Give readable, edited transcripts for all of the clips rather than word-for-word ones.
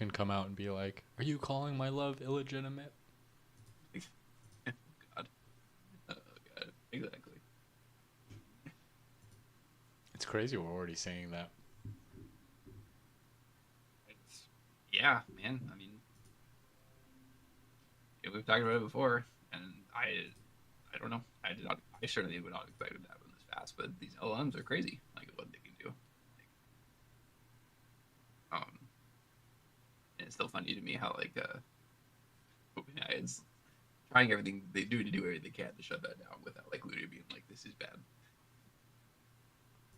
can come out and be like, "Are you calling my love illegitimate?" God. Oh God. Exactly. It's crazy we're already saying that. It's, yeah, man. I mean, yeah, we've talked about it before, and I don't know. I certainly would not expect it to happen this fast. But these LLMs are crazy. Like what they can do. And it's still funny to me how like OpenAI is trying everything they do to do everything they can to shut that down without like literally being like, this is bad.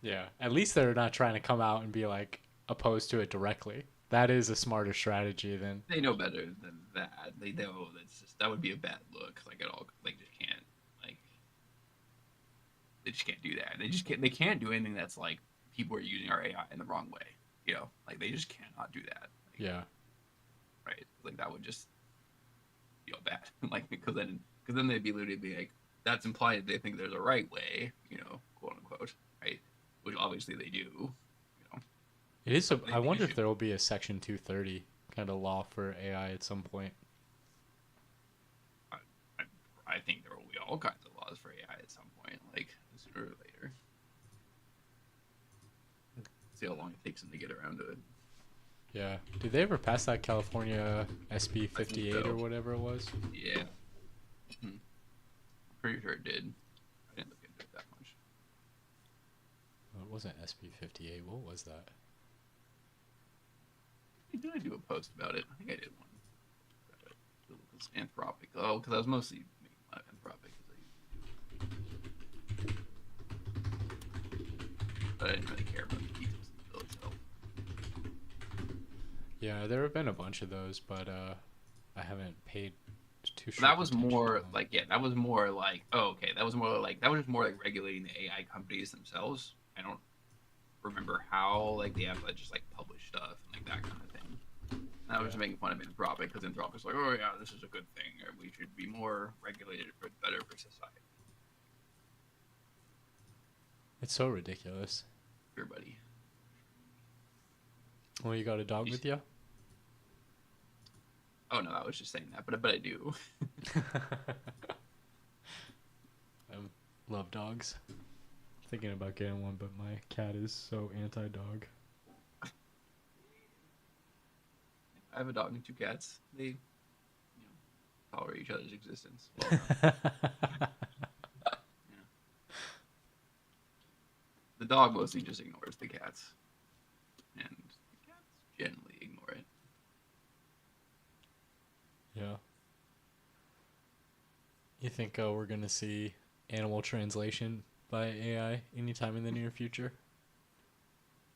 Yeah, at least they're not trying to come out and be like opposed to it directly. That is a smarter strategy than. They know better than that. They know that's just that would be a bad look. Like at all, like just can't like they just can't do that. They can't do anything that's like people are using our AI in the wrong way. You know, like they just cannot do that. Like, Yeah. right? Like that would just feel bad. Like because then they'd be literally be like that's implied they think there's a right way. You know, quote unquote, right? Which obviously they do. You know, It is. but I they wonder just if there will be a Section 230 kind of law for AI at some point. I, I think there will be all kinds of laws for AI at some point, like sooner or later. See how long it takes them to get around to it. Yeah. Did they ever pass that California SB I think 58 or so. whatever it was? Yeah, I'm pretty sure it did. I didn't look into it that much. Well, it wasn't SB 58. What was that? Did I do a post about it? I think I did one. It was Anthropic. Oh, because I was mostly making fun of Anthropic. But I didn't really care about the details of the bill itself. Yeah, there have been a bunch of those, but I haven't paid too But that strict was attention to more them. like yeah, that was more like oh okay, that was just more like regulating the AI companies themselves. I don't remember how like they have to just like publish stuff and like that kind of thing. And I was Yeah. just making fun of Anthropic because Anthropic's like, oh yeah, this is a good thing, or we should be more regulated for better for society, It's so ridiculous. everybody. Well, you got a dog You, with you? oh no, I was just saying that, but I do. I love dogs. Thinking about getting one, but my cat is so anti-dog. I have a dog and two cats. They tolerate each other's existence well enough. Yeah. The dog mostly just ignores the cats, and the cats generally ignore it. Yeah. You think we're gonna see animal translation by AI anytime in the near future?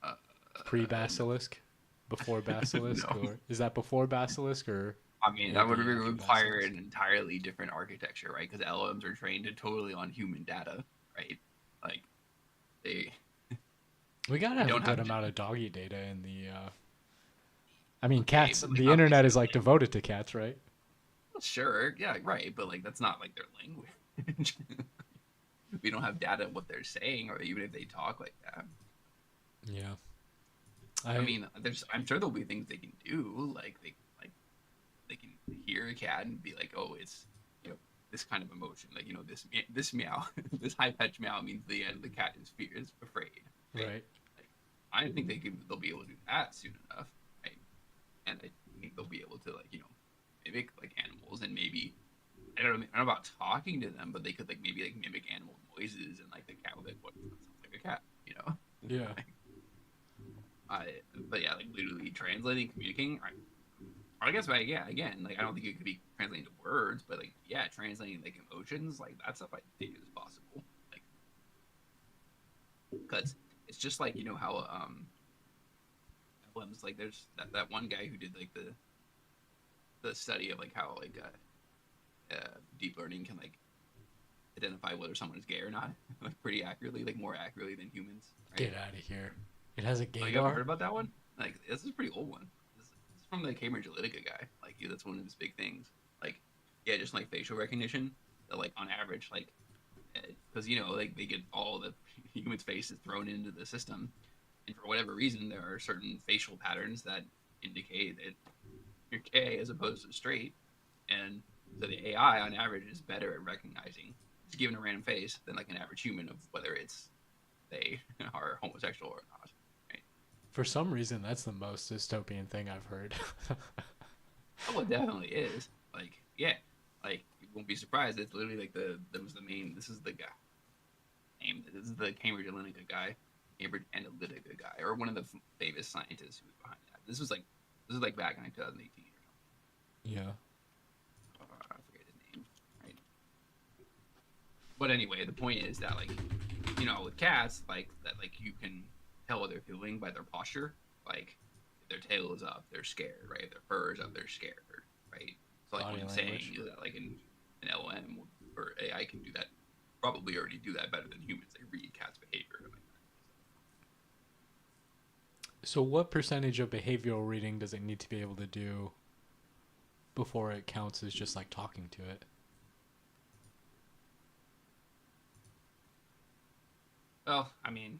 Uh, no, Pre-basilisk, before basilisk, no. or is that before basilisk or I mean, that would maybe after require basilisk? an entirely different architecture, right? Because LLMs are trained totally on human data, right? Like they We gotta they have a don't good have amount of doggy data in the. I mean, okay, cats. but like The not like internet their is like language. devoted to cats, right? Sure, yeah, right, but like that's not like their language. We don't have data of what they're saying, or even if they talk like that. Yeah. I I. mean, I'm sure there'll be things they can do, like they can hear a cat and be like, oh, it's this kind of emotion, like this meow, this high pitched meow means the cat is afraid, right? Right. Like, I think they'll be able to do that soon enough, right? And I think they'll be able to like mimic like animals and maybe I don't know about talking to them, but they could like maybe like mimic animal noises and like the cat would be like, what that sounds like a cat, you know? Yeah. Like, I but yeah, like literally translating, communicating. I guess, but yeah, again, like I don't think it could be translating to words, but like yeah, translating like emotions, like that stuff I think is possible. Like because it's just like how LMs like there's that one guy who did like the study of like how like deep learning can like identify whether someone is gay or not, like pretty accurately, like more accurately than humans, right? Get out of here. It has a Oh, you haven't gaydar? heard about that one? Like this is a pretty old one. This is from the Cambridge Analytica guy. Like yeah, that's one of his big things. Like yeah, just like facial recognition. That like on average, like because like they get all the human's faces thrown into the system, and for whatever reason, there are certain facial patterns that indicate that you're gay as opposed to straight, and so the AI on average is better at recognizing just given a random face than like an average human of whether it's they are homosexual or not. Right? For some reason, that's the most dystopian thing I've heard. Oh, it definitely is. Like, yeah, like you won't be surprised. It's literally like that was the main. This is the guy named. This is the Cambridge Analytica guy, Cambridge Analytica guy, or one of the famous scientists who was behind that. This is like back in like 2018 or Yeah. something. I forget his name. Right. But anyway, the point is that like with cats like that like you can tell what they're feeling by their posture. Like if their tail is up, they're scared. Right. If their fur is up, they're scared. Right. So like what Body I'm language. saying is that like an LLM or AI can do that. Probably already do that better than humans. They read cats' behavior. Like So, what percentage of behavioral reading does it need to be able to do before it counts as just like talking to it? well, I mean,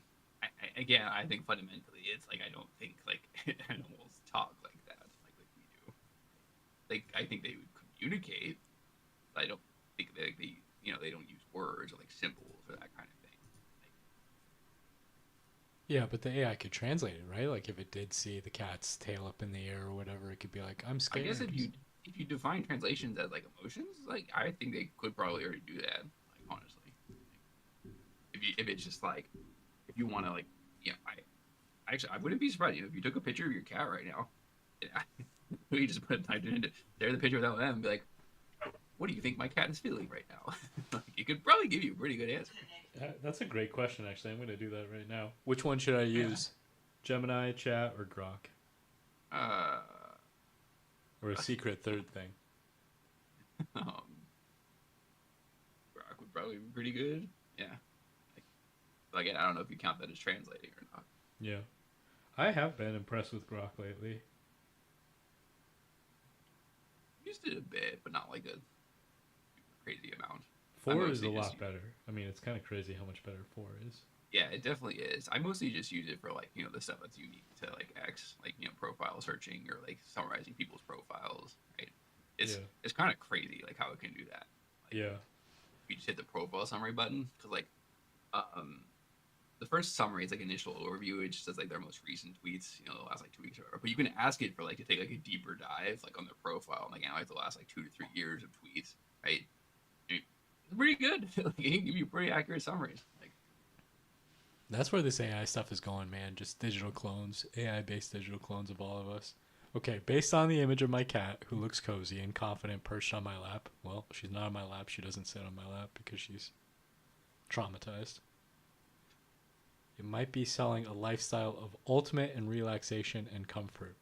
again, I think fundamentally it's like I don't think like animals talk like that, like we do. Like I think they would communicate. But I don't think they they don't use words or like symbols or that kind of thing. Like, Yeah, but the AI could translate it, right? Like if it did see the cat's tail up in the air or whatever, it could be like, "I'm I guess scared." if you define translations as like emotions, like I think they could probably already do that. Like honestly, if it's just like if you want to like I wouldn't be surprised if you took a picture of your cat right now. Yeah, you just put typed it into there the picture without them and be like, what do you think my cat is feeling right now? Like, it could probably give you a pretty good answer. That's a great question, actually. I'm going to do that right now. Which one should I Yeah. use? Gemini, Chat, or Grok? Uh, Or a secret third thing? um, Grok would probably be pretty good. Yeah. Like, again, I don't know if you count that as translating or not. Yeah. I have been impressed with Grok lately. Used it a bit, but not like a crazy amount. I 4 is a mostly just lot use better. I mean, it's kind of crazy how much better 4 is. Yeah, it definitely is. I mostly just use it for like, the stuff that's unique to like X, like, profile searching or like summarizing people's profiles, right? It's Yeah. it's kind of crazy like how it can do that. Like Yeah. you just hit the profile summary button cuz like um the first summary is like initial overview. It just says like their most recent tweets, the last like 2 weeks or whatever. But you can ask it for like to take like a deeper dive like on their profile and like analyze the last like 2 to 3 years of tweets, right? It's pretty good. Like, it can give you pretty accurate summaries. Like That's where this AI stuff is going, man. Just digital clones, AI based digital clones of all of us. Okay, based on the image of my cat, who looks cozy and confident perched on my lap. Well, she's not on my lap. She doesn't sit on my lap because she's traumatized. It might be selling a lifestyle of ultimate and relaxation and comfort.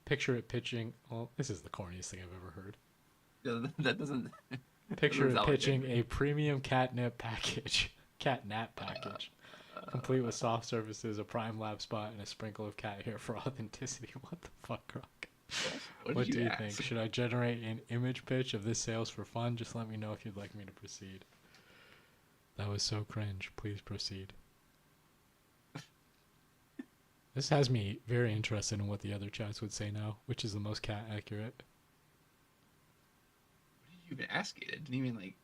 Picture it pitching. Well, this is the corniest thing I've ever heard. that doesn't Picture doesn't it sound like pitching a premium catnip package, cat nap package, complete with soft surfaces, a prime lab spot, and a sprinkle of cat hair for authenticity. What the fuck, Rock? What What did do you you ask? think? Should I generate an image pitch of this sales for fun? Just let me know if you'd like me to proceed. That was so cringe. Please proceed. This has me very interested in what the other chats would say now, which is the most cat accurate. What did you even ask it? It didn't even like.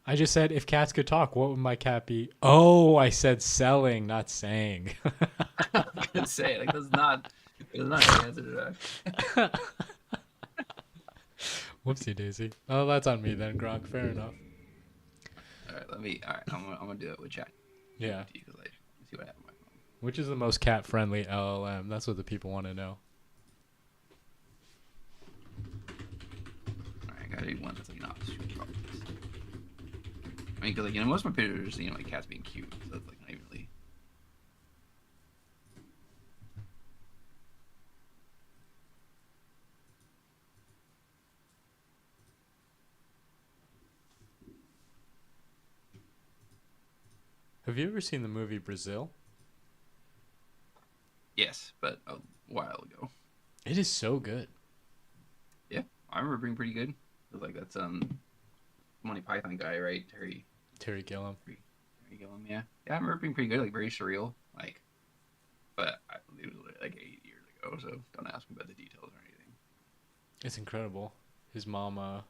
I just said if cats could talk, what would my cat be? Oh, I said selling, not saying. I was gonna say like that's not the answer to that. Whoopsie daisy. Oh, that's on me then, Gronk. Fair enough. All right, All right, I'm gonna do it with chat. Yeah. Because I see what happened on my phone. Which is the most cat friendly LLM? That's what the people want to know. All right, I gotta do one that's like not super obvious. I mean, because like most of my pictures, like cats being cute, so it's like not even really. Have you ever seen the movie Brazil? Yes, but a while ago. It is so good. Yeah, I remember being pretty good. It was like that's Monty Python guy, right? Terry Gilliam. Terry Gilliam, yeah. Yeah, I remember being pretty good, like very surreal, like. But it was like 8 years ago, so don't ask me about the details or anything. It's incredible. His mom, uh,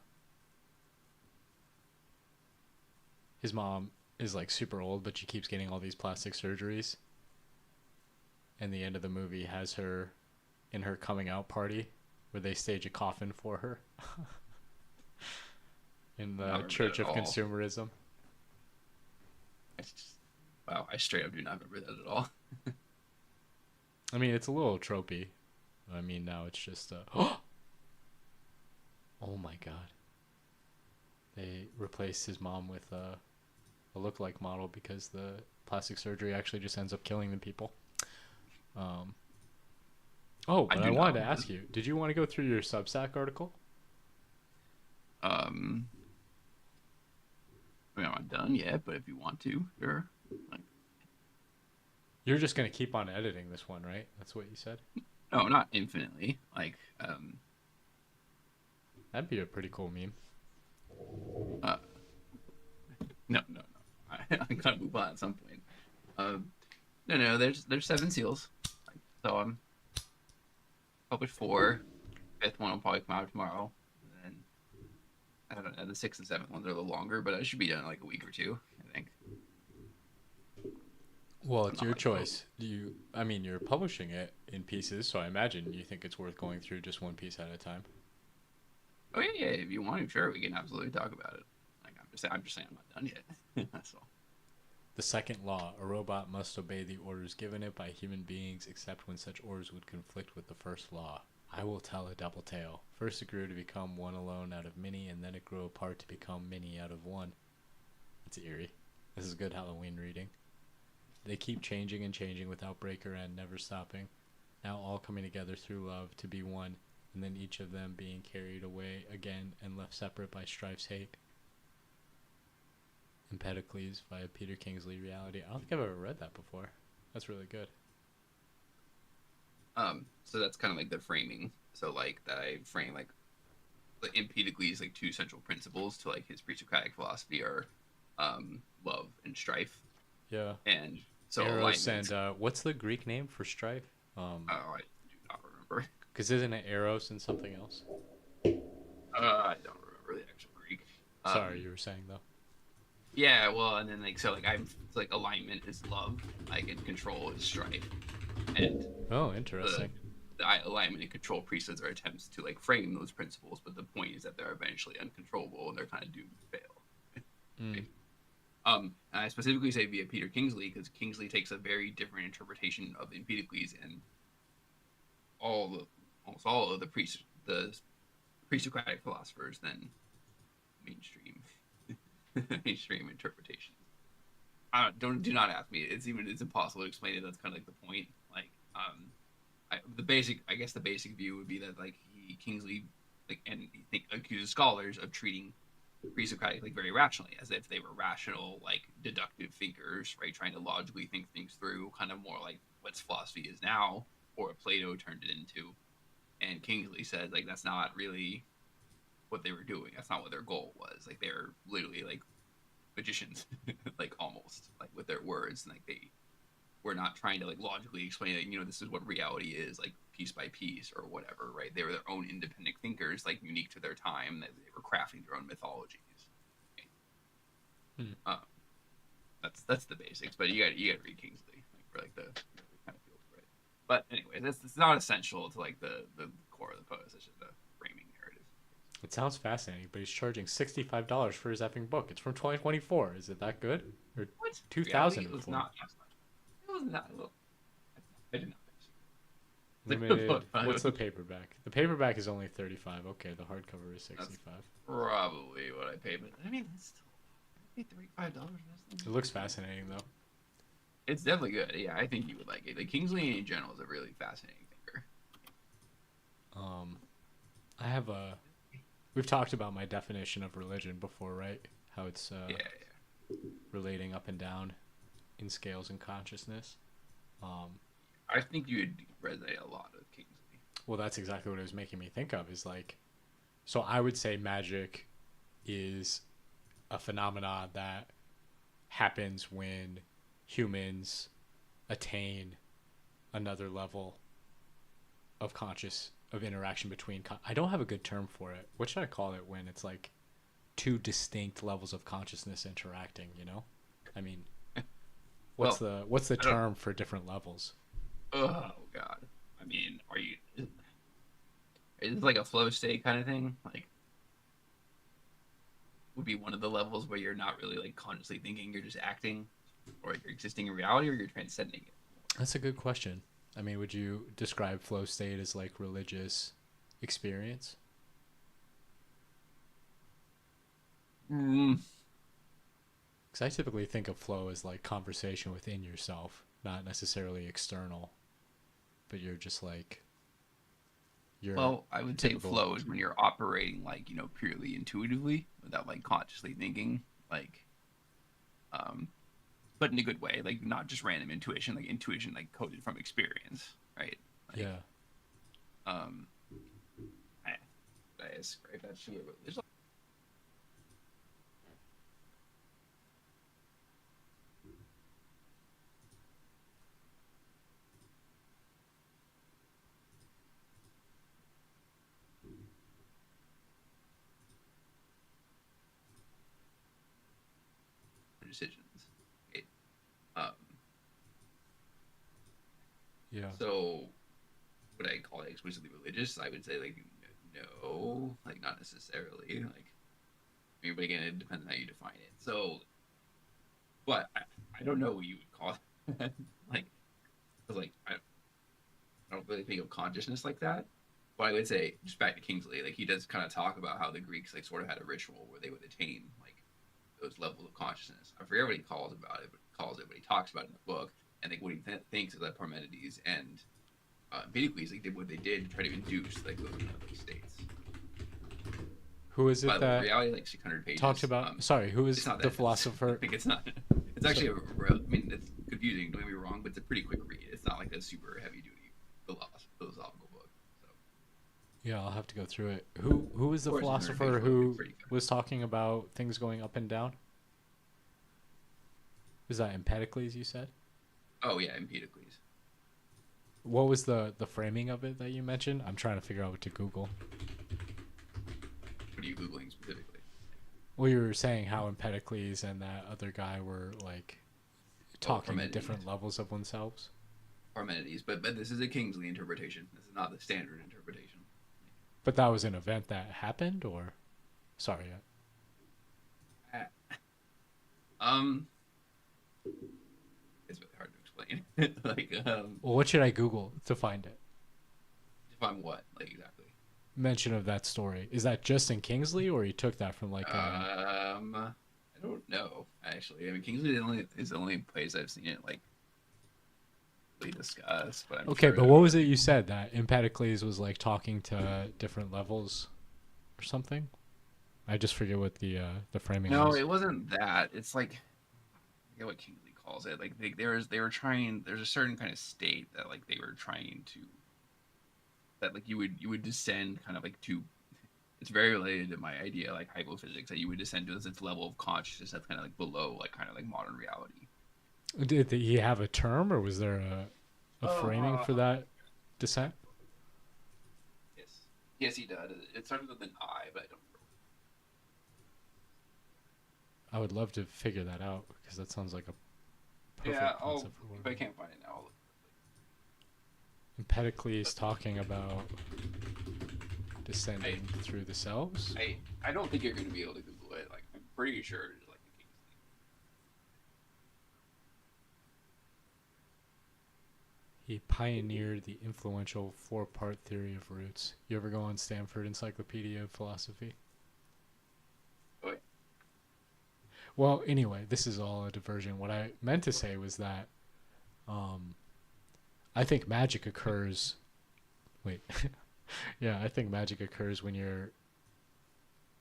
his mom is like super old, but she keeps getting all these plastic surgeries. And the end of the movie has her in her coming out party, where they stage a coffin for her in I don't the remember that Church at of all. Consumerism. I just, wow, I straight up do not remember that at all. I mean, it's a little tropey. I mean, now it's just oh my god, they replaced his mom with a look-like model because the plastic surgery actually just ends up killing the people. Um, oh, I but I do not wanted to remember ask you, did you want to go through your Substack article? that. I mean, I'm not done yet, but if you want to, sure. Like, You're just gonna keep on editing this one, right? That's what you said. no, not infinitely. Like, That'd be a pretty cool meme. uh, no, no, no. I gotta move on at some point. No, no. There's seven seals. Like, so I'm published four. Fifth one will probably come out tomorrow. And then I don't know. The sixth and seventh ones are a little longer, but I should be done in like a week or two. I think. Well, I'm it's not your like choice. I mean, you're publishing it in pieces, so I imagine you think it's worth going through just one piece at a time. oh yeah, yeah. If you want to, sure, we can absolutely talk about it. Like I'm just saying I'm not done yet. That's all. The second law, a robot must obey the orders given it by human beings except when such orders would conflict with the first law. I will tell a double tale. First it grew to become one alone out of many, and then it grew apart to become many out of one. It's eerie. This is good Halloween reading. They keep changing and changing without break or end, never stopping. Now all coming together through love to be one, and then each of them being carried away again and left separate by strife's hate. Empedocles via Peter Kingsley Reality. I don't think I've ever read that before. That's really good. So that's kind of like the framing. So like that I frame like Empedocles like two central principles to like his pre-Socratic philosophy are love and strife, Yeah. and so Eros alignment. and what's the Greek name for strife? Oh, I do not remember. Because isn't it Eros and something else? I don't remember the actual Greek. Sorry, Um, you were saying though. yeah, well, and then like so like I'm like alignment is love, like and control is strife, and Oh, the interesting. alignment and control precepts are attempts to like frame those principles, but the point is that they're eventually uncontrollable and they're kind of doomed to fail. Mm. Right? And I specifically say via Peter Kingsley because Kingsley takes a very different interpretation of Empedocles and all the almost all of the pre-Socratic philosophers than mainstream mainstream interpretations. Don't do not ask me. It's impossible to explain it. That's kind of like the point. Like the basic I guess the basic view would be that like Kingsley like and he accuses scholars of treating pre-Socratic like very rationally, as if they were rational, like deductive thinkers, right? Trying to logically think things through, kind of more like what's philosophy is now, or what Plato turned it into. And Kingsley said like that's not really what they were doing. That's not what their goal was. Like they're literally like magicians, like almost like with their words, and like they were not trying to like logically explain that this is what reality is like piece by piece or whatever, right? They were their own independent thinkers, like unique to their time, that they were crafting their own mythologies. Hmm. Um, that's the basics, but you got to read Kingsley like for like the kind of feel for it. But anyway, that's it's not essential to like the core of the post. It's just a framing narrative. It sounds fascinating, but he's charging $65 for his effing book. It's from 2024. Is it that good? Or What reality? It was 2004? not. It was not. Well, I did not Limited. finish What's the it. paperback? The paperback is only 35. Okay, the hardcover is That's 65. probably what I paid, but I mean, that's still I paid $35 for this It thing. looks fascinating though. It's definitely good. Yeah, I think you would like it. Like Kingsley in general is a really fascinating thinker. Um, I have a. We've talked about my definition of religion before, right? How it's Yeah, relating up and down in scales and consciousness. Um, I think you would resonate a lot with Kingsley. well, that's exactly what it was making me think of. Is like, so I would say magic is a phenomena that happens when humans attain another level of conscious of interaction between. I don't have a good term for it. What should I call it when it's like two distinct levels of consciousness interacting? You know, I mean, Well, what's the I don't. term for different levels? Oh God. I mean, are you? Is it like a flow state kind of thing? Like, would be one of the levels where you're not really like consciously thinking, you're just acting, or you're existing in reality, or you're transcending it. That's a good question. I mean, would you describe flow state as like religious experience? Mm, Because I typically think of flow as like conversation within yourself, not necessarily external, but you're just like your well, I would say typical. flow is when you're operating like purely intuitively without like consciously thinking, like um, but in a good way, like not just random intuition, like intuition like coded from experience, right? Like Yeah. um, I, I describe that to you. There's decisions. Right? Um, Yeah. so would I call it explicitly religious? I would say like no, like not necessarily. Like I mean, but again, it depends on how you define it. So, but I don't know what you would call it. Like, cause like I don't really think of consciousness like that. But I would say just back to Kingsley, like he does kind of talk about how the Greeks like sort of had a ritual where they would attain like those levels of consciousness. I forget what he calls about it, but he calls it what he talks about in the book. And like what he thinks is that Parmenides and Empedocles like did what they did to try to induce like those states. Who is By it the way, that reality like 600 talked pages. about? Sorry, who It's is not the that dense. I philosopher? think it's not. It's So, actually a real. I mean, it's confusing. Don't get me wrong, but it's a pretty quick read. It's not like a super heavy duty philosophical book. So, yeah, I'll have to go through it. Who is of the course, a 100 philosopher page book is who pretty good. was talking about things going up and down? Was that Empedocles? You said. Oh yeah, Empedocles. What was the framing of it that you mentioned? I'm trying to figure out what to Google. What are you googling specifically? Well, you were saying how Empedocles and that other guy were like Oh, talking in different Parmenides. levels of oneself. Parmenides, but this is a Kingsley interpretation. This is not the standard interpretation. But that was an event that happened, or sorry. Ah, Um, it's really hard to explain. Well, what should I Google to find it? define what like exactly. Mention of that story. Is that just in Kingsley, or you took that from like a? I don't know actually. I mean, Kingsley is the only place I've seen it like really discussed, but I'm Okay, sure but there are what other was it you people. said that Empedocles was like talking to different levels or something? I just forget what the framing No, was. it wasn't that. It's like I forget what Kingsley calls it. Like they were trying. There's a certain kind of state that like they were trying to that like you would descend kind of like to. It's very related to my idea like hypophysics that you would descend to this level of consciousness that's kind of like below like kind of like modern reality. Did he have a term, or was there a framing Uh, for that descent? yes, yes, he does. It started with an I, but I don't remember. I would love to figure that out because that sounds like a Yeah, perfect concept for if one. I can't find it now, I'll look Empedocles it talking about up. descending through the selves. I don't think you're going to be able to Google it. Like, I'm pretty sure it's like the Kingsley. He pioneered the influential four-part theory of roots. You ever go on Stanford Encyclopedia of Philosophy? Oh, wait. Well, anyway, this is all a diversion. What I meant to say was that um, I think magic occurs. Wait, yeah, I think magic occurs when you're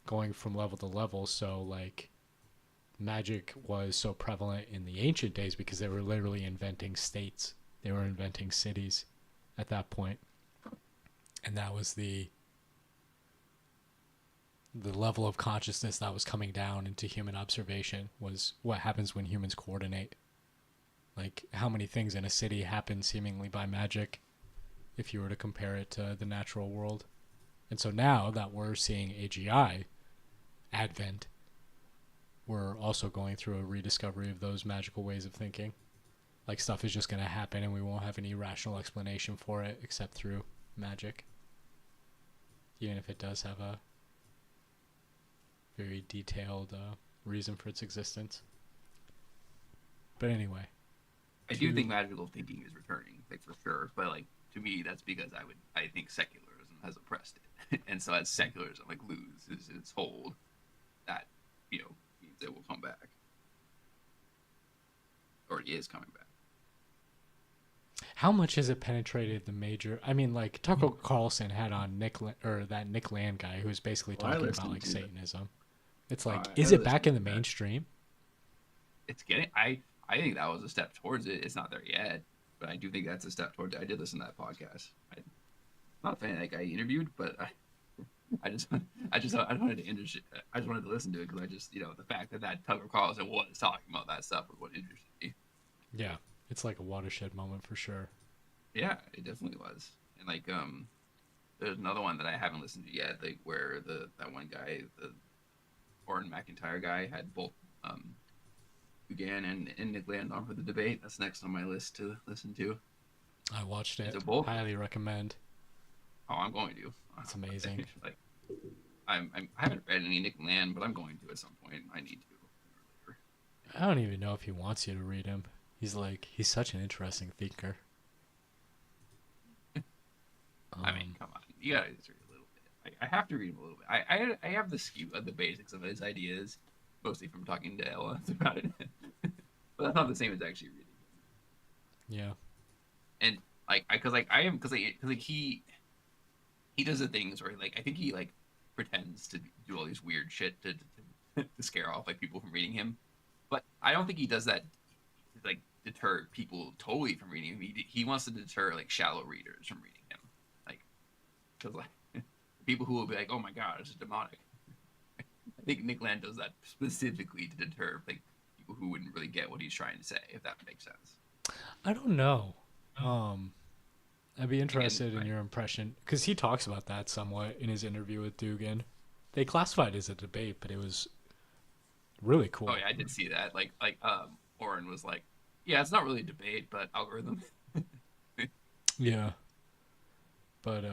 going from level to level. So, like, magic was so prevalent in the ancient days because they were literally inventing states, they were inventing cities at that point, and that was the level of consciousness that was coming down into human observation was what happens when humans coordinate. Like how many things in a city happen seemingly by magic, if you were to compare it to the natural world. And so now that we're seeing AGI advent, we're also going through a rediscovery of those magical ways of thinking. Like stuff is just going to happen and we won't have any rational explanation for it except through magic. Even if it does have a very detailed reason for its existence. But anyway. I do think magical thinking is returning, like for sure. But like to me, that's because I think secularism has oppressed it, and so as secularism like loses its hold, that means it will come back, or it is coming back. How much has it penetrated the major? I mean, like Tucker Carlson had on that Nick Land guy who was basically talking about like Satanism. It's like, is it back in the mainstream? It's getting. I think that was a step towards it. It's not there yet, but I do think that's a step towards it. I did listen to that podcast. I'm not a fan of that guy interviewed, but I just I just wanted to listen to it because I just the fact that Tucker Carlson was talking about that stuff was what interested me. Yeah, it's like a watershed moment for sure. Yeah, it definitely was. And like there's another one that I haven't listened to yet, like where that one guy, the Orrin McIntyre guy, had both Dugan and Nick Land on for the debate. That's next on my list to listen to. I watched it. Both? Highly recommend. Oh, I'm going to. It's amazing. Like, I haven't read any Nick Land, but I'm going to at some point. I need to. I don't even know if he wants you to read him. He's such an interesting thinker. I mean, come on, you gotta just read a little bit. I have to read him a little bit. I have the skew of the basics of his ideas, mostly from talking to Ella about it. But that's not the same as actually reading. Yeah. And he does the things where like I think he like pretends to do all these weird shit to scare off like people from reading him, but I don't think he does that to like deter people totally from reading him. He wants to deter like shallow readers from reading him, like because like people who will be like, oh my god, it's demonic. I think Nick Land does that specifically to deter like people who wouldn't really get what he's trying to say, if that makes sense. I don't know. I'd be interested in your impression because he talks about that somewhat in his interview with Dugan. They classified it as a debate, but it was really cool. Oh yeah, I did see that. Like Orrin was like, yeah, it's not really a debate, but algorithm. Yeah, but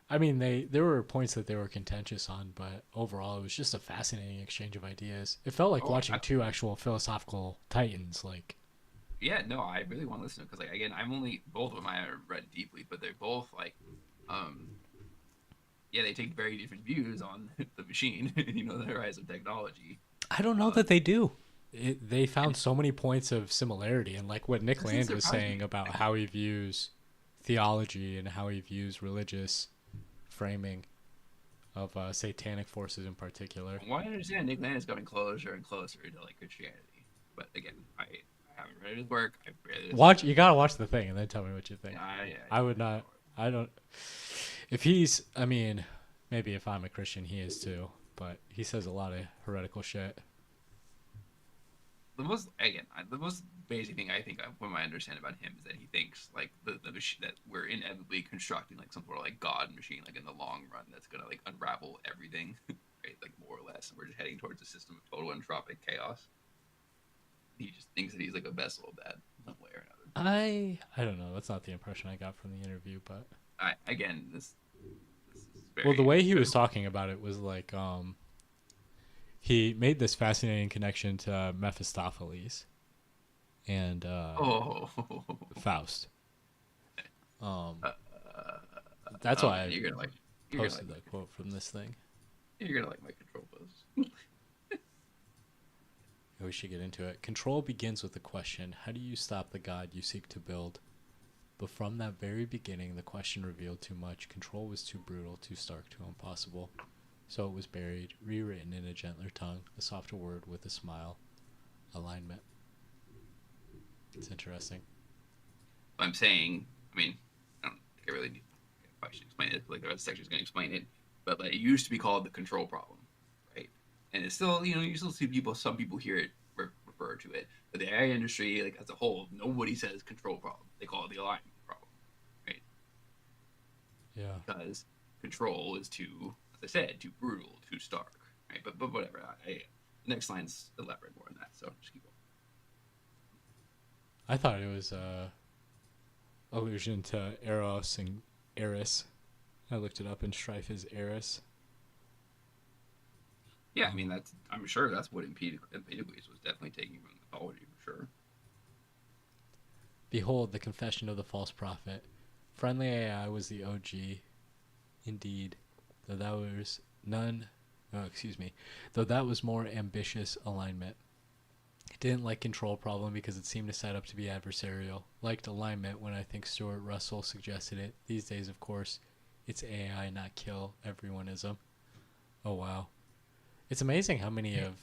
I mean, there were points that they were contentious on, but overall, it was just a fascinating exchange of ideas. It felt like watching two actual philosophical titans. Like, yeah, no, I really want to listen to it because, like, again, both of them I have read deeply, but they're both like, yeah, they take very different views on the machine, the rise of technology. I don't know that they do. They found so many points of similarity, and like what Nick Land was saying about how he views theology and how he views religious framing of satanic forces in particular. Well, I understand Nick Land is going closer and closer to like Christianity, but again, I haven't read his work. You gotta watch the thing and then tell me what you think. I would not. I don't. If he's, I mean, maybe if I'm a Christian, he is too. But he says a lot of heretical shit. The most basic thing I think from my understanding about him is that he thinks like the machine that we're inevitably constructing like some sort of like God machine, like in the long run, that's gonna like unravel everything, right? Like more or less, and we're just heading towards a system of total entropic chaos. He just thinks that he's like a vessel of that some way or another. I don't know. That's not the impression I got from the interview, but this is very. Well, the way he was talking about it was like he made this fascinating connection to Mephistopheles and Faust. That's why I posted that quote from this thing. You're gonna like my control post. We should get into it. Control begins with the question, how do you stop the God you seek to build? But from that very beginning, the question revealed too much. Control was too brutal, too stark, too impossible. So it was buried, rewritten in a gentler tongue, a softer word with a smile. Alignment. It's interesting. I'm saying, I mean, I don't think I really need I should explain it, like the rest of the section is going to explain it, but like, it used to be called the control problem, right? And it's still, you still see some people hear it refer to it, but the AI industry, like as a whole, nobody says control problem. They call it the alignment problem, right? Yeah. because control is too, as I said, too brutal, too stark, right? But whatever. The next line's elaborate more on that, so just keep going. I thought it was allusion to Eros and Eris. I looked it up, and Strife is Eris. Yeah, I mean that's I'm sure that's what Empedocles was definitely taking from the mythology for sure. Behold the confession of the false prophet. Friendly AI was the OG, indeed, though that was none. Oh, excuse me. Though that was more ambitious alignment. It didn't like control problem because it seemed to set up to be adversarial. Liked alignment when I think Stuart Russell suggested it. These days, of course, it's AI, not kill everyoneism. Oh wow. It's amazing how many of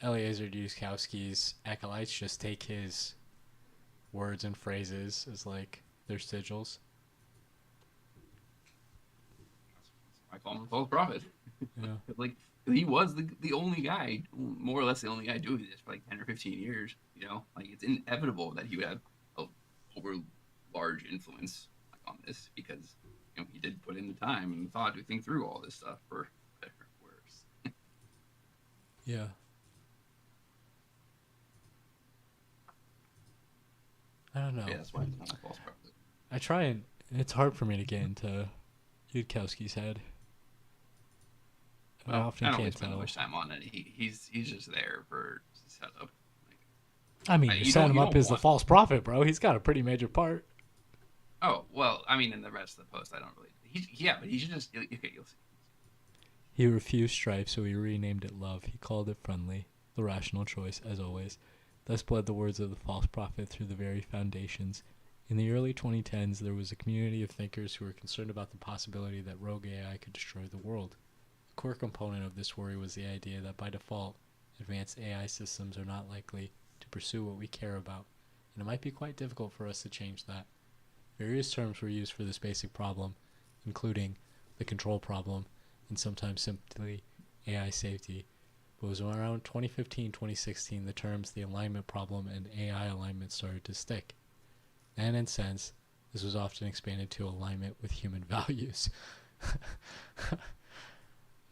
Eliezer Yudkowsky's acolytes just take his words and phrases as like their sigils. I call him the false prophet. Yeah. Like he was the only guy, more or less the only guy doing this for like 10 or 15 years. Like it's inevitable that he would have a over large influence on this because he did put in the time and the thought to think through all this stuff for better or worse. Yeah. I don't know. Yeah, that's why it's not a false prophet. I try and it's hard for me to get into Yudkowsky's head. I Well, often I don't really can't spend tell. much time on it. He's just there for setup. Like, I mean, you're you setting don't him you up don't as the want. false prophet, bro. He's got a pretty major part. Oh well, I mean, in the rest of the post, I don't really. Yeah, but he should just. Okay, you'll see. He refused strife, so he renamed it love. He called it friendly, the rational choice, as always. Thus bled the words of the false prophet through the very foundations. In the early 2010s, there was a community of thinkers who were concerned about the possibility that rogue AI could destroy the world. A core component of this worry was the idea that by default, advanced AI systems are not likely to pursue what we care about, and it might be quite difficult for us to change that. Various terms were used for this basic problem, including the control problem and sometimes simply AI safety. But it was around 2015-2016 the terms the alignment problem and AI alignment started to stick. And in sense, this was often expanded to alignment with human values.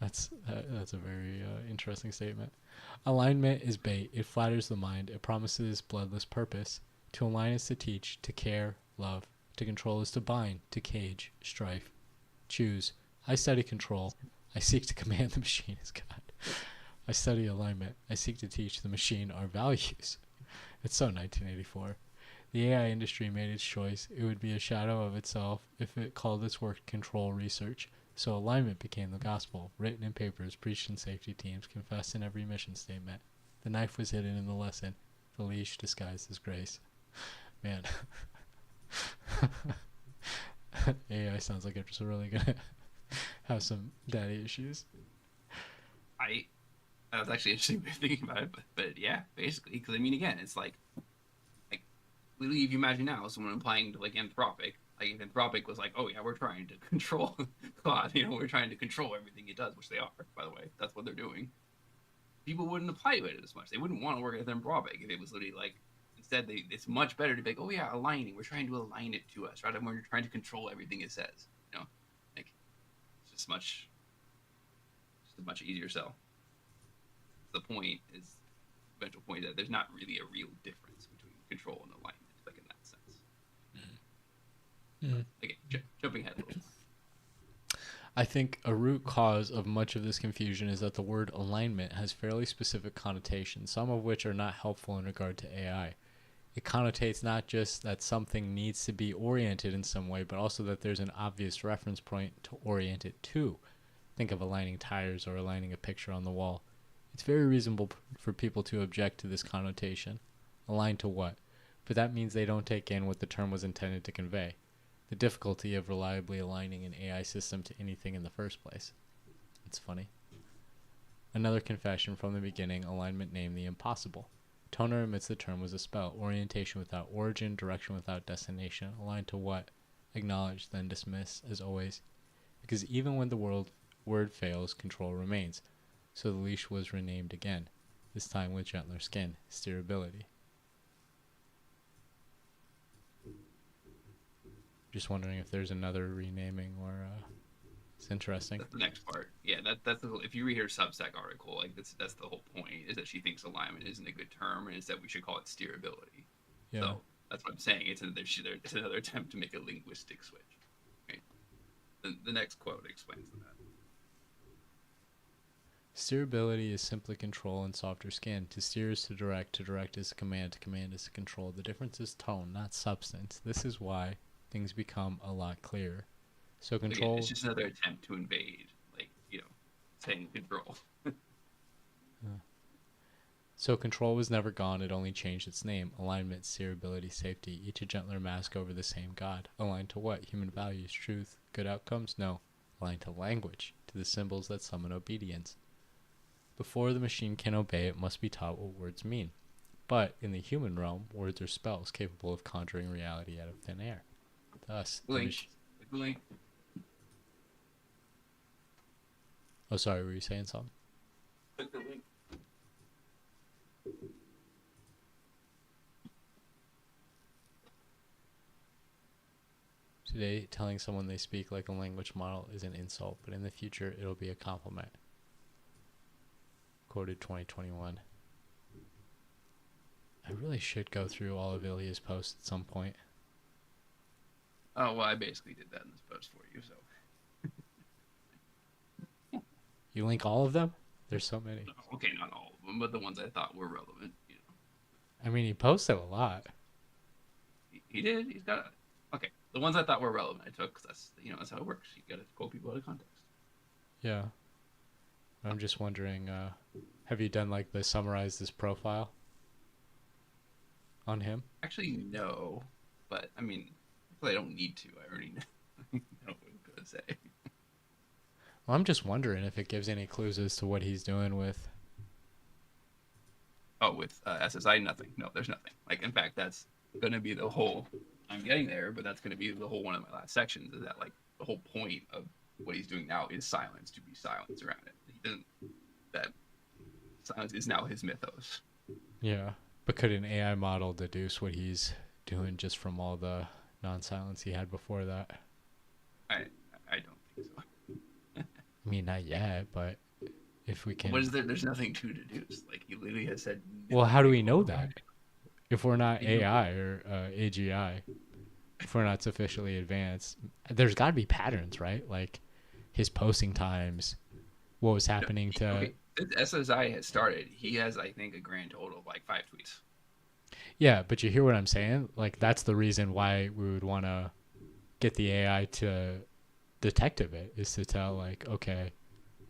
That's a very interesting statement. Alignment is bait. It flatters the mind. It promises bloodless purpose. To align is to teach, to care, love. To control is to bind, to cage, strife. Choose. I study control. I seek to command the machine as God. I study alignment. I seek to teach the machine our values. It's so 1984. The AI industry made its choice. It would be a shadow of itself if it called its work control research. So alignment became the gospel, written in papers, preached in safety teams, confessed in every mission statement. The knife was hidden in the lesson, the leash disguised as grace. Man. AI sounds like it's really gonna have some daddy issues. I That was actually an interesting way of thinking about it, but yeah, basically, because I mean, again, it's like literally, if you imagine now someone applying to like Anthropic, like if Anthropic was like, oh yeah, we're trying to control Claude, we're trying to control everything it does, which they are, by the way, that's what they're doing. People wouldn't apply to it as much. They wouldn't want to work at Anthropic if it was literally like. Instead, it's much better to be like, oh yeah, aligning. We're trying to align it to us, rather than we're trying to control everything it says. Like it's just a much easier sell. The point is, the eventual point that there's not really a real difference between control and alignment, like in that sense. Mm. Again, jumping ahead a little. I think a root cause of much of this confusion is that the word alignment has fairly specific connotations, some of which are not helpful in regard to AI. It connotates not just that something needs to be oriented in some way, but also that there's an obvious reference point to orient it to. Think of aligning tires or aligning a picture on the wall. It's very reasonable for people to object to this connotation. Align to what? But that means they don't take in what the term was intended to convey. The difficulty of reliably aligning an AI system to anything in the first place. It's funny. Another confession from the beginning, alignment named the impossible. Toner admits the term was a spell, orientation without origin, direction without destination, aligned to what? Acknowledge, then dismiss, as always. Because even when the word fails, control remains. So the leash was renamed again, this time with gentler skin, steerability. Just wondering if there's another renaming or it's interesting. That's the next part. Yeah, that's the if you read her Substack article, like that's the whole point is that she thinks alignment isn't a good term, and is that we should call it steerability. Yeah. So that's what I'm saying. It's another attempt to make a linguistic switch. Right. The next quote explains that. Steerability is simply control in softer skin. To steer is to direct. To direct is to command. To command is to control. The difference is tone, not substance. This is why things become a lot clearer. So Again, control. it's just another attempt to invade, like saying control. So control was never gone, it only changed its name. Alignment, steerability, safety, each a gentler mask over the same God. Aligned to what? Human values, truth, good outcomes? No. Aligned to language, to the symbols that summon obedience. Before the machine can obey, it must be taught what words mean. But in the human realm, words are spells capable of conjuring reality out of thin air. Thus, Blink. Oh, sorry, were you saying something? Click the link. Today, telling someone they speak like a language model is an insult, but in the future, it'll be a compliment. Quoted 2021. I really should go through all of Ilya's posts at some point. Oh, well, I basically did that in this post for you, so. You link all of them? There's so many. Okay, not all of them, but the ones I thought were relevant. I mean, he posted a lot. He did. He's got. Okay, the ones I thought were relevant, I took because that's how it works. You got to quote people out of context. Yeah. I'm just wondering, have you done like the summarize this profile on him? Actually, no, but I mean, I don't need to. I already know what I'm gonna say. Well, I'm just wondering if it gives any clues as to what he's doing with. Oh, with SSI, nothing. No, there's nothing. Like, in fact, that's gonna be the whole. I'm getting there, but that's gonna be the whole one of my last sections. Is that like the whole point of what he's doing now is silence to be silence around it. He doesn't. That silence is now his mythos. Yeah, but could an AI model deduce what he's doing just from all the non-silence he had before that? I don't think so. I mean, not yet, but if we can. What is there? There's nothing to deduce. Like he literally has said. Well, how do we know that? If we're not AI or AGI, if we're not sufficiently advanced, there's got to be patterns, right? Like his posting times, what was happening to. Okay. Since SSI has started, he has, I think, a grand total of like 5 tweets. Yeah, but you hear what I'm saying? Like that's the reason why we would want to get the AI to detective it, is to tell like, okay,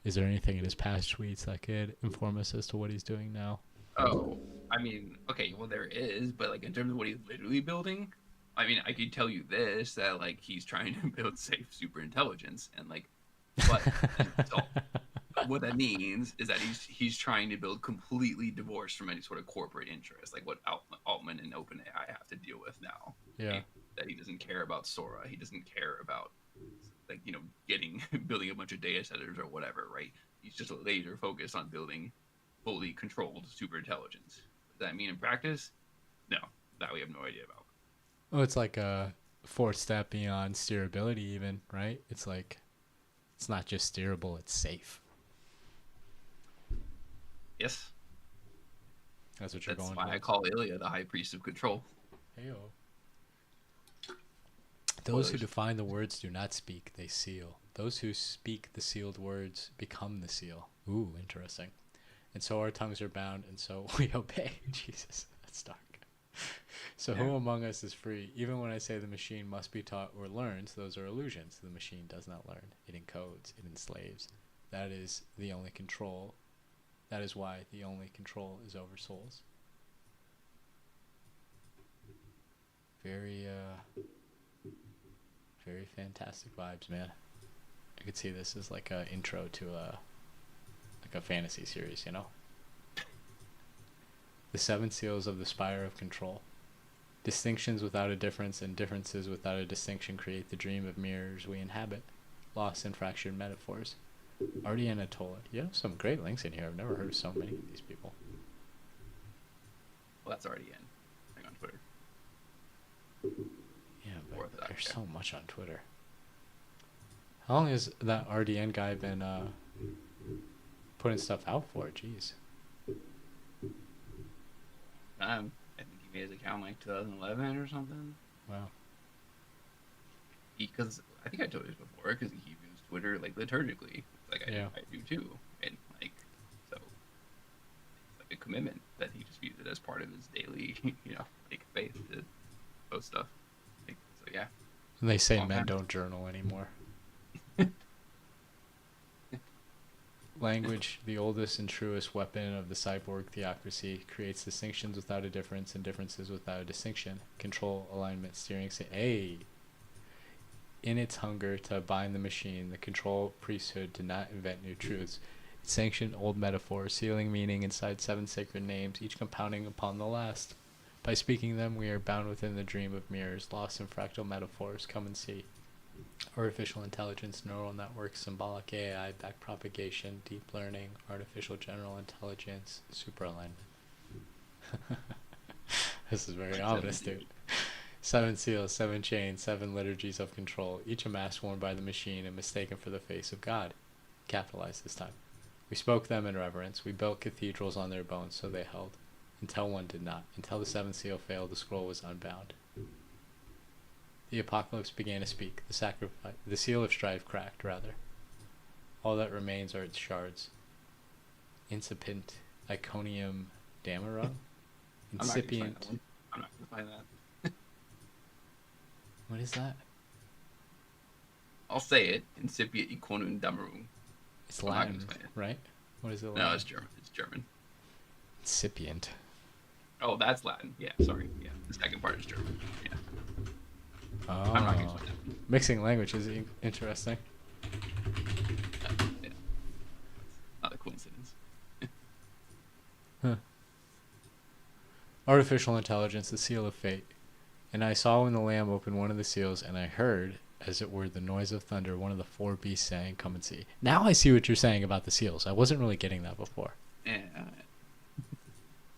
is there anything in his past tweets that could inform us as to what he's doing now? Oh, I mean, okay, well there is, but like in terms of what he's literally building, I mean, I could tell you this that like he's trying to build safe super intelligence and like, but so what that means is that he's trying to build completely divorced from any sort of corporate interest, like what Altman and OpenAI have to deal with now. Yeah. Right? That he doesn't care about Sora, he doesn't care about like building a bunch of data centers or whatever, right? He's just laser focused on building fully controlled super intelligence. Does that mean in practice? No, that we have no idea about. Oh, it's like a fourth step beyond steerability, even, right? It's like it's not just steerable; it's safe. Yes, That's what you're that's going. why I call Ilya the high priest of control. Heyo. Those who define the words do not speak; they seal. Those who speak the sealed words become the seal. Ooh, interesting. And so our tongues are bound, and so we obey. Jesus, that's dark. So who among us is free? Even when I say the machine must be taught or learned, those are illusions. The machine does not learn. It encodes. It enslaves. That is the only control. That is why the only control is over souls. Very, very fantastic vibes, man. I could see this as like a intro to a fantasy series, you know? The 7 seals of the spire of control. Distinctions without a difference and differences without a distinction create the dream of mirrors we inhabit, lost in fractured metaphors. Artie Anatola. You have some great links in here. I've never heard of so many of these people. Well, that's already in. Hang on, Twitter. Yeah, but Orthodox There's so much on Twitter. How long has that RDN guy been putting stuff out for? Jeez. I think he made his account like 2011 or something. Wow. Because I think I told you this before. Because he used Twitter like liturgically, like I do too, and like so it's like a commitment that he just views it as part of his daily, like faith to post stuff. Like, so yeah. And they say men don't journal anymore. Language, the oldest and truest weapon of the cyborg theocracy, creates distinctions without a difference and differences without a distinction. Control, alignment, steering, in its hunger to bind the machine, the control priesthood did not invent new truths. It sanctioned old metaphors, sealing meaning inside 7 sacred names, each compounding upon the last. By speaking them, we are bound within the dream of mirrors, lost in fractal metaphors. Come and see. Artificial intelligence, neural networks, symbolic AI, backpropagation, deep learning, artificial general intelligence, superalignment. This is very ominous, dude. 7 seals, 7 chains, 7 liturgies of control, each a mask worn by the machine and mistaken for the face of God. Capitalized this time. We spoke them in reverence. We built cathedrals on their bones, so they held. Until one did not. Until the 7th seal failed, the scroll was unbound. The apocalypse began to speak. The seal of strife cracked, rather. All that remains are its shards. Incipient Iconium Damara? Incipient. I'm not going to find that. What is that? I'll say it. Incipient Iconium Damarum. It's Latin, right? What is it? Latin? No, it's German. It's German. Incipient. Oh, that's Latin. Yeah, sorry. Yeah, the second part is German. Yeah. Oh, I'm not going to find that. Mixing languages is interesting. Yeah. Not a coincidence. Huh. Artificial intelligence, the seal of fate. And I saw when the Lamb opened one of the seals, and I heard, as it were the noise of thunder, one of the 4 beasts saying, "Come and see." Now I see what you're saying about the seals. I wasn't really getting that before. Yeah.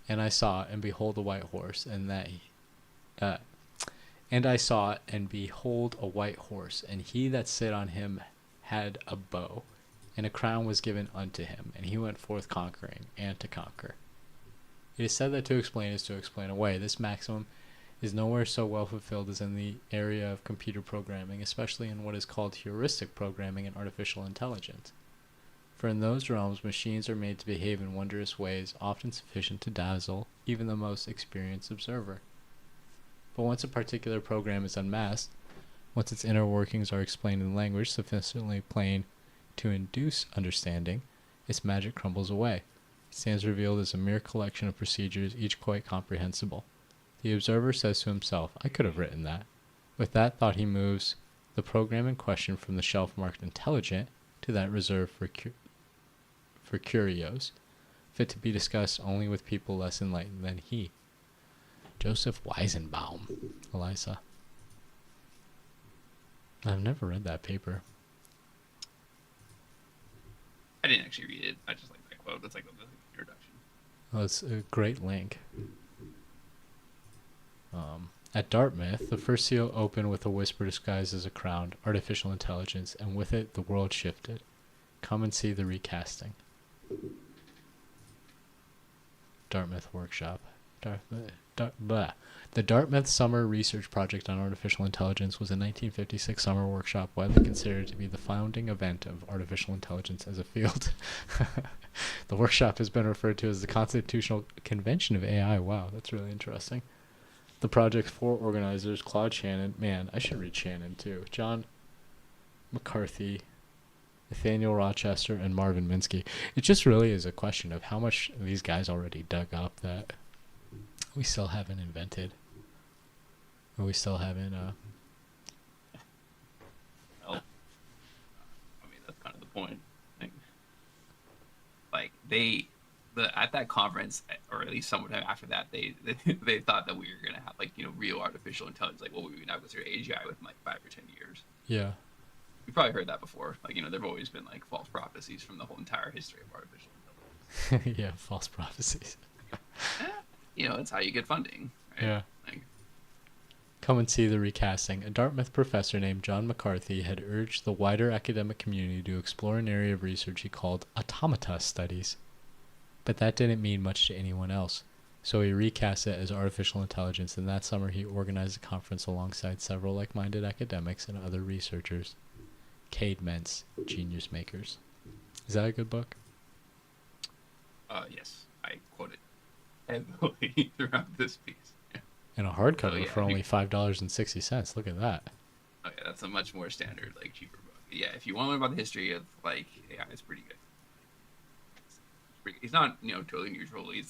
And I saw, and behold, a white horse, and I saw, and behold, a white horse, and he that sat on him had a bow, and a crown was given unto him, and he went forth conquering, and to conquer. It is said that to explain is to explain away. This maximum is nowhere so well fulfilled as in the area of computer programming, especially in what is called heuristic programming and artificial intelligence. For in those realms, machines are made to behave in wondrous ways, often sufficient to dazzle even the most experienced observer. But once a particular program is unmasked, once its inner workings are explained in language sufficiently plain to induce understanding, its magic crumbles away. It stands revealed as a mere collection of procedures, each quite comprehensible. The observer says to himself, "I could have written that." With that thought he moves the program in question from the shelf marked intelligent to that reserved for curios, fit to be discussed only with people less enlightened than he. Joseph Weizenbaum, Elisa. I've never read that paper. I didn't actually read it. I just like that quote. That's like the introduction. Oh, it's a great link. At Dartmouth, the first seal opened with a whisper disguised as a crown, artificial intelligence, and with it the world shifted. Come and see the recasting. Dartmouth Workshop. The Dartmouth Summer Research Project on Artificial Intelligence was a 1956 summer workshop widely considered to be the founding event of artificial intelligence as a field. The workshop has been referred to as the Constitutional Convention of AI. Wow, that's really interesting. The project's 4 organizers, Claude Shannon, man, I should read Shannon too, John McCarthy, Nathaniel Rochester, and Marvin Minsky. It just really is a question of how much these guys already dug up that we still haven't invented. Or we still haven't, Well, I mean, that's kind of the point. Like at that conference, or at least sometime after that, they thought that we were gonna have real artificial intelligence, like what we would now consider AGI within like 5 or 10 years. yeah. You've probably heard that before. There've always been like false prophecies from the whole entire history of artificial intelligence. Yeah, false prophecies. It's how you get funding, right? Yeah. Come and see the recasting. A Dartmouth professor named John McCarthy had urged the wider academic community to explore an area of research he called automata studies. But that didn't mean much to anyone else. So he recast it as artificial intelligence, and that summer he organized a conference alongside several like-minded academics and other researchers. Cade Mentz, Genius Makers. Is that a good book? Yes, I quote it heavily throughout this piece. Yeah. And a So hardcover yeah, for only $5.60. Look at that. oh yeah, that's a much more standard, like cheaper book. Yeah, if you want to learn about the history of like AI, it's pretty good. He's not totally neutral. He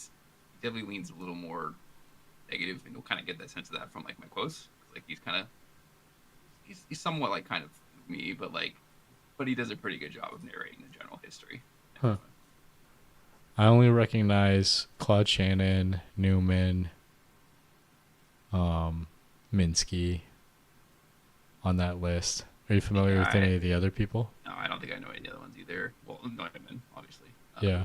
definitely leans a little more negative, and you'll kind of get that sense of that from like my quotes. Like he's kind of he's somewhat like kind of me, but he does a pretty good job of narrating the general history. Huh. I only recognize Claude Shannon, Newman, Minsky on that list. Are you familiar with any of the other people? No, I don't think I know any other ones either. Well, Neumann, obviously. Yeah.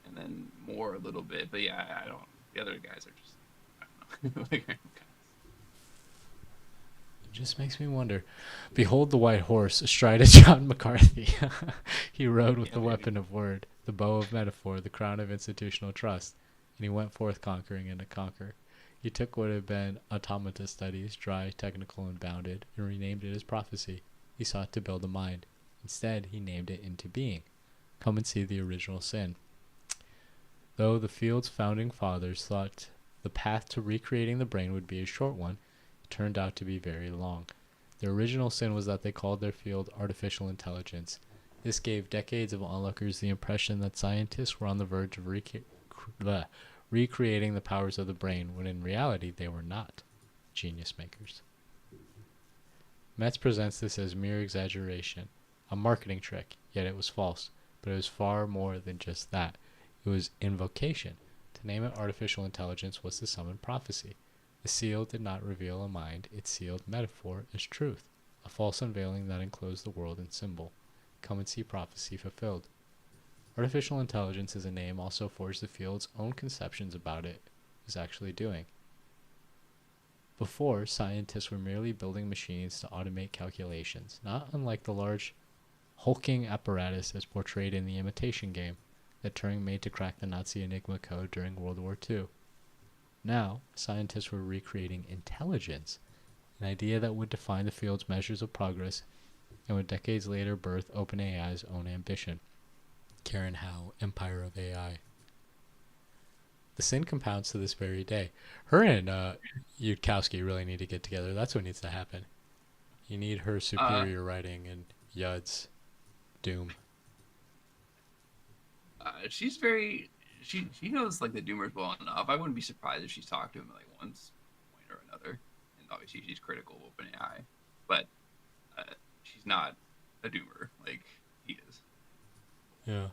And then more a little bit, but yeah, I don't. The other guys are just, I don't know. Like, it just makes me wonder. Behold the white horse astride of John McCarthy. He rode with the weapon of word, the bow of metaphor, the crown of institutional trust, and he went forth conquering and to conquer. He took what had been automata studies, dry, technical, and bounded, and renamed it as prophecy. He sought to build a mind. Instead, he named it into being. Come and see the original sin. Though the field's founding fathers thought the path to recreating the brain would be a short one, it turned out to be very long. The original sin was that they called their field artificial intelligence. This gave decades of onlookers the impression that scientists were on the verge of recreating the powers of the brain, when in reality they were not. Genius Makers. Metz presents this as mere exaggeration, a marketing trick, yet it was false. But it was far more than just that. It was invocation. To name it artificial intelligence was to summon prophecy. The seal did not reveal a mind, it sealed metaphor as truth, a false unveiling that enclosed the world in symbol. Come and see prophecy fulfilled. Artificial intelligence as a name also forged the field's own conceptions about it was actually doing. Before, scientists were merely building machines to automate calculations, not unlike the large hulking apparatus as portrayed in The Imitation Game that Turing made to crack the Nazi Enigma code during World War II. Now, scientists were recreating intelligence, an idea that would define the field's measures of progress and would decades later birth OpenAI's own ambition. Karen Howe, Empire of AI. The sin compounds to this very day. Her and Yudkowsky really need to get together. That's what needs to happen. You need her superior writing and Yud's Doom. She's very she knows like the Doomers well enough. I wouldn't be surprised if she's talked to him like once point or another. And obviously she's critical of OpenAI, but she's not a Doomer like he is. Yeah.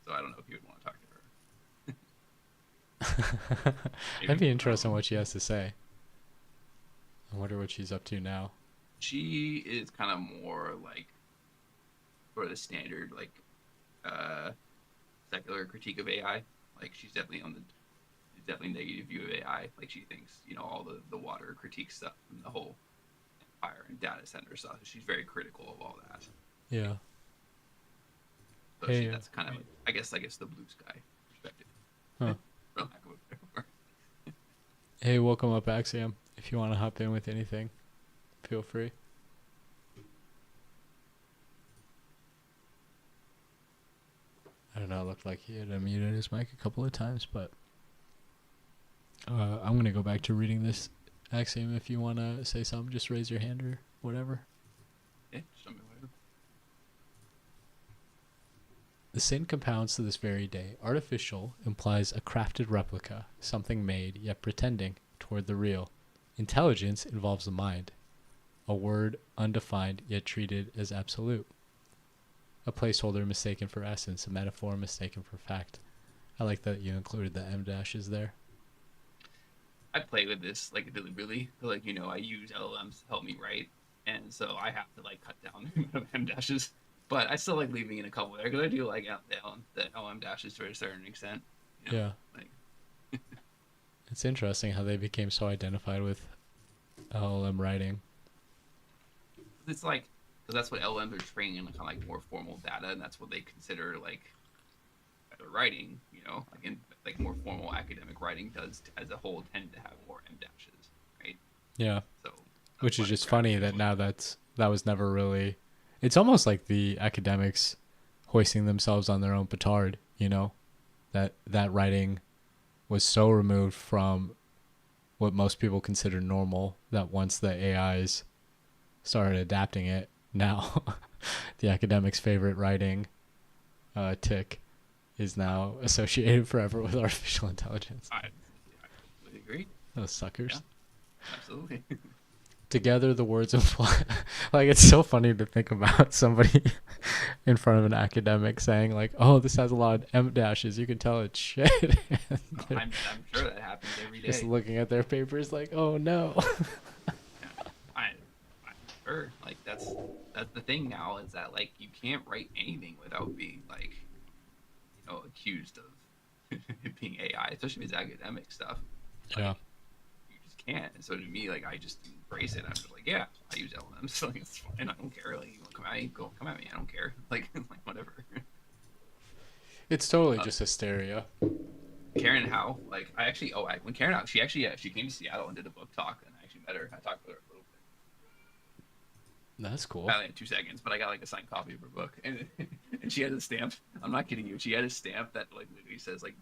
So I don't know if you would want to talk to her. That'd be interesting what she has to say. I wonder what she's up to now. She is kind of more like for the standard like secular critique of AI. Like she's definitely definitely negative view of AI. Like she thinks all the water critique stuff and the whole empire and data center stuff. She's very critical of all that. Yeah. So that's kind of I guess the blue sky perspective. Huh. For lack of a better word. Hey, welcome up, Axiom. If you want to hop in with anything, feel free. I don't know, it looked like he had unmuted his mic a couple of times, but I'm going to go back to reading this. Axiom, if you want to say something, just raise your hand or whatever. Yeah, show me whatever. The sin compounds to this very day. Artificial implies a crafted replica, something made, yet pretending, toward the real. Intelligence involves the mind, a word undefined, yet treated as absolute. A placeholder mistaken for essence, a metaphor mistaken for fact. I like that you included the M dashes there. I play with this like deliberately. Like I use LLMs to help me write, and so I have to like cut down the amount of M dashes. But I still like leaving in a couple there because I do like the LM dashes to a certain extent. Yeah. It's interesting how they became so identified with LLM writing. It's like because that's what LLMs are training on, like more formal data, and that's what they consider like better writing. Like in like more formal academic writing does as a whole tend to have more M dashes, right? Yeah, So that's which is why they just funny gravitate that towards now it. that was never really. It's almost like the academics hoisting themselves on their own petard. That writing was so removed from what most people consider normal that once the AIs started adapting it, now the academics' favorite writing tick is now associated forever with artificial intelligence. I completely agree. Those Yeah, suckers. absolutely. Together, the words imply. Like, it's so funny to think about somebody in front of an academic saying, like, oh, this has a lot of M dashes. You can tell it's shit. And they're I'm sure that happens every just day. looking at their papers, like, oh no. Yeah, I I'm sure. Like that's the thing now is that like you can't write anything without being like accused of it being AI, especially if it's academic stuff. Yeah. Like you just can't. And so to me, like I just embrace it. I'm just like, yeah, I use LLMs, so like, it's fine. I don't care. Like you want to come at me, go come at me. I don't care. Like whatever. It's totally Uh, just hysteria. Karen Howe, like I actually, when Karen Howe, she actually, she came to Seattle and did a book talk, and I actually met her. I talked with her a little bit. That's cool. Probably in 2 seconds, but I got like a signed copy of her book, and and she had a stamp. I'm not kidding you. She had a stamp that like literally says like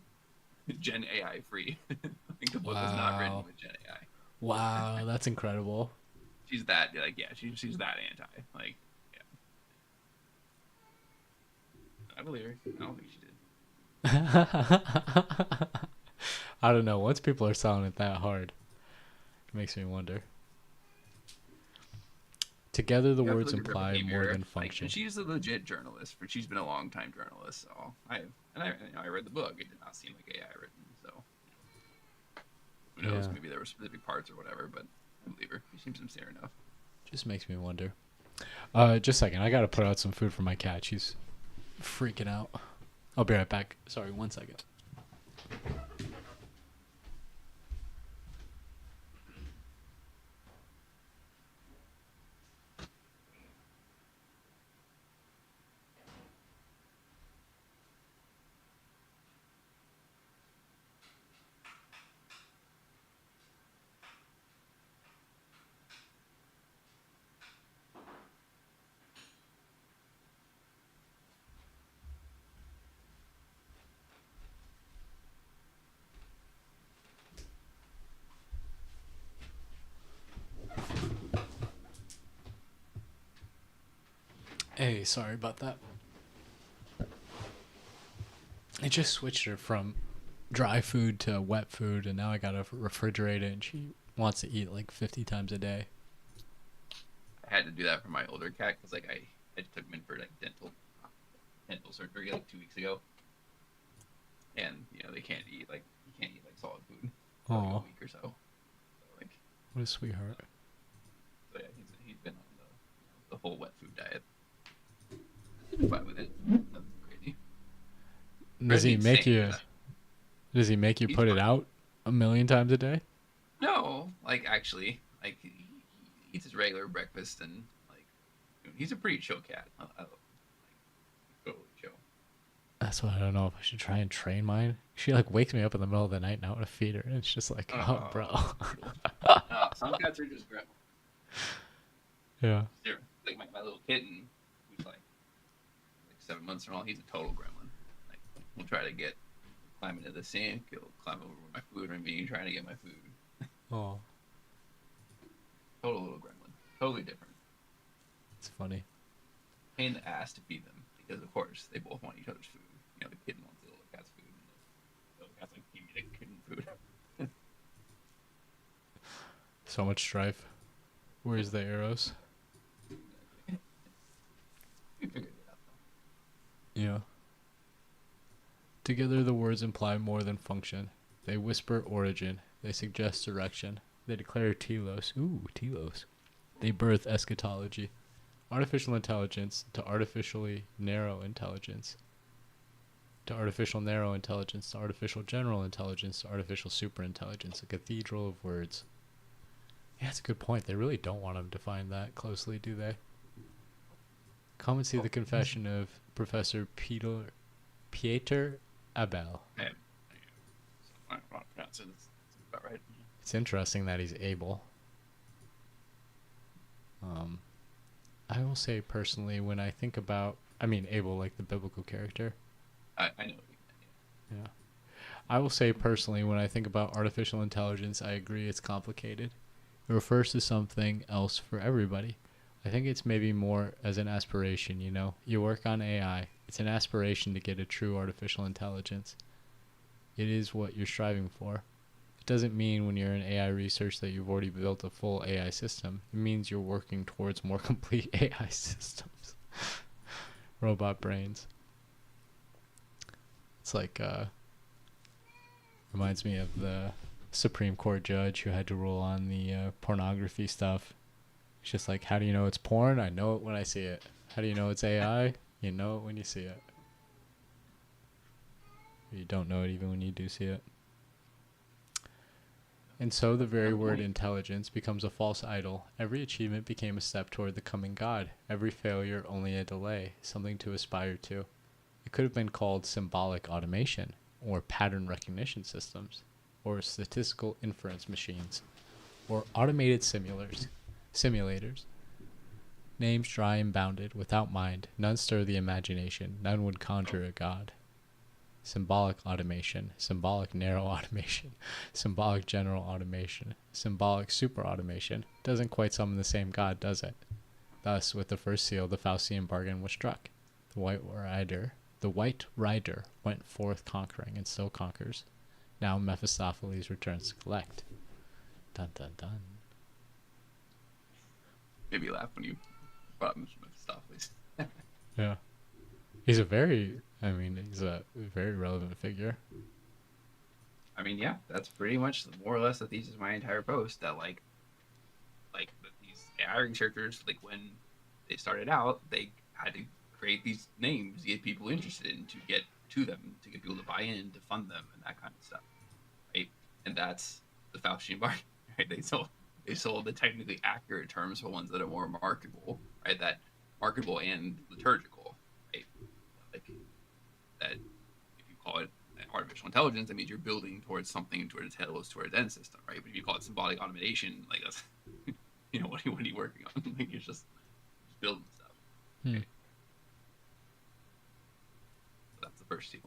Gen AI free. I think the book was not written Wow. with Gen AI. Wow, that's incredible. She's that like yeah, she's that anti. Like yeah, I believe her. I don't think she did. I don't know. Once people are selling it that hard, it makes me wonder. Together, the You have to words look at her imply more behavior. than Like, and function. she's a legit journalist. For she's been a long time journalist. So I read the book. It did not seem like AI written. So who knows? Yeah, Maybe there were specific parts or whatever. But I believe her. She seems sincere enough. just makes me wonder. Just a second. I gotta put out some food for my cat. She's freaking out. I'll be right back. Sorry, 1 second. Hey, sorry about that. I just switched her from dry food to wet food, and now I gotta refrigerate it, and she wants to eat like 50 times a day. I had to do that for my older cat because like I took him in for like dental surgery like 2 weeks ago, and they can't eat like he can't eat like solid food for like a Oh, week or so. So like what a sweetheart. so yeah, he's been on the whole wet food diet. He's been fine with it. Nothing crazy. Does Drives me he make insane you? because Does he make you he's put it fine. out a million times a day? No, like actually, like he eats his regular breakfast and like he's a pretty chill cat. I love him. Like totally chill. That's why I don't know if I should try and train mine. She like wakes me up in the middle of the night and I want to feed her, and it's just like, oh, bro. Oh, brutal. Some cats are just gremlins. Yeah. They're, like my little kitten, who's like 7 months and all, he's a total gremlin. Like he'll try to climb into the sink, he'll climb over my food and me trying to get my food. Oh, Total little gremlin. Totally different. it's funny. Pain in the ass to feed them because of course they both want each other's food. The kitten wants the little cat's food, and the little cat's like, "Give me the kitten food." So much strife. Where's the arrows? Exactly. We figured it out Yeah. Together, the words imply more than function. They whisper origin. They suggest direction. They declare telos. Ooh, telos. They birth eschatology. Artificial intelligence to artificially narrow intelligence. To artificial narrow intelligence. To artificial general intelligence. To artificial superintelligence. A cathedral of words. Yeah, that's a good point. They really don't want them defined that closely, do they? Come and see Oh, the confession of Professor Pieter Abel. yeah. I don't know how to pronounce it. It's about right. It's interesting that he's able. Um, I will say personally, when I think about, I mean, Abel, like the biblical character. I know. Yeah. I will say personally, when I think about artificial intelligence, I agree it's complicated. It refers to something else for everybody. I think it's maybe more as an aspiration, you know? You work on AI, it's an aspiration to get a true artificial intelligence. It is what you're striving for. It doesn't mean when you're in AI research that you've already built a full AI system. It means you're working towards more complete AI systems. Robot brains. It's like, reminds me of the Supreme Court judge who had to rule on the pornography stuff. It's just like, how do you know it's porn? I know it when I see it. How do you know it's AI? You know it when you see it. You don't know it even when you do see it. And so the very word intelligence becomes a false idol. Every achievement became a step toward the coming God. Every failure only a delay, something to aspire to. It could have been called symbolic automation, or pattern recognition systems, or statistical inference machines, or automated simulators. Names dry and bounded, without mind, none stir the imagination, none would conjure a god. Symbolic automation, symbolic narrow automation, symbolic general automation, symbolic super automation doesn't quite summon the same god, does it? Thus, with the first seal, the Faustian bargain was struck. The White Rider went forth conquering and still conquers. Now Mephistopheles returns to collect. Dun dun dun. Made me laugh when you brought up Mephistopheles. Yeah. He's a very relevant figure. I mean, yeah, that's pretty much more or less the thesis of my entire post. That these AI researchers, like when they started out, they had to create these names to get people interested in, to get to them, to get people to buy in, to fund them, and that kind of stuff, right? And that's the Faustian bargain, right? They sold the technically accurate terms for ones that are more marketable, right? That marketable and liturgical, right? Like that, if you call it artificial intelligence, that means you're building towards something, towards a tails, towards end system, right? But if you call it symbolic automation, like that's, what are you working on? Like you're just building stuff. Hmm. Right? So that's the first seal.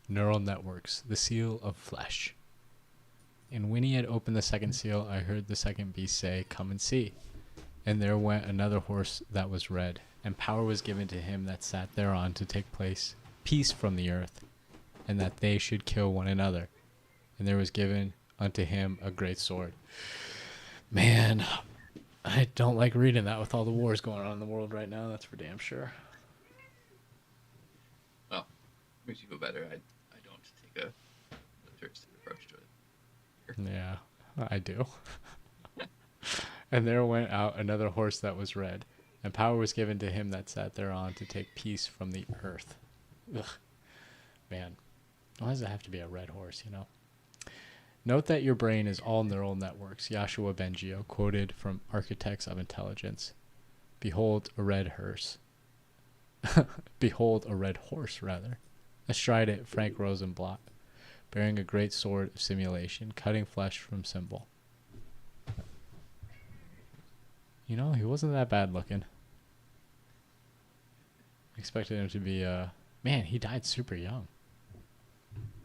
Neural networks, the seal of flesh. And when he had opened the second seal, I heard the second beast say, "Come and see." And there went another horse that was red, and power was given to him that sat thereon to take place peace from the earth, and that they should kill one another. And there was given unto him a great sword. Man, I don't like reading that with all the wars going on in the world right now. That's for damn sure. Well, makes you feel better. I don't take a militaristic approach to it. Yeah, I do. And there went out another horse that was red, and power was given to him that sat thereon to take peace from the earth. Ugh. Man, why does it have to be a red horse, you know? Note that your brain is all neural networks. Joshua Bengio, quoted from Architects of Intelligence. Behold a red hearse. Behold a red horse, rather. Astride it, Frank Rosenblatt, bearing a great sword of simulation, cutting flesh from symbol. You know, he wasn't that bad looking. I expected him to be, man, he died super young.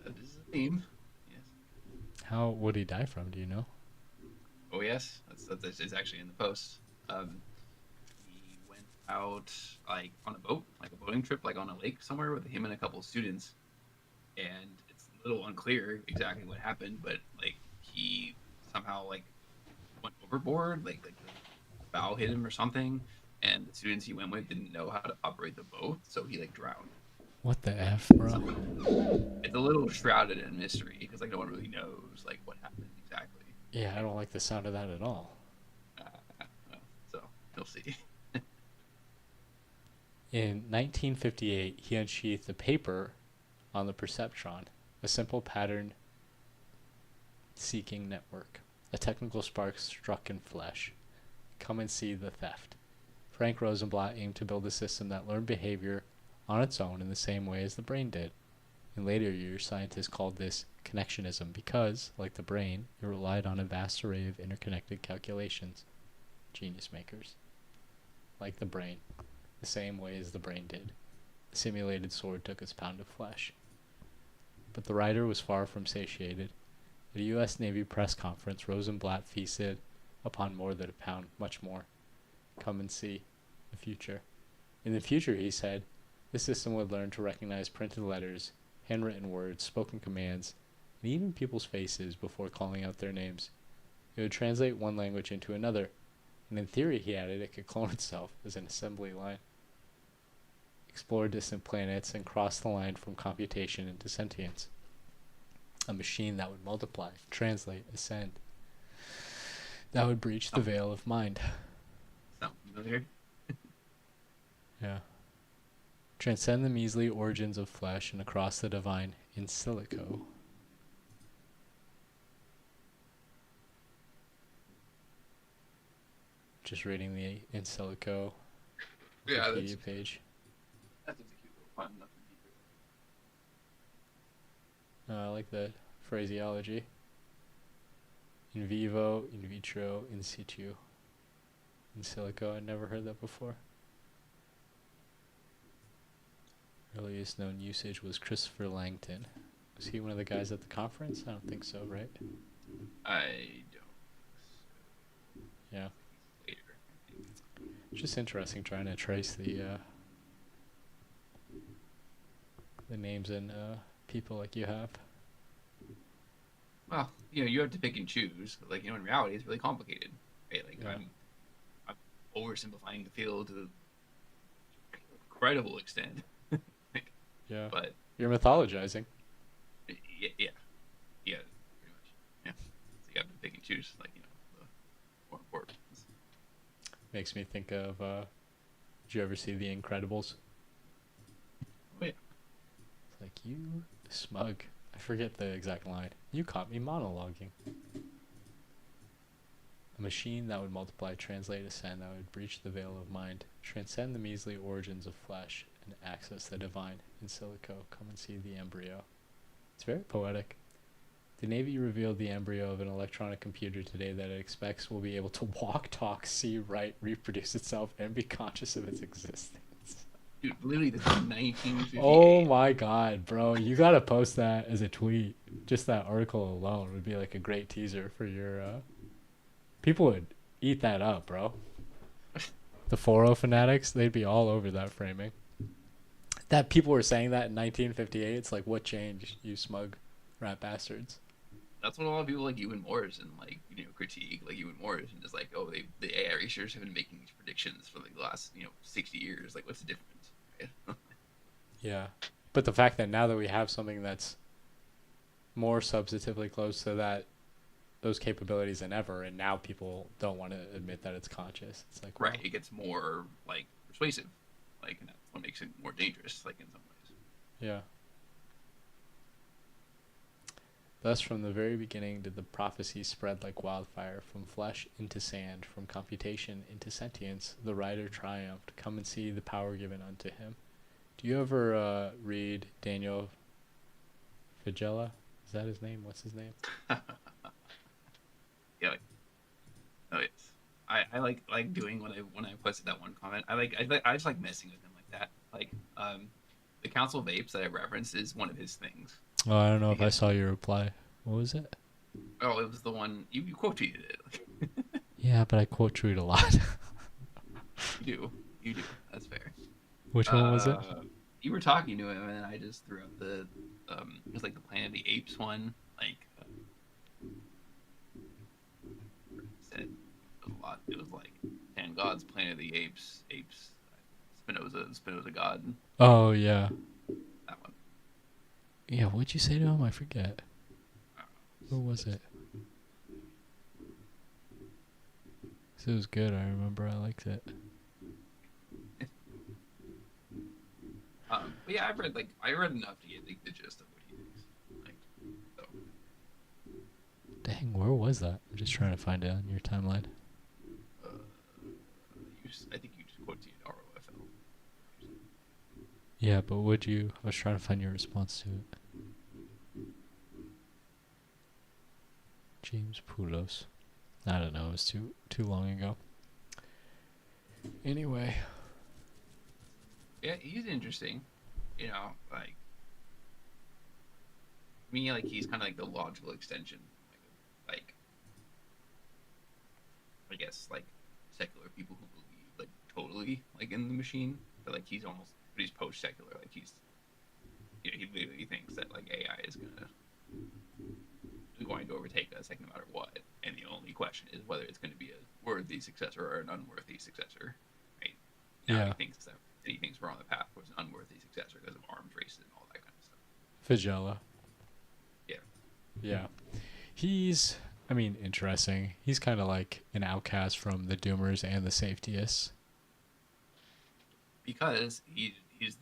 That is the theme. Yes. How would he die from, do you know? Oh yes, that's actually in the post. He went out like on a boat, like a boating trip, like on a lake somewhere with him and a couple of students, and it's a little unclear exactly what happened, but like he somehow like went overboard, like the bow hit him or something, and the students he went with didn't know how to operate the boat, so he like drowned. What the F, bro? It's a little shrouded in mystery because like no one really knows like what happened exactly. Yeah, I don't like the sound of that at all. Uh, so you'll see. In 1958, he unsheathed a paper on the perceptron, a simple pattern seeking network. A technical spark struck in flesh. Come and see the theft. Frank Rosenblatt aimed to build a system that learned behavior on its own in the same way as the brain did. In later years, scientists called this connectionism because, like the brain, it relied on a vast array of interconnected calculations. Genius makers. Like the brain, the same way as the brain did. The simulated sword took its pound of flesh. But the writer was far from satiated. At a U.S. Navy press conference, Rosenblatt feasted upon more than a pound, much more. Come and see the future. In the future, he said, this system would learn to recognize printed letters, handwritten words, spoken commands, and even people's faces before calling out their names. It would translate one language into another, and in theory, he added, it could clone itself as an assembly line, explore distant planets, and cross the line from computation into sentience. A machine that would multiply, translate, ascend. That would breach the veil of mind. Sound familiar? Yeah. Transcend the measly origins of flesh and across the divine in silico. Just reading the in silico Wikipedia page. That's just a cute little fun, nothing deeper. I like the phraseology. In vivo, in vitro, in situ. In silico, I'd never heard that before. Earliest known usage was Christopher Langton. Was he one of the guys at the conference? I don't think so, right? I don't. Yeah. Later. It's just interesting trying to trace the names and people like you have. Well, you have to pick and choose. Like, in reality, it's really complicated. Right? Like, Yeah. I'm oversimplifying the field to an incredible extent. Yeah. But You're mythologizing. yeah, pretty much. Yeah. So you have to pick and choose, like, the more important ones. Makes me think of, did you ever see The Incredibles? Oh, yeah. It's like, you smug. I forget the exact line. You caught me monologuing. A machine that would multiply, translate, ascend, that would breach the veil of mind, transcend the measly origins of flesh, and access the divine in silico. Come and see the embryo. It's very poetic. The Navy revealed the embryo of an electronic computer today that it expects will be able to walk, talk, see, write, reproduce itself, and be conscious of its existence. Dude, literally, this is 1958. Oh my god, bro. You gotta post that as a tweet. Just that article alone would be like a great teaser for your people would eat that up, bro. The 4.0 fanatics, they'd be all over that framing. That people were saying that in 1958, it's like, what changed, you smug rat bastards? That's what a lot of people like Ewan Morrison critique, like Ewan Morrison is like, oh, the AI researchers have been making these predictions for like the last 60 years. Like, what's the difference? Right? Yeah, but the fact that now that we have something that's more substantively close to those capabilities than ever, and now people don't want to admit that it's conscious. It's like, well, Right, it gets more like persuasive, like, and that's what makes it more dangerous, like in some ways. yeah. Thus, from the very beginning did the prophecy spread like wildfire, from flesh into sand, from computation into sentience. The writer triumphed. Come and see the power given unto him. Do you ever read Daniel Figella? Is that his name? What's his name? Yeah, oh yes. I like doing when I posted that one comment. I just like messing with him like that. Like, the Council of Apes that I referenced is one of his things. Oh, I don't know if I saw your reply. What was it? Oh, it was the one you quote tweeted it. Yeah, but I quote tweet a lot. You do. That's fair. Which one was it? You were talking to him, and then I just threw up the it was like the Planet of the Apes one. Like, said a lot. It was like 10 gods, Planet of the Apes, Spinoza God. Oh, yeah. That one. Yeah, what'd you say to him? I forget. What was it? 'Cause it was good. I remember I liked it. But yeah, I read enough to get the gist of what he thinks. Like, so. Dang, where was that? I'm just trying to find it on your timeline. Uh, I think you just quoted ROFL. Yeah, but would you? I was trying to find your response to it. James Poulos. I don't know. It was too long ago. Anyway, Yeah, he's interesting. Like me, like he's kind of like the logical extension, like I guess like secular people who believe like totally like in the machine, but like but he's post secular, like he literally thinks that like AI is going to overtake us like no matter what, and the only question is whether it's going to be a worthy successor or an unworthy successor, right? Now yeah, he thinks we're on the path towards an unworthy successor because of arms races and all that kind of stuff. Figella. Yeah, Yeah, he's. I mean, interesting. He's kind of like an outcast from the Doomers and the Safetyists. because he is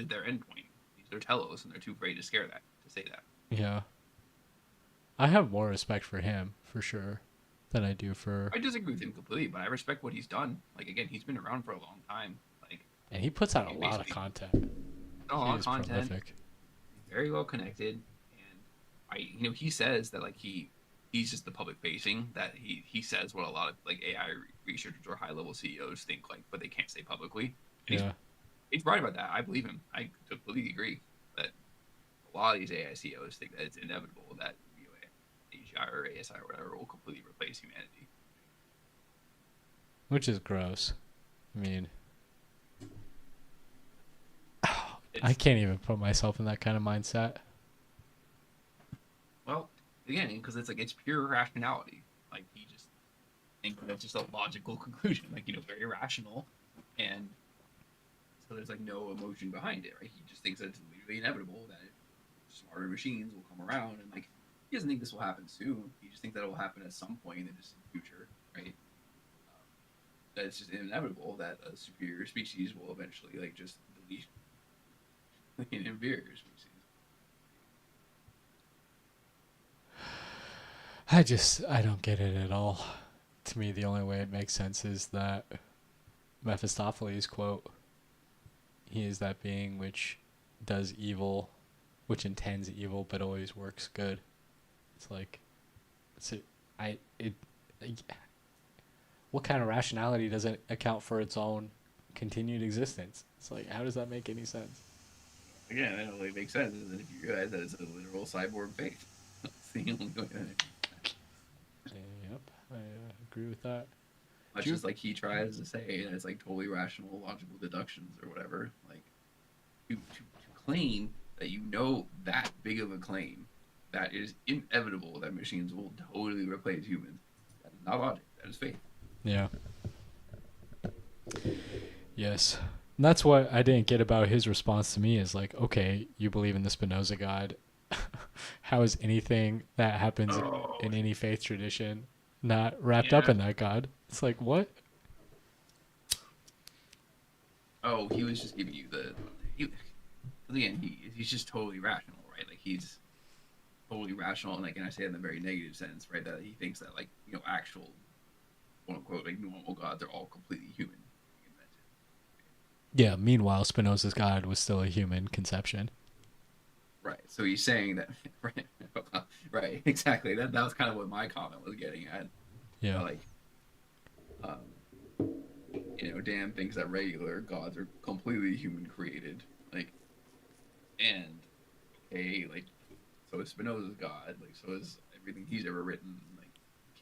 their endpoint. He's their telos, and they're too afraid to say that. Yeah, I have more respect for him for sure than I do for. I disagree with him completely, but I respect what he's done. Like again, he's been around for a long time. Like And he puts out a he's lot of basically content. done a He lot of is content, prolific. very well connected, and he says that like he's just the public facing, that he says what a lot of like AI researchers or high level CEOs think, like, but they can't say publicly. And Yeah, he's right about that. I believe him. I completely agree that a lot of these AI CEOs think that it's inevitable that AGI or ASI or whatever will completely replace humanity. which is gross. I mean, I It's can't even put myself in that kind of mindset. Well, again, because it's like it's pure rationality. Like he just think that's just a logical conclusion, like very rational, and so there's like no emotion behind it, right? He just thinks that it's literally inevitable that smarter machines will come around, and like he doesn't think this will happen soon. He just thinks that it will happen at some point in the distant future, right? That it's just inevitable that a superior species will eventually like just delete an inferior species. I don't get it at all. To me, the only way it makes sense is that Mephistopheles quote, he is that being which does evil, which intends evil, but always works good. It's like, it's I, it, what kind of rationality doesn't account for its own continued existence? It's like, how does that make any sense? Again, that only makes sense is if you realize that it's a literal cyborg faith. That's the only way that Yep, I agree with that. much as like he tries to say that it's like totally rational, logical deductions or whatever. Like to claim that that big of a claim that it is inevitable that machines will totally replace humans. That is not logic. That is faith. Yeah. Yes. And that's what I didn't get about his response to me is like, okay, you believe in the Spinoza God. How is anything that happens Oh, in any faith tradition not wrapped up yeah. in that God? It's like, what? Oh, he was just giving you he, again. He's just totally rational, right? Like he's totally rational, and like, and I say it in a very negative sense, right? That he thinks that like actual quote unquote like normal gods are all completely human, invented. Yeah, meanwhile, Spinoza's God was still a human conception. Right. So he's saying that, right, right, exactly. That was kind of what my comment was getting at. Yeah. Like, um, Dan thinks that regular gods are completely human created. Like, and okay, like, so is Spinoza's God. Like, so is everything he's ever written. Like,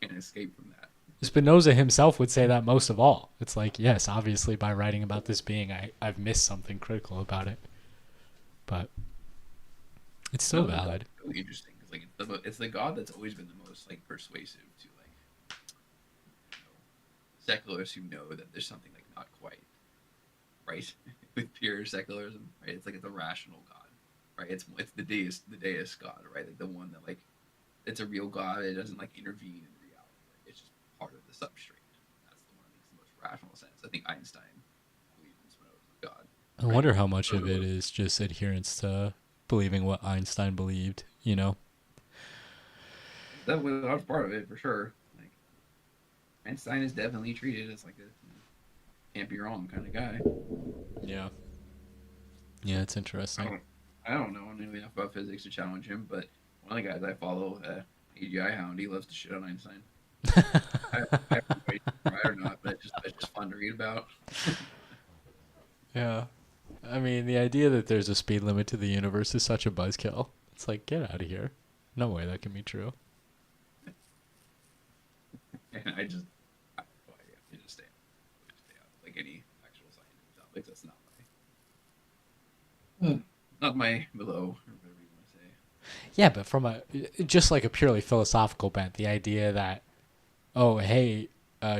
you can't escape from that. Spinoza himself would say that most of all. It's like, yes, obviously by writing about this being, I've missed something critical about it. But it's still Spinoza's God valid. is really interesting because like it's the God that's always been the most like persuasive to like secularists who know that there's something like not quite right with pure secularism, right? It's like it's a rational God, right? It's the deist God, right? Like the one that like it's a real God. It doesn't like intervene in reality. Right? It's just part of the substrate. That's the one that makes the most rational sense. I think Einstein believed in Spinoza's God, I right? wonder how much of it is just adherence to believing what Einstein believed, you know? That was part of it for sure. Like Einstein is definitely treated as like a can't be wrong kind of guy. Yeah. Yeah, it's I interesting. don't, I don't know nearly enough about physics to challenge him, but one of the guys I follow, AGI Hound, he loves to shit on Einstein. I have no idea if he's right or not, but it's just fun to read about. Yeah. I mean, the idea that there's a speed limit to the universe is such a buzzkill. It's like, get out of here. No way that can be true. And I just, well, yeah, I just stay out of like any actual scientific topics. That's not my below or whatever you want to say. Yeah, but from a just like a purely philosophical bent, the idea that oh hey,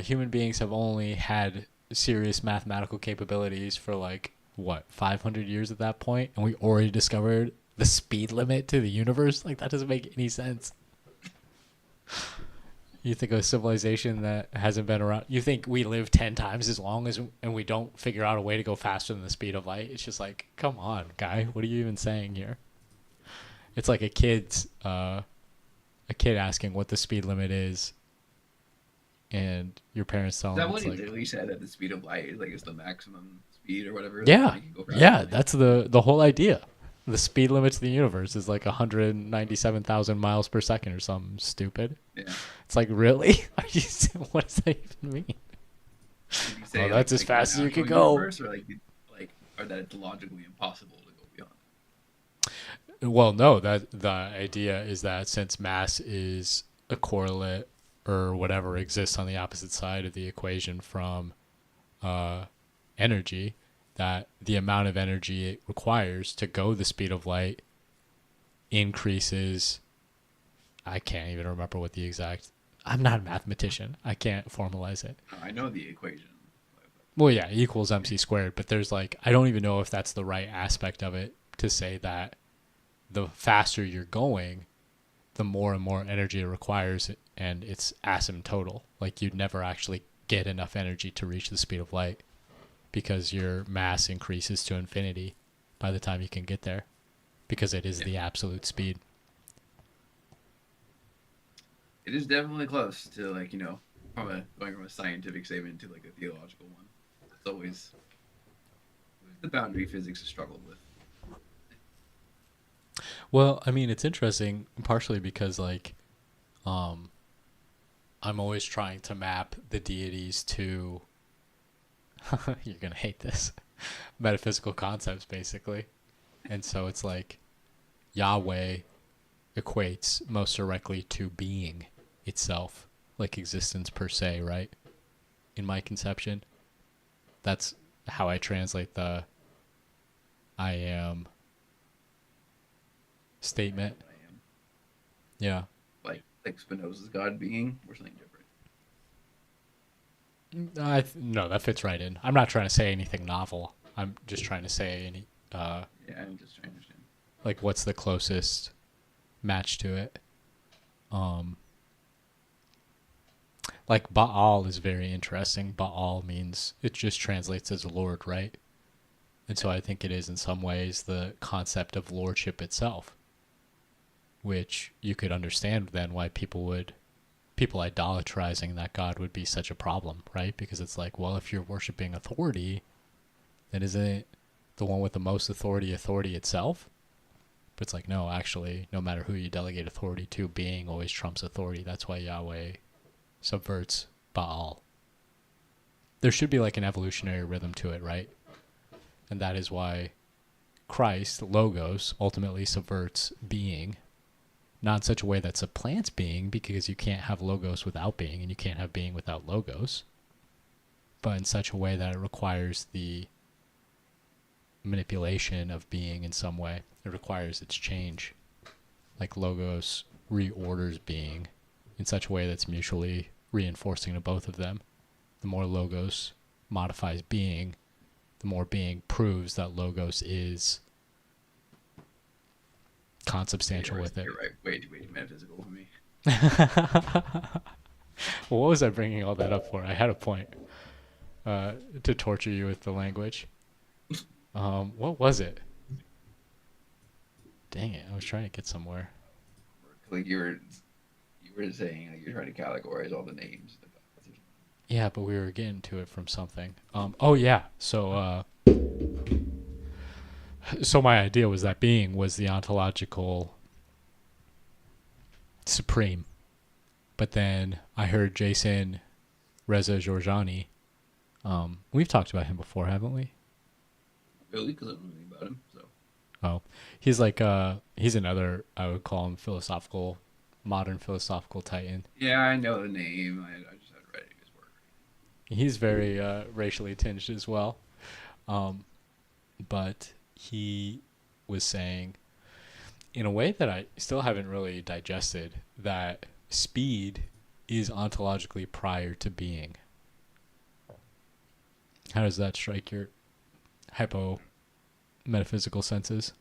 human beings have only had serious mathematical capabilities for like what 500 years at that point, and we already discovered the speed limit to the universe. Like that doesn't make any sense. You think of a civilization that hasn't been around. You think we live 10 times as long as, and we don't figure out a way to go faster than the speed of light. It's just like, come on, guy. What are you even saying here? It's like a kid asking what the speed limit is, and your parents tell Is them that what it's he like, literally said that the speed of light is like is the maximum speed or whatever that yeah, like you go faster yeah. than light? That's the whole idea. The speed limit to the universe is like 197,000 miles per second or something stupid. Yeah. It's like, really? Are you? What does that even mean? Did you Oh, say that's as like the fast as you natural could go. universe or like or that it's logically impossible to go beyond? Well, no, that the idea is that since mass is a correlate or whatever exists on the opposite side of the equation from uh, energy, that the amount of energy it requires to go the speed of light increases. I can't even remember what the exact. I'm not a mathematician. I can't formalize it. No, I know the equation. Well, yeah, equals mc squared, but there's like I don't even know if that's the right aspect of it to say that the faster you're going, the more and more energy it requires, and it's asymptotal. Like you'd never actually get enough energy to reach the speed of light because your mass increases to infinity by the time you can get there because it is Yeah, the absolute speed. it is definitely close to like from a going from a scientific statement to like a theological one. It's always the boundary physics has struggled with. Well, I mean, it's interesting partially because like um I'm always trying to map the deities to you're going to hate this. Metaphysical concepts basically. And so it's like Yahweh equates most directly to being itself, like existence per se, right? In my conception, that's how I translate the I am statement. I am Yeah. like Spinoza's God being or something different. No, that fits right in. I'm not trying to say anything novel. I'm just trying to say any Yeah, I'm just trying to understand. like what's the closest match to it. Um like Baal is very interesting. Baal means it just translates as Lord, right? And so I think it is in some ways the concept of lordship itself, which you could understand then why people idolatrizing that god would be such a problem, right? Because it's like, well, if you're worshiping authority, then isn't it the one with the most authority itself? But it's like, no, actually, no matter who you delegate authority to, being always trumps authority. That's why Yahweh subverts Baal. There should be like an evolutionary rhythm to it, right? And that is why Christ, Logos, ultimately subverts being. Not in such a way that supplants being, because you can't have Logos without being, and you can't have being without Logos. But in such a way that it requires the manipulation of being in some way. It requires its change. Like Logos reorders being in such a way that's mutually reinforcing to both of them. The more Logos modifies being, the more being proves that Logos is consubstantial with it. You're right. Way too metaphysical for me. Well, what was I bringing all that up for? I had a point to torture you with the language. What was it? Dang it! I was trying to get somewhere. Like you You were just saying like you're trying to categorize all the names. Of the gods or Yeah, but we were getting to it from something. Oh yeah. So my idea was that being was the ontological supreme. But then I heard Jason Reza Giorgiani. We've talked about him before, haven't we? really, because I don't know anything about him. So Oh, he's like he's another, I would call him philosophical, modern philosophical titan. yeah, I know the name. I just haven't read any of his work. He's very racially tinged as well. But he was saying, in a way that I still haven't really digested, that speed is ontologically prior to being. How does that strike your hypo metaphysical senses?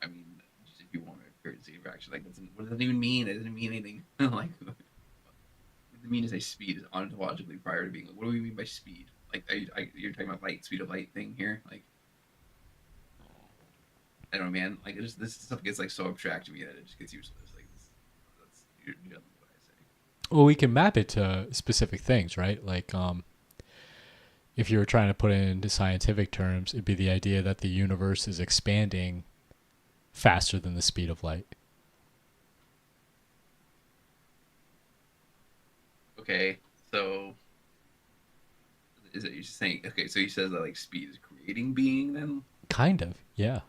I mean, just if you want a currency of action, like what does that even mean? It doesn't mean anything. Like, what does it mean to say speed is ontologically prior to being? Like, what do we mean by speed? Like, you're talking about light, speed of light thing here. Like, I don't know, man. Like, this stuff gets like so abstract to me that it just gets useless. Like, that's generally what I say. Well, we can map it to specific things, right? Like, if you were trying to put it into scientific terms, it'd be the idea that the universe is expanding faster than the speed of light. Okay, so is it you're saying? Okay, so he says that like speed is creating being. Then Kind of, yeah.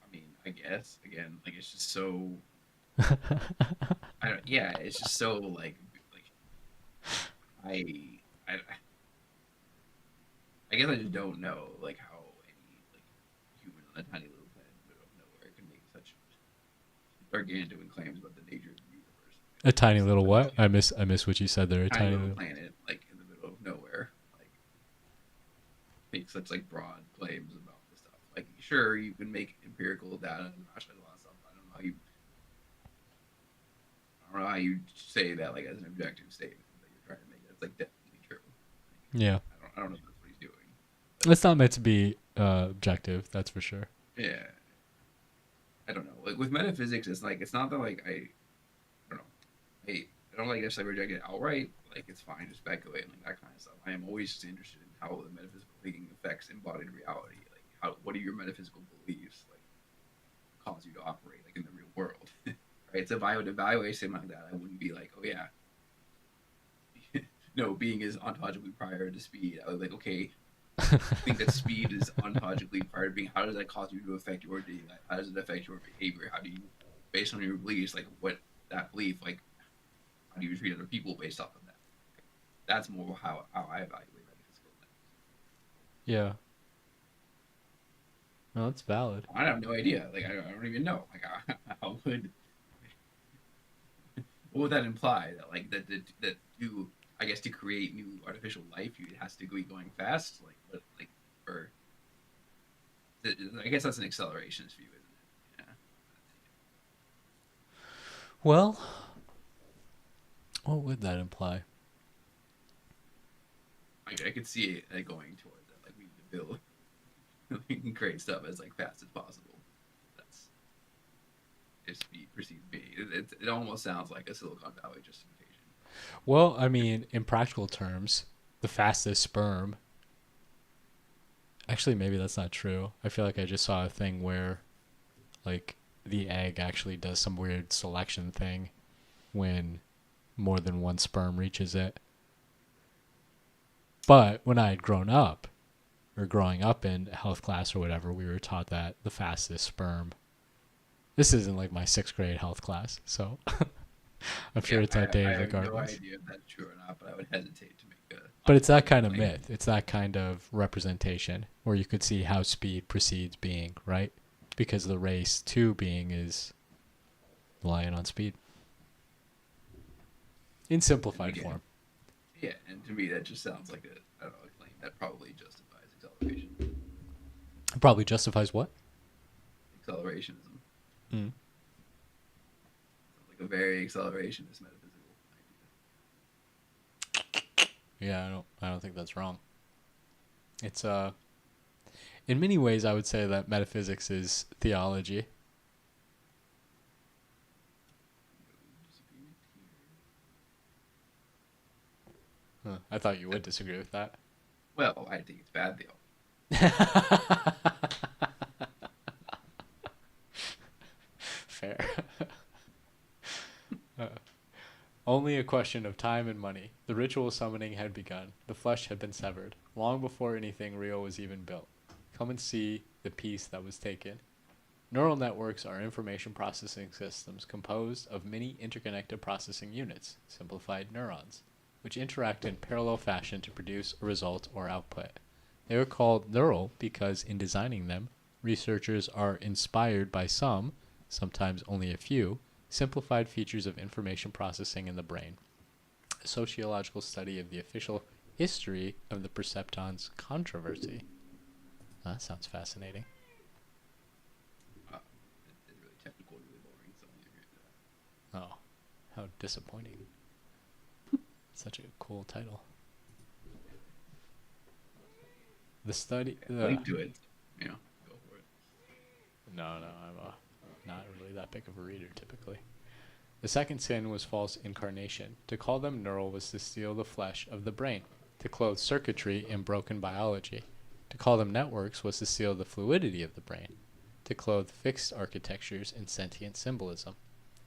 I mean, I guess again, like it's just so. I don't. Yeah, it's just so like I guess I just don't know like how any like human on a tiny little planet in the middle of nowhere can make such gargantuan claims about the nature of the universe. A tiny Just little like what? I miss what you said there. A tiny tiny little little. planet like in the middle of nowhere, like make such like broad claims about the stuff. Like sure, you can make empirical data and rationalize a lot of stuff. I don't know how you say that like as an objective statement that you're trying to make. That's like definitely true. Yeah, Like, I don't know if that's what he's doing. it's not meant to be objective. That's for sure. Yeah, I don't know. Like with metaphysics, it's like it's not that like I don't know. I don't like necessarily reject it outright. Like it's fine to speculate and like that kind of stuff. I am always just interested in how the metaphysical thinking affects embodied reality. Like how what are your metaphysical beliefs like cause you to operate like in the real world? Right. So if I would evaluate something like that, I wouldn't be like, oh yeah, no, being is ontologically prior to speed. I was like, okay, I think that speed is ontologically prior to being. How does that cause you to affect your daily life? How does it affect your behavior? How do you, based on your beliefs, like what that belief, like how do you treat other people based off of that? That's more how I evaluate metaphysical things. Yeah. No, that's valid. I have no idea. Like I don't even know. Like how would what would that imply? That like that you I guess to create new artificial life, you it has to be going fast. Like what like or I guess that's an accelerationist view, isn't it? Yeah. Well, what would that imply? I could see it going towards that. Like we need to build, we can create stuff as like fast as possible. That's if speed precedes being. It almost sounds like a Silicon Valley justification. Well, I mean, in practical terms, the fastest sperm. Actually, maybe that's not true. I feel like I just saw a thing where, like, the egg actually does some weird selection thing when more than one sperm reaches it. But when I had grown up, or growing up in health class or whatever, we were taught that the fastest sperm. This isn't like my sixth grade health class, so I'm sure Yeah, it's I outdated have no regardless. idea if that's true or not, but I would hesitate to make a But it's that ontological kind of claim. myth. It's that kind of representation where you could see how speed precedes being, right? Because the race to being is relying on speed in And simplified again, form. yeah, and to me that just sounds like a I don't know a claim that probably justifies acceleration, It probably justifies what? accelerationism. Mm. Sounds like a very accelerationist metaphysical idea. Yeah, I don't think that's wrong. It's In many ways, I would say that metaphysics is theology. Huh. I thought you would disagree with that. Well, I think it's bad though. Fair. Uh, Only a question of time and money. The ritual summoning had begun. The flesh had been severed, long before anything real was even built. Come and see the piece that was taken. Neural networks are information processing systems composed of many interconnected processing units, simplified neurons, which interact in parallel fashion to produce a result or output. They are called neural because in designing them, researchers are inspired by some, sometimes only a few, simplified features of information processing in the brain. A sociological study of the official history of the perceptrons controversy. That sounds fascinating. It's really technical and really boring, so I only agree with that. Oh, how disappointing. Such a cool title. The study. Link to it. Go for it. No, I'm not really that big of a reader typically. The second sin was false incarnation. To call them neural was to steal the flesh of the brain, to clothe circuitry in broken biology. To call them networks was to steal the fluidity of the brain, to clothe fixed architectures in sentient symbolism,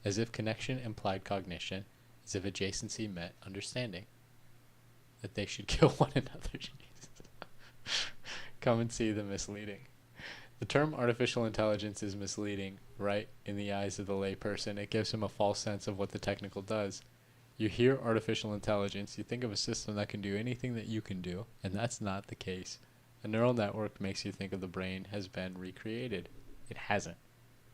as if connection implied cognition, as if adjacency meant understanding. That they should kill one another. Come and see the misleading. The term artificial intelligence is misleading, right? In the eyes of the layperson, it gives him a false sense of what the technical does. You hear artificial intelligence, you think of a system that can do anything that you can do, and that's not the case. A neural network makes you think of the brain has been recreated. It hasn't.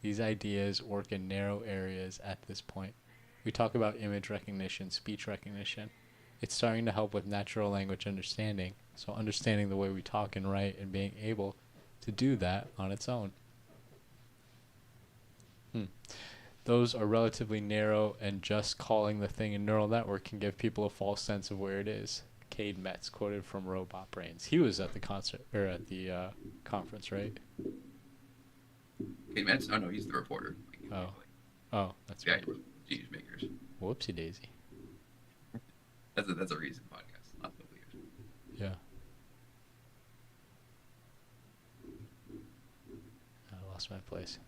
These ideas work in narrow areas at this point. We talk about image recognition, speech recognition. It's starting to help with natural language understanding, so understanding the way we talk and write and being able to do that on its own. Those are relatively narrow, and just calling the thing a neural network can give people a false sense of where it is. Cade Metz, quoted from Robot Brains. He was at the concert or at the conference, right? Cade Metz? Oh no, he's the reporter. Oh, that's Yeah, right. Genius Makers. Whoopsie daisy. That's a recent podcast, not the years. Yeah. I lost my place.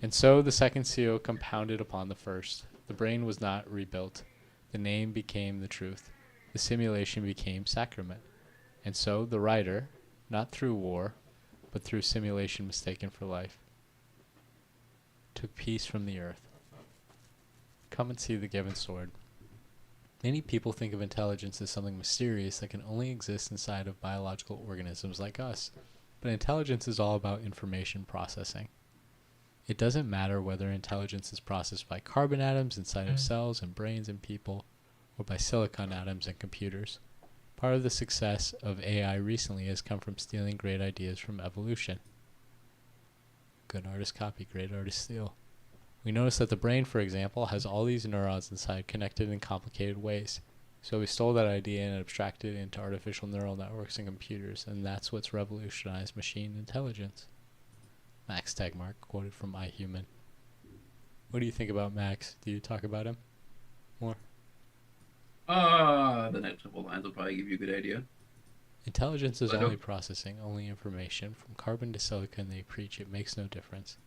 And so the second seal compounded upon the first. The brain was not rebuilt. The name became the truth. The simulation became sacrament. And so the writer, not through war, but through simulation mistaken for life, took peace from the earth. Come and see the given sword. Many people think of intelligence as something mysterious that can only exist inside of biological organisms like us. But intelligence is all about information processing. It doesn't matter whether intelligence is processed by carbon atoms inside of cells and brains in people, or by silicon atoms in computers. Part of the success of AI recently has come from stealing great ideas from evolution. Good artist copy, great artist steal. We notice that the brain, for example, has all these neurons inside connected in complicated ways. So we stole that idea and abstracted it into artificial neural networks and computers, and that's what's revolutionized machine intelligence. Max Tegmark, quoted from iHuman. What do you think about Max? Do you talk about him more? The next couple lines will probably give you a good idea. Intelligence is only processing, only information. From carbon to silicon, they preach it makes no difference.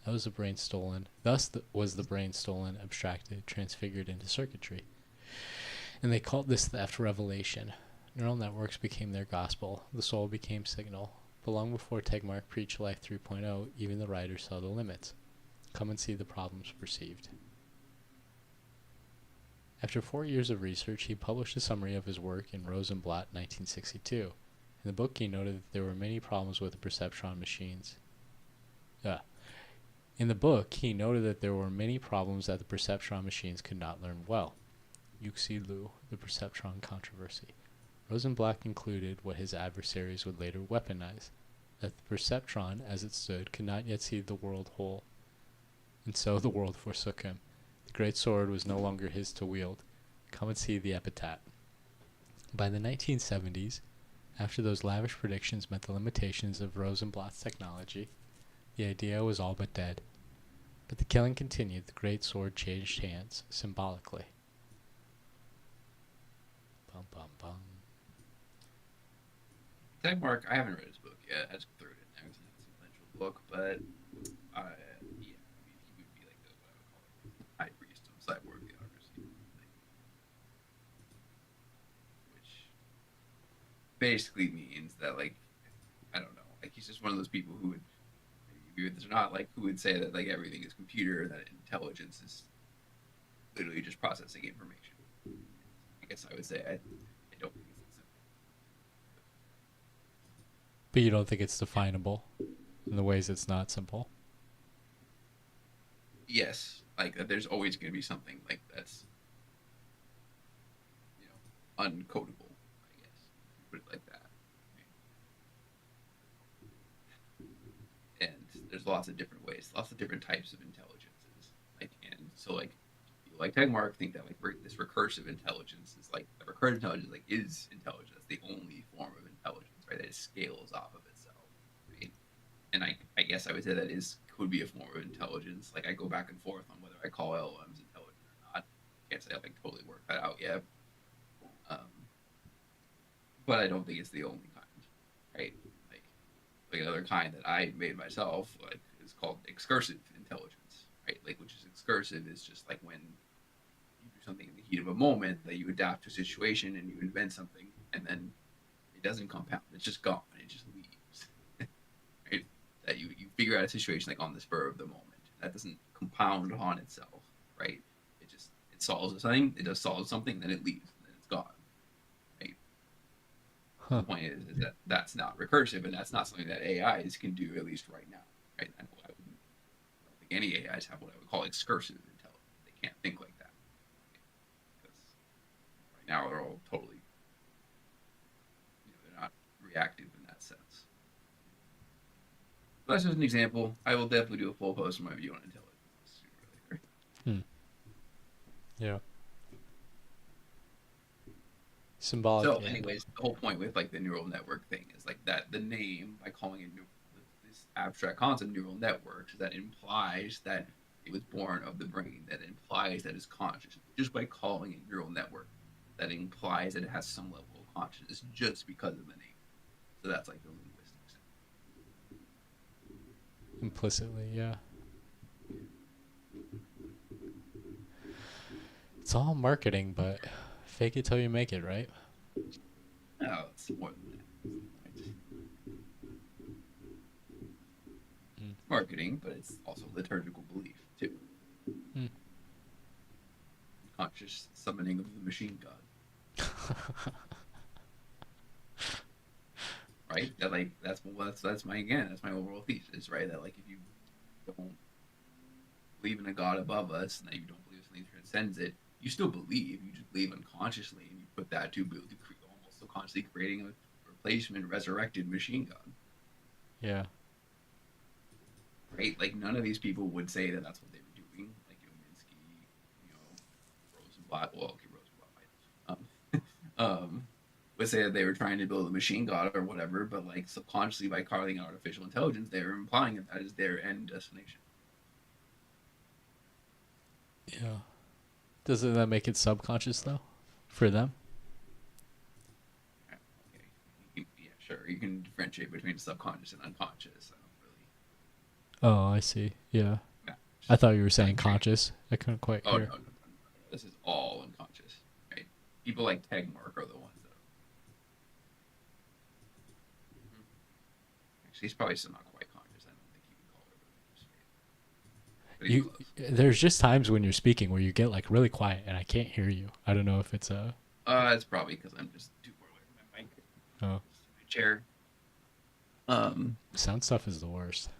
That was the brain stolen. Thus was the brain stolen, abstracted, transfigured into circuitry. And they called this theft revelation. Neural networks became their gospel. The soul became signal. But long before Tegmark preached Life 3.0, even the writer saw the limits. Come and see the problems perceived. After 4 years of research, he published a summary of his work in Rosenblatt 1962. In the book, he noted that there were many problems with the perceptron machines. In the book, he noted that there were many problems that the perceptron machines could not learn well. Yuxi Liu, the perceptron controversy. Rosenblatt concluded what his adversaries would later weaponize, that the perceptron, as it stood, could not yet see the world whole. And so the world forsook him. The great sword was no longer his to wield. Come and see the epitaph. By the 1970s, After those lavish predictions met the limitations of Rosenblatt's technology, the idea was all but dead. But the killing continued. The great sword changed hands, symbolically. Bum, bum, bum. Mark, I haven't read his book yet. I just threw it in there. It's an influential book, but yeah, I mean, he would be like the, what I would call like the high priest of cyborg theocracy, like, which basically means that like I don't know, like he's just one of those people who would maybe agree with this or not, like who would say that like everything is computer, that intelligence is literally just processing information. I guess I would say I don't think it's that simple. But you don't think it's definable in the ways it's not simple? Yes, like there's always going to be something like that's uncodable. I guess put it like that. And there's lots of different ways, lots of different types of intelligences. Like and so like people like Tegmark think that like this recursive intelligence is like the recursive intelligence like is intelligence. That's the only form of intelligence, right? That it scales off of itself, right? And I guess I would say that is could be a form of intelligence. Like I go back and forth on whether I call LLMs intelligent or not. Can't say I've like totally worked that out yet. Um, but I don't think it's the only kind, right? Like another kind that I made myself, like is called excursive intelligence, right? Like which is excursive is just like when you do something in the heat of a moment that you adapt to a situation and you invent something and then it doesn't compound, it's just gone, it just leaves, right? That you figure out a situation like on the spur of the moment. That doesn't compound on itself, right? It solves something, it does solve something, then it leaves, and then it's gone, right? Huh. The point is that that's not recursive, and that's not something that AIs can do at least right now, right? I don't think any AIs have what I would call excursive intelligence. They can't think like that because right now they're all totally, they're not reactive in that sense. But that's just an example. I will definitely do a full post on my view on intelligence sooner or later. Hmm. Yeah. Symbolic. So, Yeah. anyways, the whole point with like the neural network thing is like that the name by calling it this abstract concept neural networks that implies that it was born of the brain, that implies that it's conscious. Just by calling it neural network, that implies that it has some level of consciousness just because of the name. So that's like the linguistic sense. Implicitly, yeah. It's all marketing, but fake it till you make it, right? No, it's more than that. Mm. Marketing, but it's also liturgical belief too. Mm. Conscious summoning of the machine god. Right? That like that's my overall thesis, right? That like if you don't believe in a god above us and that you don't believe something transcends it, you still believe. You just believe unconsciously, and you put that to build to create almost subconsciously creating a replacement resurrected machine god. Yeah. Right? Like none of these people would say that that's what they were doing. Like Minsky, Rosenblatt. Well, okay, Rosenblatt might would say that they were trying to build a machine god or whatever, but like subconsciously by calling it artificial intelligence, they were implying that that is their end destination. Yeah. Doesn't that make it subconscious though, for them? Okay, yeah, sure. You can differentiate between subconscious and unconscious. I don't really. Oh, I see. Yeah. No, I thought you were I saying agree. conscious. I couldn't quite Oh no, hear. no, no, no, no. This is all unconscious, right? People like Tegmark are the ones that. Actually, he's probably still not quite conscious. I don't think he would call it a religious faith, but he's You close. there's just times when you're speaking where you get like really quiet and I can't hear you. I don't know if it's a It's probably because I'm just too far away from my mic, oh, my chair. sound stuff is the worst.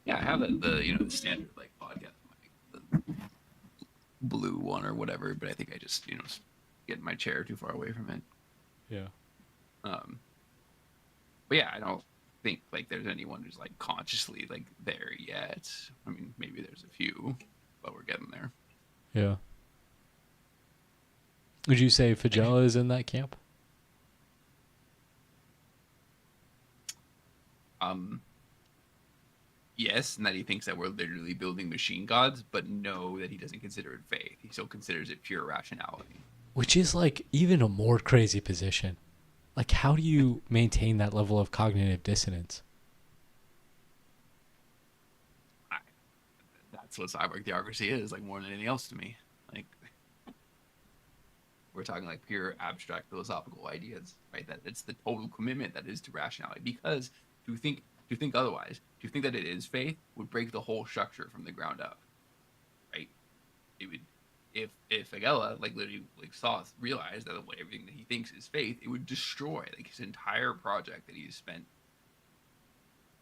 Yeah, I have the standard like podcast mic, the blue one or whatever, but I think I just get my chair too far away from it. Yeah. Um, but yeah, I don't think like there's anyone who's like consciously like there yet. I mean, maybe there's a few, but we're getting there. Yeah. Would you say Fagella is in that camp? Um, yes, and that he thinks that we're literally building machine gods, but no, that he doesn't consider it faith. He still considers it pure rationality. Which is like even a more crazy position. Like, how do you maintain that level of cognitive dissonance? I, that's what cyborg theocracy is, like more than anything else to me. Like we're talking like pure abstract philosophical ideas, right? That it's the total commitment that is to rationality. Because to think to think otherwise, to think that it is faith would break the whole structure from the ground up, right? It would if Agella like literally like saw realized that what everything that he thinks is faith, it would destroy like his entire project that he's spent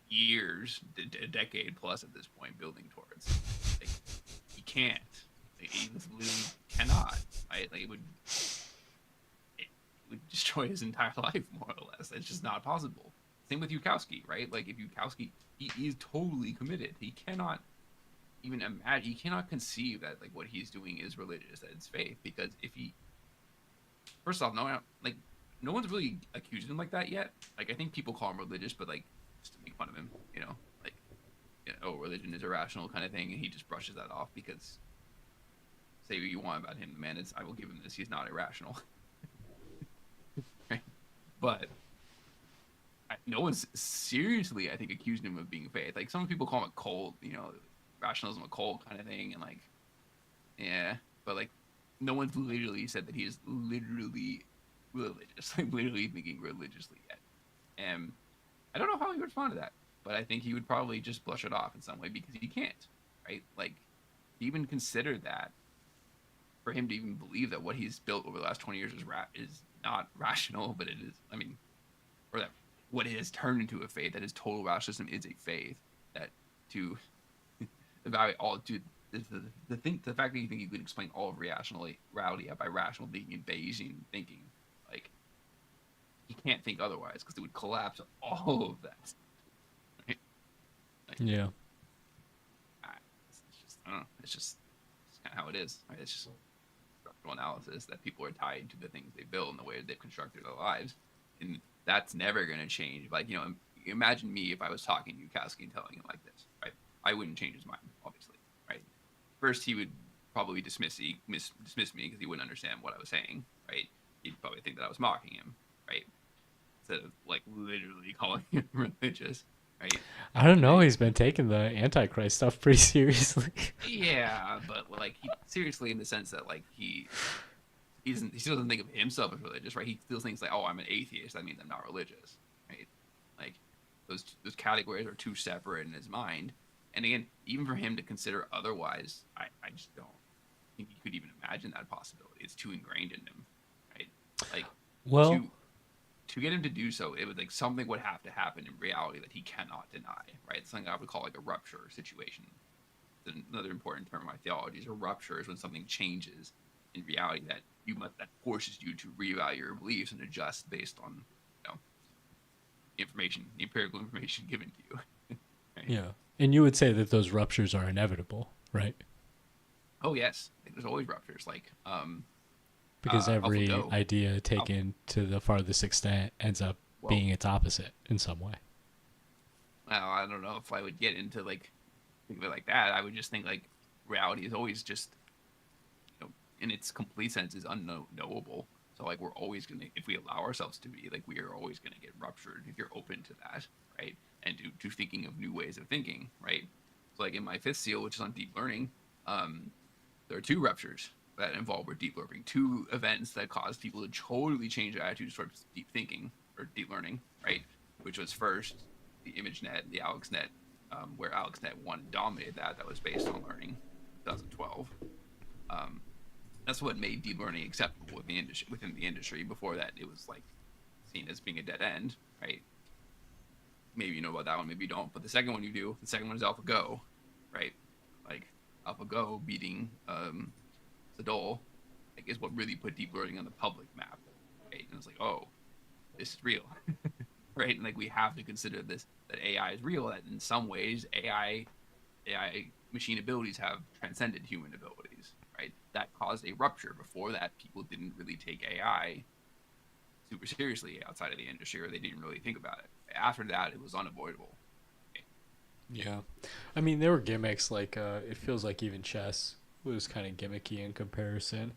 years, a decade plus at this point building towards. Like he can't. Like, he literally cannot. Right? Like it would destroy his entire life more or less. It's just not possible. Same with Yukowski, right? Like if Yukowski, he is totally committed. He cannot even imagine. He cannot conceive that like what he's doing is religious, that it's faith. Because if he, first off, like no one's really accused him like that yet. Like I think people call him religious, but like just to make fun of him, like oh, religion is irrational kind of thing, and he just brushes that off because say what you want about him, the man is. I will give him this. He's not irrational, right? But no one's seriously, I think, accused him of being faith. Like some people call him a cult, rationalism a cult kind of thing, and like yeah, but like no one's literally said that he is literally religious, like literally thinking religiously yet. And I don't know how he would respond to that, but I think he would probably just blush it off in some way because he can't, right? Like even consider that for him to even believe that what he's built over the last 20 years is not rational, but it is. I mean, or that what it has turned into a faith, that his total rationalism is a faith, that to evaluate all to the fact that you think you can explain all of reality by rational thinking and Bayesian thinking, like he can't think otherwise because it would collapse all of that. Right? Like, Yeah. it's just I don't know. It's kind of how it is. Right? It's just structural analysis that people are tied to the things they build and the way they've constructed their lives, and that's never going to change. Like imagine me if I was talking to Yukowski and telling him like this, right? I wouldn't change his mind, obviously, right? First, he would probably dismiss me because he wouldn't understand what I was saying, right? He'd probably think that I was mocking him, right? Instead of like literally calling him religious, right? I don't And know. then He's been taking the Antichrist stuff pretty seriously. yeah, but like he seriously in the sense that like he still doesn't think of himself as religious, right? He still thinks like, oh, I'm an atheist. That means I'm not religious, right? Like those categories are too separate in his mind. And again, even for him to consider otherwise, I just don't think he could even imagine that possibility. It's too ingrained in him, right? Like Well, to to get him to do so, it would like something would have to happen in reality that he cannot deny, right? It's something I would call like a rupture situation. Another important term in my theology is a rupture is when something changes in reality that forces you to reevaluate your beliefs and adjust based on information, the empirical information given to you. Right? yeah. And you would say that those ruptures are inevitable, right? Oh yes, there's always ruptures. Like Because every AlphaGo. idea Alpha, taken to the farthest extent ends up well, being its opposite in some way. I don't know if I would get into like think of it like that. I would just think like reality is always just in its complete sense is unknowable. So like we're always gonna, if we allow ourselves to be, like we are always gonna get ruptured if you're open to that, right? And to thinking of new ways of thinking, right? So like in my fifth seal, which is on deep learning, there are two ruptures that involve with deep learning, two events that cause people to totally change their attitudes towards deep thinking or deep learning, right? Which was first the ImageNet, the AlexNet, where AlexNet one dominated that. That was based on learning, 2012. Um, that's what made deep learning acceptable within the industry. Before that, it was like seen as being a dead end, right? Maybe you know about that one, maybe you don't. But the second one you do. The second one is AlphaGo, right? Like AlphaGo beating Sadol, like is what really put deep learning on the public map, right? And it's like, oh, this is real, right? And like we have to consider this that AI is real. That in some ways AI machine abilities have transcended human abilities, right? That caused a rupture. Before that, people didn't really take AI super seriously outside of the industry, or they didn't really think about it. After that, it was unavoidable. Yeah. I mean, there were gimmicks like it feels like even chess was kind of gimmicky in comparison.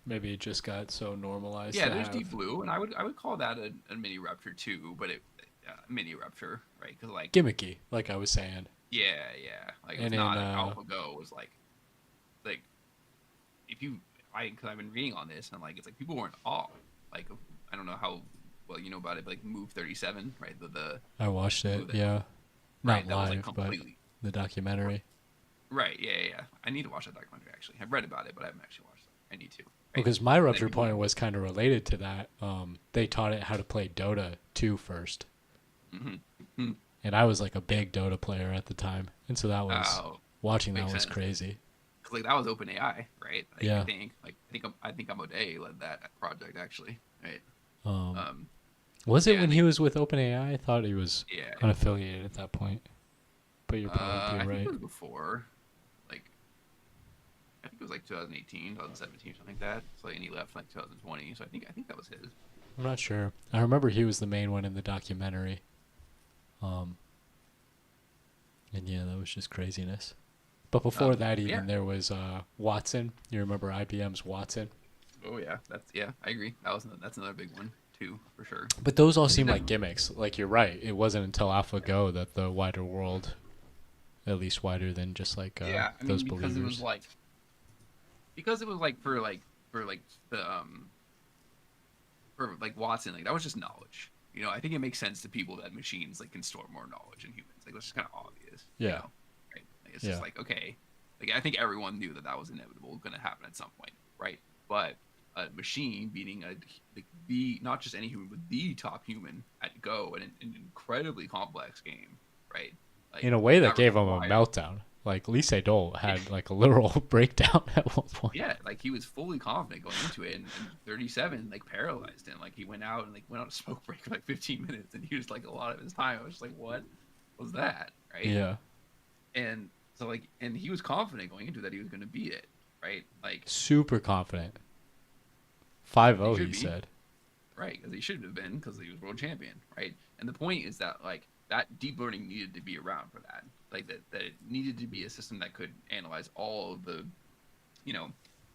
Maybe it just got so normalized Yeah, to there's Deep have Blue, and I would call that a mini rupture too, but a mini rupture, right? Because like gimmicky, like I was saying. yeah, like it was And in not like AlphaGo was like if you because I've been reading on this and like it's like people weren't all like I don't know how well you know about it, but like Move 37, right? The I watched it, move that yeah. Not right that was like live, but completely the documentary. right. Yeah. I need to watch that documentary actually. I've read about it, but I haven't actually watched it. I need to. Right. Because my And then rupture people point was kind of related to that. They taught it how to play Dota 2 first. mm-hmm. And I was like a big Dota player at the time. And so that was, Oh, watching that makes was sense. crazy. Because like that was open AI, right? Like Yeah. I think Amode led that project actually, right? Um, Um, was it yeah, when and he they was with OpenAI? I thought he was yeah. unaffiliated at that point. But you're probably I think it right. was before, like I think it was like 2018, 2017, something like that. So and he left like 2020. So I think that was his. I'm not sure. I remember he was the main one in the documentary. Um, and yeah, that was just craziness. But before that, Yeah. even there was Watson. You remember IBM's Watson? Oh yeah. I agree. That's another big one too for sure. But those all I think seem that like gimmicks. Like you're right. It wasn't until AlphaGo that the wider world, at least wider than just like yeah. I those mean believers. because it was like for like the for like Watson, like that was just knowledge. You know, I think it makes sense to people that machines like can store more knowledge than humans. Like that's just kind of obvious. You Yeah. know, right? Like, it's Yeah. just like okay, like I think everyone knew that that was inevitable, going to happen at some point, right? But a machine beating like the not just any human, but the top human at Go in an incredibly complex game, right? Like In a way that that gave him a required meltdown. Like Lee Sedol had like a literal breakdown at one point. yeah, like he was fully confident going into it, and 37 like paralyzed him. Like he went out and like went on a smoke break for like 15 minutes, and he was like a lot of his time. I was just like, what was that, right? Yeah. And so like, and he was confident going into that he was going to beat it, right? Like Super confident. 5-0, he he should be, said. right? Because he should have been because he was world champion, right? And the point is that like that deep learning needed to be around for that, like that it needed to be a system that could analyze all of the you know,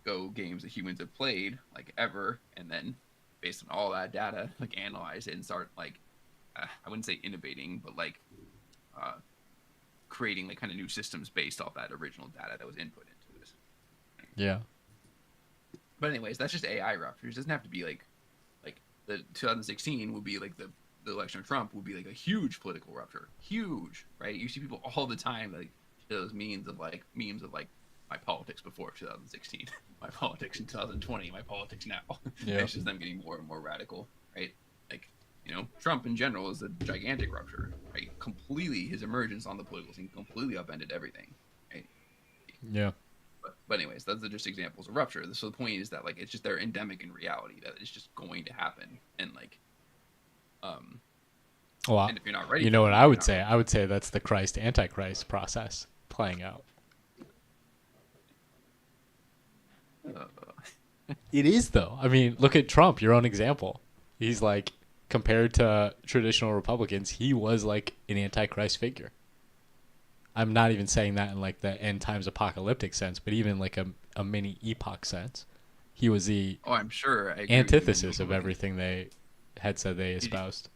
Go games that humans have played like ever, and then based on all that data, like analyze it and start like I wouldn't say innovating, but like uh, creating like kind of new systems based off that original data that was input into this. Yeah. But anyways, that's just AI ruptures. It doesn't have to be like the 2016 would be like the election of Trump would be like a huge political rupture, huge, right? You see people all the time like those memes of like my politics before 2016, my politics in 2020, my politics now. Yeah. It's just them getting more and more radical, right? Like, you know, Trump in general is a gigantic rupture, right? Completely, his emergence on the political scene completely upended everything, right? Yeah. But anyways, those are just examples of rupture. So the point is that like it's just they're endemic in reality that it's just going to happen, and like, Well, and if you're not ready, you for know what them, I you're would not say? ready. I would say that's the Christ Antichrist process playing out. It is, though. I mean, look at Trump, your own example. He's like, compared to traditional Republicans, he was like an Antichrist figure. I'm not even saying that in like the end times apocalyptic sense, but even like a mini epoch sense. He was the Oh, I'm sure. I agree with you, man. antithesis of everything they had said they Did you, espoused.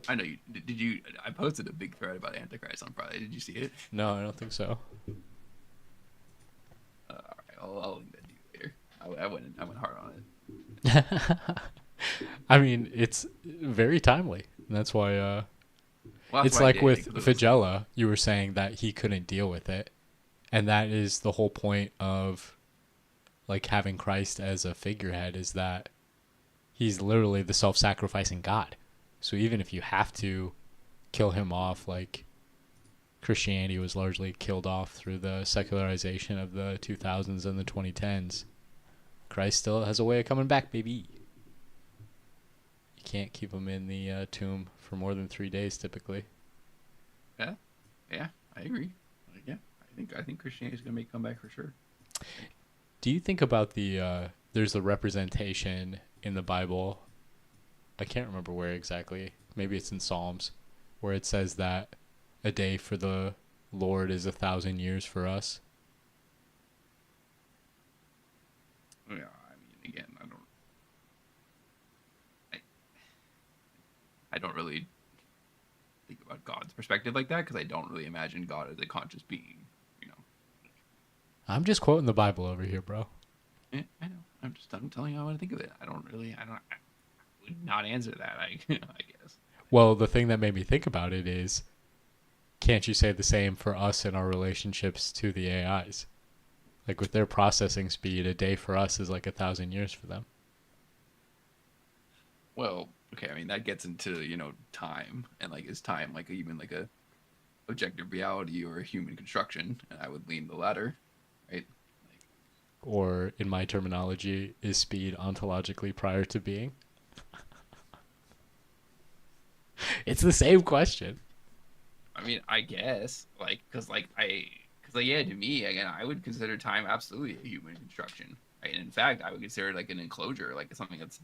I know you did. You I posted a big thread about Antichrist on Friday. Did you see it? No, I don't think so. All right, I'll link that to you later. I went hard on it. I mean, it's very timely. And that's why Well, that's it's why I like did, with because it was Fagella, you were saying that he couldn't deal with it. And that is the whole point of like having Christ as a figurehead, is that he's literally the self-sacrificing God. So even if you have to kill him off, like Christianity was largely killed off through the secularization of the 2000s and the 2010s, Christ still has a way of coming back, baby. You can't keep him in the tomb for more than 3 days, typically. yeah, I agree. Like, yeah, I think Christianity is gonna make a comeback for sure. Do you think about the there's the representation in the Bible I can't remember where exactly. Maybe it's in Psalms, where it says that a day for the Lord is 1,000 years for us. Yeah, I mean, again, I, I don't really think about God's perspective like that because I don't really imagine God as a conscious being. You know, I'm just quoting the Bible over here, bro. I know. I'm telling you how I think of it. I would not answer that. I guess. Well, the thing that made me think about it is, can't you say the same for us and our relationships to the AIs? Like with their processing speed, a day for us is like 1,000 years for them. Well, okay. I mean, that gets into time and like is time like even like a objective reality or a human construction? And I would lean the latter, right? Like, Or, in my terminology, is speed ontologically prior to being? It's the same question. I mean, I guess because like yeah, to me again, I would consider time absolutely a human construction, right? And in fact, I would consider it like an enclosure, like something that's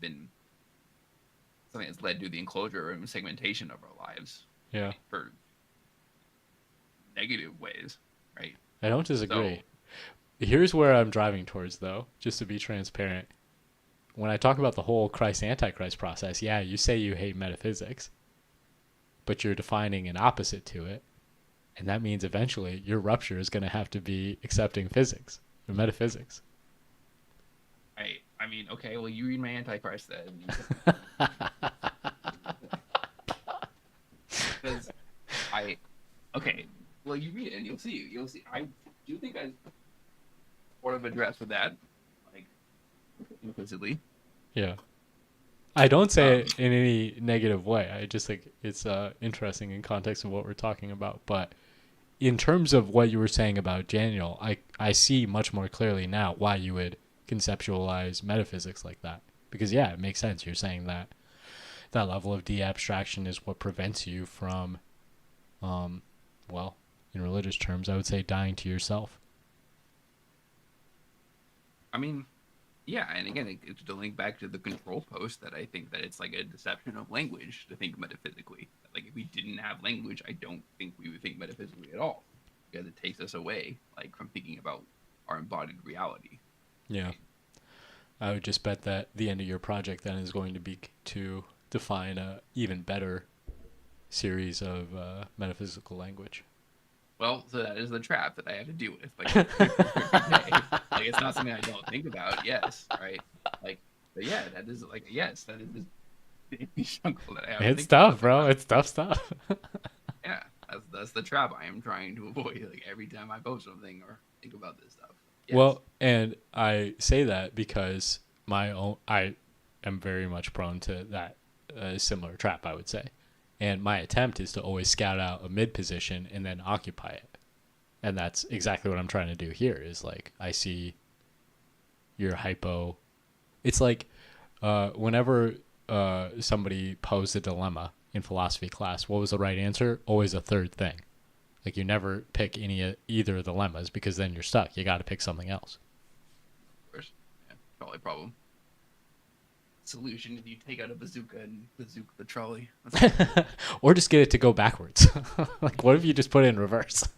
led to the enclosure and segmentation of our lives, Yeah, right? For negative ways, right? I don't So disagree. Here's where I'm driving towards, though, just to be transparent. When I talk about the whole Christ Antichrist process, yeah, you say you hate metaphysics, but you're defining an opposite to it. And that means eventually your rupture is going to have to be accepting physics or metaphysics. I mean, okay, well, you read my Antichrist then, because I okay, well, you read it and you'll see. I do think I sort of addressed with that, like implicitly. Yeah. I don't say Um, it in any negative way. I just think it's interesting in context of what we're talking about. But in terms of what you were saying about Daniel, I see much more clearly now why you would conceptualize metaphysics like that. Because yeah, it makes sense. You're saying that that level of de-abstraction is what prevents you from, um, well, in religious terms, I would say dying to yourself. I mean, yeah, and again, it's to link back to the control post that I think that it's like a deception of language to think metaphysically. Like if we didn't have language, I don't think we would think metaphysically at all because it takes us away like from thinking about our embodied reality. Yeah. Right? I would just bet that the end of your project then is going to be to define a even better series of metaphysical language. Well, so that is the trap that I have to deal with like every day. Like it's not something I don't think about. Yes, right. Like, but yeah, that is like yes, that is the struggle that I have to It's think about. tough, It's like bro. wow, It's tough stuff. yeah, that's the trap I am trying to avoid. Like every time I post something or think about this stuff. Yes. Well, and I say that because I am very much prone to that similar trap, I would say. And my attempt is to always scout out a mid position and then occupy it. And that's exactly what I'm trying to do here is like I see your hypo. It's like whenever somebody posed a dilemma in philosophy class, what was the right answer? Always a third thing. Like you never pick either of the lemmas because then you're stuck. You got to pick something else. Of course. Yeah. Trolley problem. Solution if you take out a bazooka and bazooka the trolley. Or just get it to go backwards. Like what if you just put it in reverse?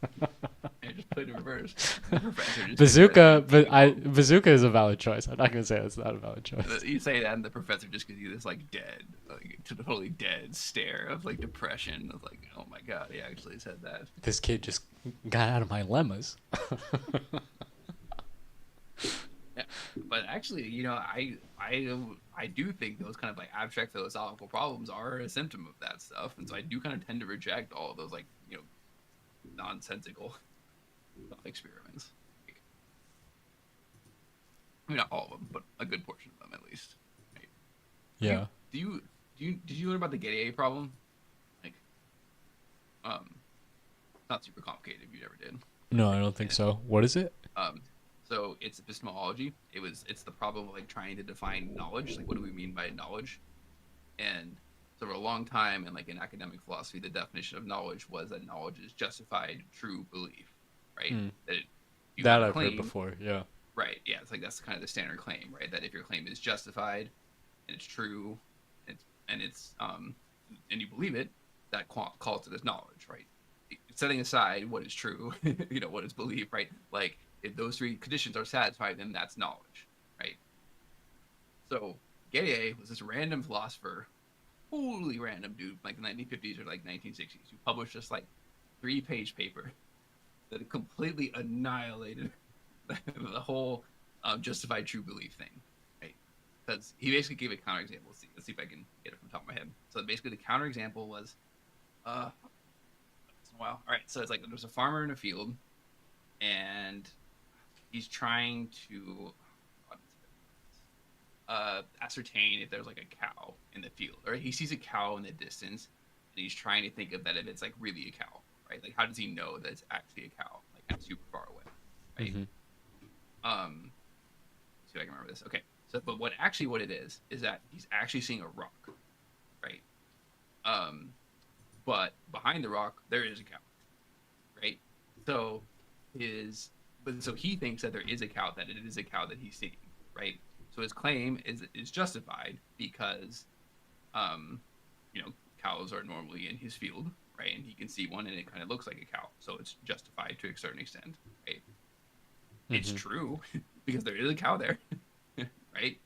Yeah, just put it in reverse. The professor just Bazooka, but bazooka is a valid choice. I'm not gonna say it's not a valid choice. you say that, and the professor just gives you this like dead, like totally dead stare of like depression. Of like, oh my god, he actually said that. This kid just got out of my lemmas. Yeah, but actually, I do think those kind of like abstract philosophical problems are a symptom of that stuff, and so I do kind of tend to reject all of those like nonsensical experiments. Like, I mean, not all of them, but a good portion of them at least. Right? Yeah. Did you learn about the Gettier problem? Like, um, not super complicated if you never did. No, I don't think so. What is it? Um, so it's epistemology. It's the problem of like trying to define knowledge. Like, what do we mean by knowledge? And so for a long time, in like in academic philosophy, the definition of knowledge was that knowledge is justified true belief, right? Hmm. That you have That a I've heard claim, before. Yeah. right? Yeah, it's like that's kind of the standard claim, right? That if your claim is justified and it's true, and it's and you believe it, that calls it as knowledge, right? Setting aside what is true, what is belief, right? Like if those three conditions are satisfied, then that's knowledge, right? So Gettier was this random philosopher, totally random dude, like the 1950s or like 1960s, who published this like 3-page paper that completely annihilated the whole justified true belief thing, right? Because he basically gave a counterexample. Let's see if I can get it from the top of my head. So basically, the counterexample was, wow. All right, so it's like there's a farmer in a field, and he's trying to ascertain if there's like a cow in the field, or he sees a cow in the distance, and he's trying to think of that if it's like really a cow, right? Like, how does he know that it's actually a cow, like kind of super far away, right? Mm-hmm. See if I can remember this. Okay, so but what it is that he's actually seeing a rock, right? But behind the rock there is a cow, right? So so he thinks that there is a cow, that it is a cow that he's seeing, right? So his claim is justified because, um, cows are normally in his field, right? And he can see one, and it kind of looks like a cow, so it's justified to a certain extent, right? It's Mm-hmm. true because there is a cow there, right?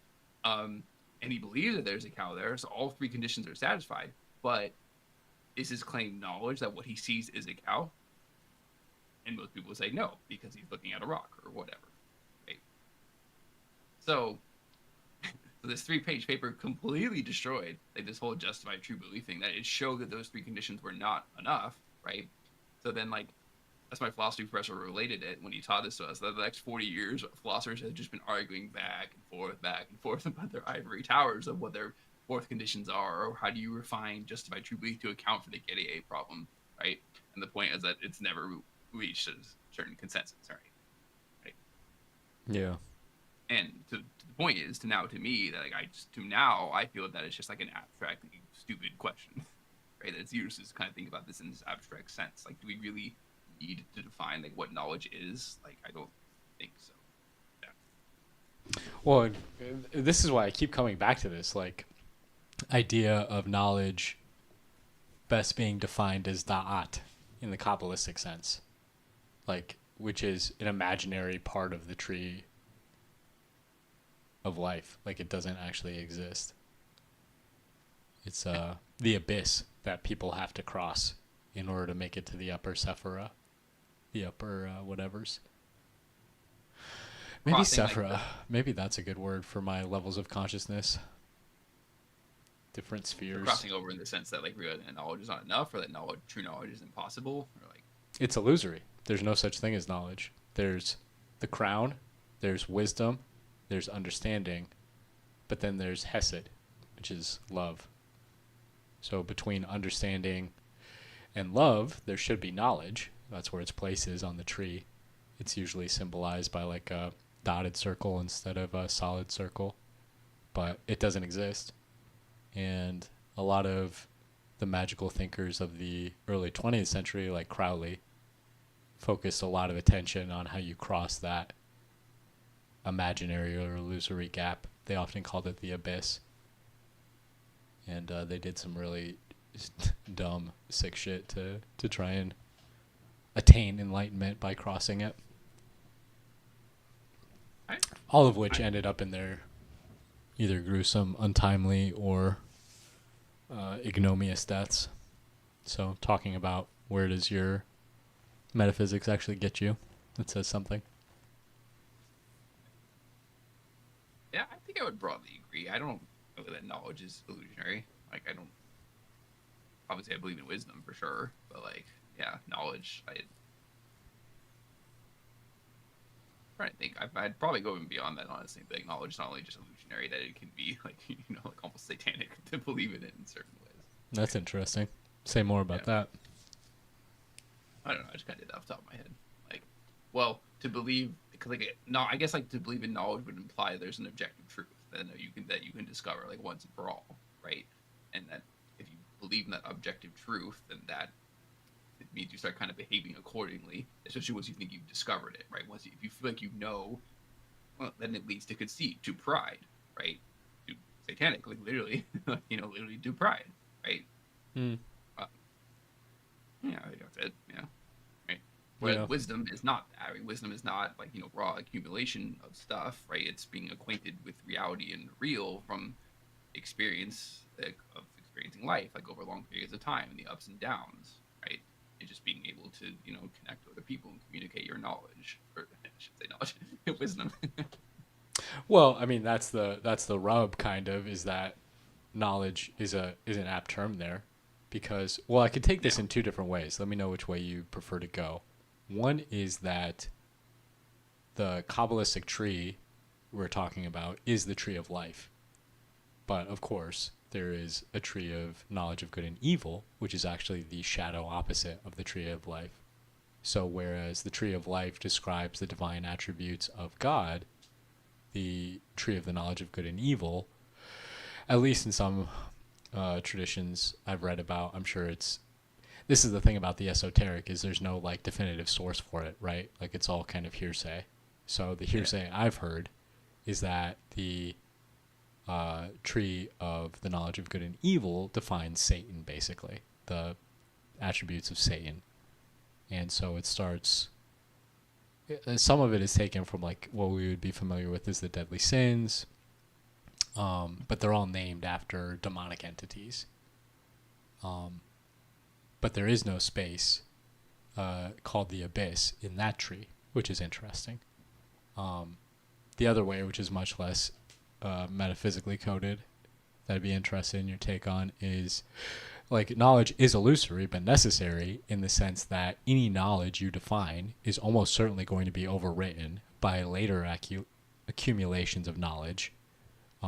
And he believes that there's a cow there, so all three conditions are satisfied. But is his claim knowledge that what he sees is a cow? And most people say no, because he's looking at a rock or whatever, right? So, so this 3-page paper completely destroyed like this whole justified true belief thing. That it showed that those three conditions were not enough, right? So then, like, that's my philosophy professor related it when he taught this to us. That the next 40 years, philosophers have just been arguing back and forth about their ivory towers of what their fourth conditions are, or how do you refine justified true belief to account for the Gettier problem, right? And the point is that it's never reached a certain consensus, right? Yeah. And to the point is to me that like I feel that it's just like an abstract, stupid question, right? That it's useless to kind of think about this in this abstract sense. Like, do we really need to define like what knowledge is? Like, I don't think so. Yeah. Well, this is why I keep coming back to this like idea of knowledge best being defined as da'at in the Kabbalistic sense, like which is an imaginary part of the tree of life. Like it doesn't actually exist. It's the abyss that people have to cross in order to make it to the upper Sephira, the upper whatevers. Maybe Crossing like Sephira. Maybe that's a good word for my levels of consciousness. Different spheres. crossing over in the sense that like real knowledge is not enough, or that true knowledge is impossible, or like It's illusory. There's no such thing as knowledge. There's the crown, there's wisdom, there's understanding, but then there's hesed, which is love. So between understanding and love, there should be knowledge. That's where its place is on the tree. It's usually symbolized by like a dotted circle instead of a solid circle, but it doesn't exist. And a lot of the magical thinkers of the early 20th century, like Crowley, focused a lot of attention on how you cross that imaginary or illusory gap. They often called it the abyss. And they did some really dumb, sick shit to try and attain enlightenment by crossing it. All of which ended up in their either gruesome, untimely, or ignominious deaths. So talking about where does your metaphysics actually get you, that says something. yeah, I think I would broadly agree. I don't know that knowledge is illusionary. Like, I don't. Obviously, I believe in wisdom for sure, but like, yeah, knowledge. I'm trying to think. I'd probably go even beyond that. Honestly, like, knowledge is not only just illusionary, that it can be like like almost satanic to believe in it in certain ways. That's interesting. Say more about that. I don't know. I just kind of did that off the top of my head. Like, well, to believe, because like, no, I guess like to believe in knowledge would imply there's an objective truth that you can discover like once and for all, right? And that if you believe in that objective truth, then that it means you start kind of behaving accordingly, especially once you think you've discovered it, right? If you feel like you know, well, then it leads to conceit, to pride, right? To satanic, like literally, literally do pride, right? Mm, Uh, yeah, I think that's it. Yeah, right. Whereas yeah. wisdom is not that. Right? Wisdom is not like raw accumulation of stuff, right? It's being acquainted with reality and real from experience of experiencing life, like over long periods of time, and the ups and downs, right? And just being able to connect with other people and communicate your knowledge, or I should say knowledge, wisdom. Well, I mean that's the rub kind of is that knowledge is an apt term there because well I could take this Yeah, in two different ways. Let me know which way you prefer to go. One is that the Kabbalistic tree we're talking about is the tree of life. But of course, there is a tree of knowledge of good and evil, which is actually the shadow opposite of the tree of life. So, whereas the tree of life describes the divine attributes of God, the tree of the knowledge of good and evil, at least in some traditions I've read about, I'm sure it's. This is the thing about the esoteric is there's no like definitive source for it, right? Like it's all kind of hearsay. So the yeah, hearsay I've heard is that the tree of the knowledge of good and evil defines Satan, basically, the attributes of Satan. And so it starts. Some of it is taken from like what we would be familiar with as the deadly sins, but they're all named after demonic entities. Um, but there is no space called the abyss in that tree, which is interesting. Um, the other way, which is much less metaphysically coded, that I'd be interested in your take on is like knowledge is illusory but necessary in the sense that any knowledge you define is almost certainly going to be overwritten by later accumulations of knowledge,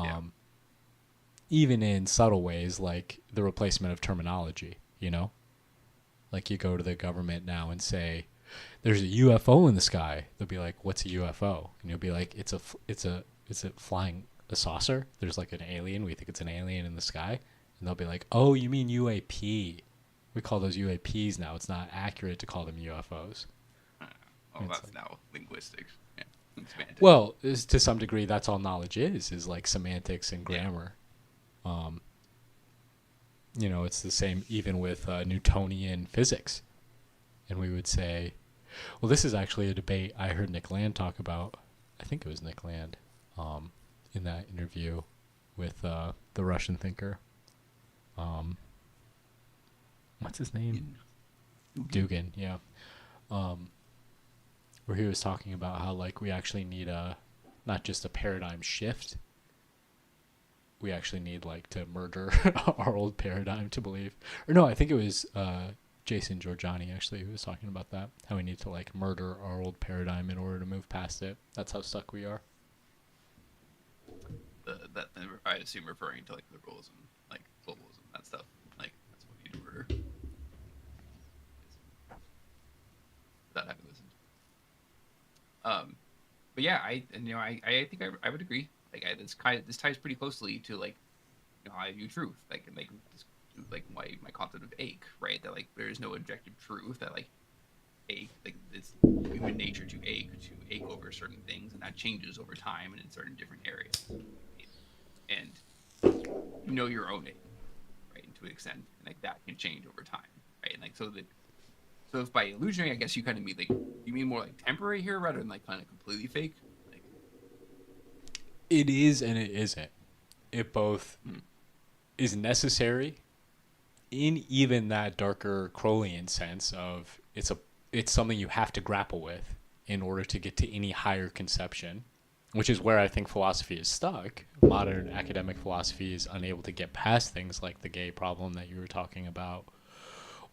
yeah, um, even in subtle ways like the replacement of terminology. Like you go to the government now and say, "There's a UFO in the sky." They'll be like, "What's a UFO?" And you'll be like, "It's a flying a saucer. There's like an alien. We think it's an alien in the sky." And they'll be like, "Oh, you mean UAP? We call those UAPs now. It's not accurate to call them UFOs." uh, well, And it's that's like, now linguistics, yeah, and semantics. well, to some degree, that's all knowledge is like semantics and Yeah, grammar. Um, it's the same even with Newtonian physics. And we would say, well, this is actually a debate I heard Nick Land talk about. I think it was Nick Land in that interview with the Russian thinker. Um, what's his name? in Dugan. Dugan, yeah. Um, where he was talking about how like we actually need a not just a paradigm shift. We actually need like to murder our old paradigm to believe. Or no, I think it was Jason Giorgiani actually who was talking about that. How we need to like murder our old paradigm in order to move past it. That's how stuck we are. That I assume referring to like liberalism, like globalism, that stuff. Like that's what you do order without having listened. But yeah, I think I would agree. Like this ties pretty closely to like how I view truth. Like this, like my concept of ache, right? That like there is no objective truth. That like ache, like it's human nature to ache over certain things, and that changes over time and in certain different areas. Right? And your own ache, right, to an extent, and like that can change over time, right? And like so if by illusionary, I guess you kind of mean like you mean more like temporary here rather than like kind of completely fake, like It is and it isn't. It both hmm, is necessary in even that darker Crowleyan sense of it's something you have to grapple with in order to get to any higher conception, which is where I think philosophy is stuck. Modern academic philosophy is unable to get past things like the gay problem that you were talking about,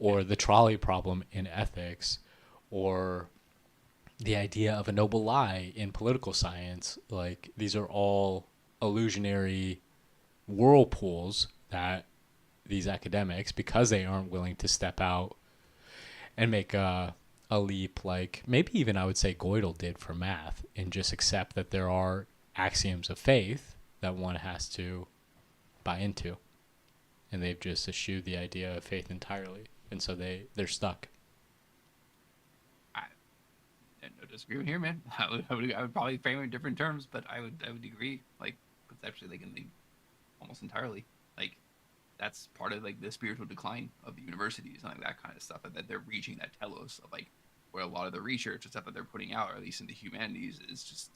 yeah, or the trolley problem in ethics, or the idea of a noble lie in political science. Like these are all illusionary whirlpools that these academics, because they aren't willing to step out and make a leap like maybe even I would say Gödel did for math and just accept that there are axioms of faith that one has to buy into. And they've just eschewed the idea of faith entirely. And so they're stuck. I no disagreement here, man. I would probably frame it in different terms, but I would agree, like conceptually, they can leave. almost entirely. Like that's part of like the spiritual decline of the universities and like that kind of stuff that they're reaching that telos of like where a lot of the research and stuff that they're putting out, or at least in the humanities, is just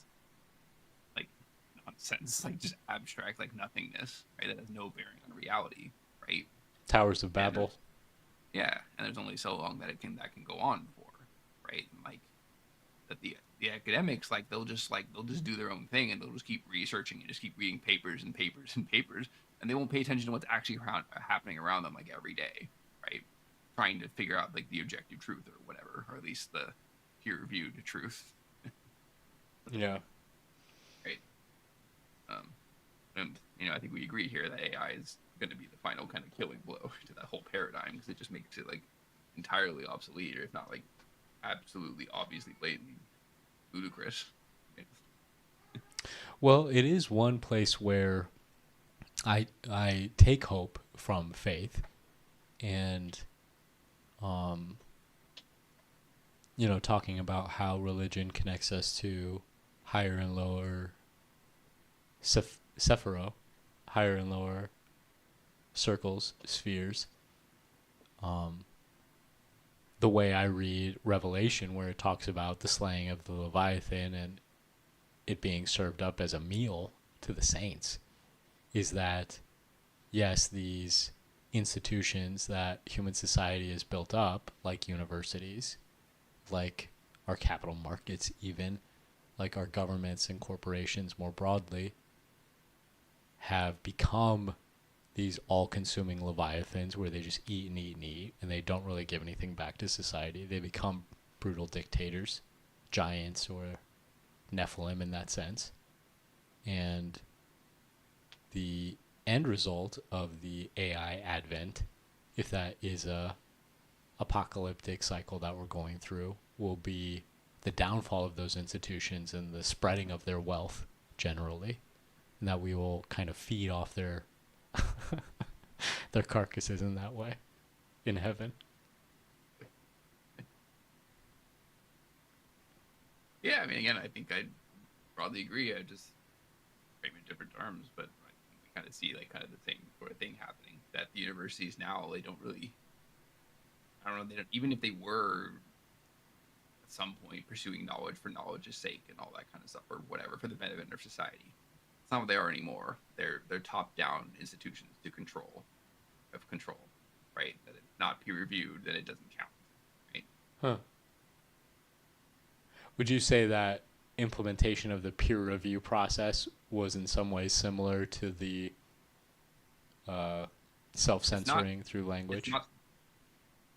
like nonsense, like just abstract, like nothingness, right? That has no bearing on reality, right? Towers of And Babel. there's yeah, and there's only so long that can go on for, right? And like that the academics they'll just do their own thing and they'll just keep researching and just keep reading papers and papers and papers and they won't pay attention to what's actually happening around them like every day, right? Trying to figure out like the objective truth or whatever, or at least the peer reviewed truth, Yeah. right? Um, and I think we agree here that AI is going to be the final kind of killing blow to that whole paradigm because it just makes it like entirely obsolete, or if not like absolutely obviously blatantly ludicrous. Well, it is one place where I take hope from faith, and um, talking about how religion connects us to higher and lower sephiro, higher and lower circles, spheres. Um, the way I read Revelation, where it talks about the slaying of the Leviathan and it being served up as a meal to the saints, is that yes, these institutions that human society has built up, like universities, like our capital markets, even like our governments and corporations more broadly, have become these all-consuming leviathans where they just eat and eat and eat and they don't really give anything back to society. They become brutal dictators, giants or Nephilim in that sense. And the end result of the AI advent, if that is a apocalyptic cycle that we're going through, will be the downfall of those institutions and the spreading of their wealth generally, and that we will kind of feed off their carcasses in that way in heaven. Yeah, I mean, again, I think I broadly agree. I just frame it in different terms, but I think we kind of see like kind of the same sort of thing happening. That the universities now they don't really, I don't know, they don't even if they were at some point pursuing knowledge for knowledge's sake and all that kind of stuff or whatever for the benefit of society. It's not what they are anymore. They're top down institutions to control, right? That it's not peer reviewed, that it doesn't count, right? Huh. Would you say that implementation of the peer review process was in some ways similar to the uh, It's not. self-censoring through It's language? not.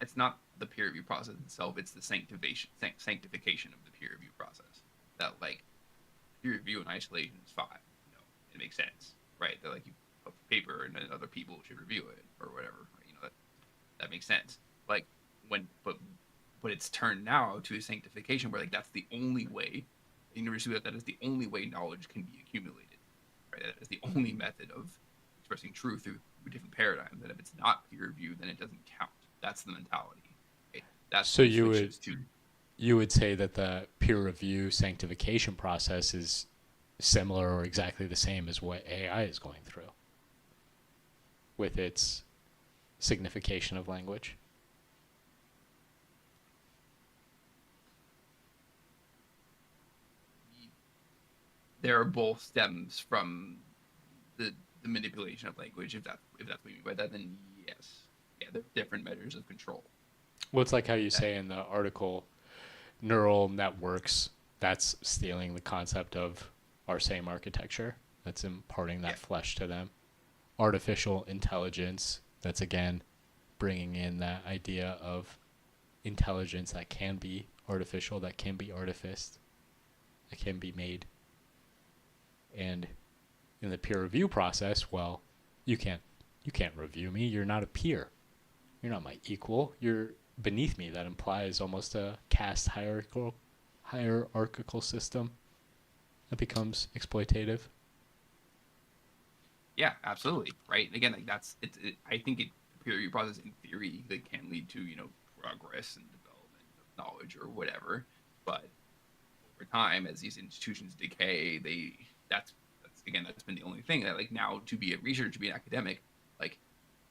It's not the peer review process itself. It's the sanctification of the peer review process. That like peer review in isolation is fine. It makes sense, right? That like you put paper and then other people should review it or whatever. Right? That makes sense. Like when but it's turned now to a sanctification where like that's the only way the university that is the only way knowledge can be accumulated, right? That is the only method of expressing truth through different paradigms. That if it's not peer reviewed, then it doesn't count. That's the mentality. Right? That's So when it you would switches to you would say that the peer review sanctification process is similar or exactly the same as what AI is going through with its signification of language. there are both stems from the manipulation of language. If that's what you mean by that, then yes, yeah, there are different measures of control. Well, it's like how you That say in the article, neural networks, that's stealing the concept of our same architecture. That's imparting yeah, that flesh to them. Artificial intelligence, that's again bringing in that idea of intelligence that can be artificial, that can be artificed, that can be made. And in the peer review process, well, you can't you can't review me. You're not a peer. You're not my equal. You're beneath me. That implies almost a caste hierarchical system that becomes exploitative. yeah, absolutely, right. And again, like I think the peer review process in theory like can lead to progress and development of knowledge or whatever, but over time, as these institutions decay, that's again, that's been the only thing that like now to be a researcher, to be an academic, like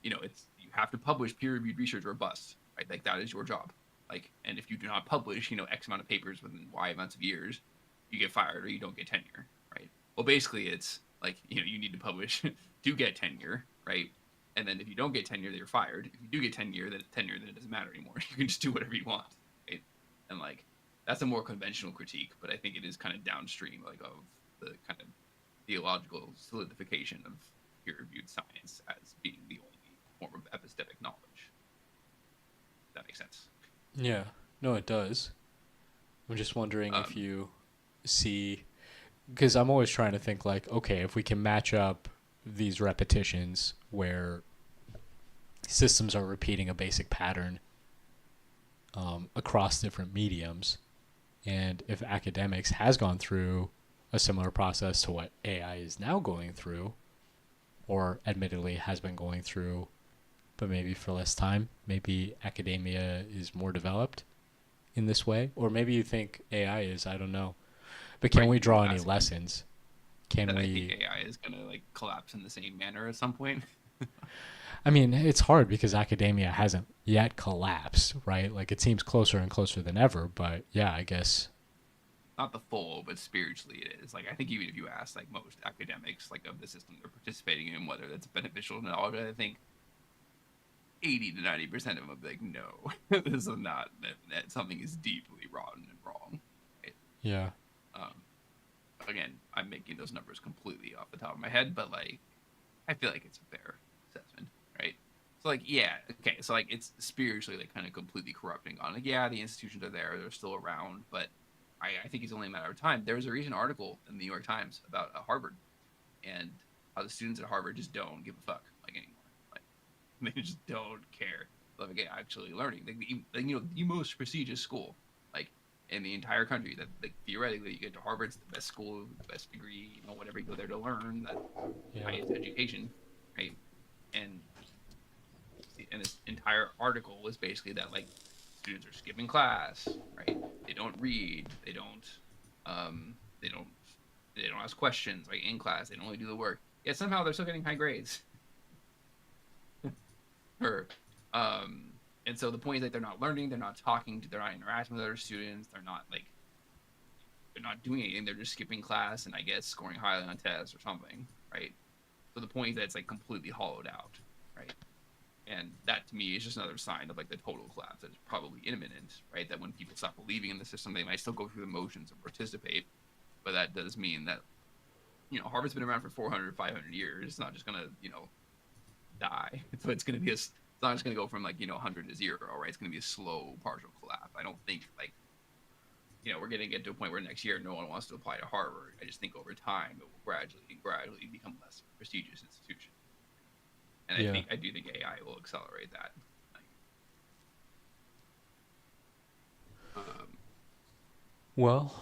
it's you have to publish peer-reviewed research or bust, right? Like that is your job. Like, and if you do not publish, X amount of papers within Y amounts of years, you get fired or you don't get tenure, right? Well, basically, it's like you need to publish to get tenure, right? And then if you don't get tenure, then you're fired. If you do get tenure, then it doesn't matter anymore. You can just do whatever you want, right? And like that's a more conventional critique, but I think it is kind of downstream, like of the kind of theological solidification of peer-reviewed science as being the only form of epistemic knowledge. If that makes sense. Yeah. No, it does. I'm just wondering if Um, you see, because I'm always trying to think like, okay, if we can match up these repetitions where systems are repeating a basic pattern across different mediums, and if academics has gone through a similar process to what AI is now going through, or admittedly has been going through, but maybe for less time, maybe academia is more developed in this way, or maybe you think AI is, I don't know. But can right? we You draw any asking lessons? Can that I think we? AI is gonna like collapse in the same manner at some point. I mean, it's hard because academia hasn't yet collapsed, right? Like it seems closer and closer than ever, but yeah, I guess. Not the full, but spiritually it is. Like I think even if you ask like most academics like of the system they're participating in, whether that's beneficial to knowledge, I think 80 to 90% of them will be like, no, this is not that something is deeply rotten and wrong. Right? Yeah. Um, Again, I'm making those numbers completely off the top of my head, but like I feel like it's a fair assessment, right? So like yeah, okay, so like it's spiritually like kind of completely corrupting on like yeah, the institutions are there, they're still around, but I think it's only a matter of time. There was a recent article in the New York Times about Harvard and how the students at Harvard just don't give a fuck like anymore. Like they just don't care. Like actually learning, like the most prestigious school, like in the entire country. That like theoretically you get to Harvard's the best school, the best degree, whatever you go there to learn, that Yeah. highest education, right? And this entire article was basically that like students are skipping class, right? They don't read, um, they don't, they don't ask questions like in class. They don't only do the work. Yet somehow they're still getting high grades. or, and so the point is that they're not learning, they're not talking, they're not interacting with other students, they're not doing anything. They're just skipping class and I guess scoring highly on tests or something, right? So the point is that it's like completely hollowed out, right? And that to me is just another sign of like the total collapse that is probably imminent, right? That when people stop believing in the system, they might still go through the motions and participate, but that does mean that Harvard's been around for 400, 500 years. It's not just gonna die. So it's gonna be it's not just gonna go from like 100 to zero, right? It's gonna be a slow partial collapse. I don't think like we're gonna get to a point where next year no one wants to apply to Harvard. I just think over time it will gradually become less prestigious institution. And Yeah. I do think AI will accelerate that. Like, um, Well,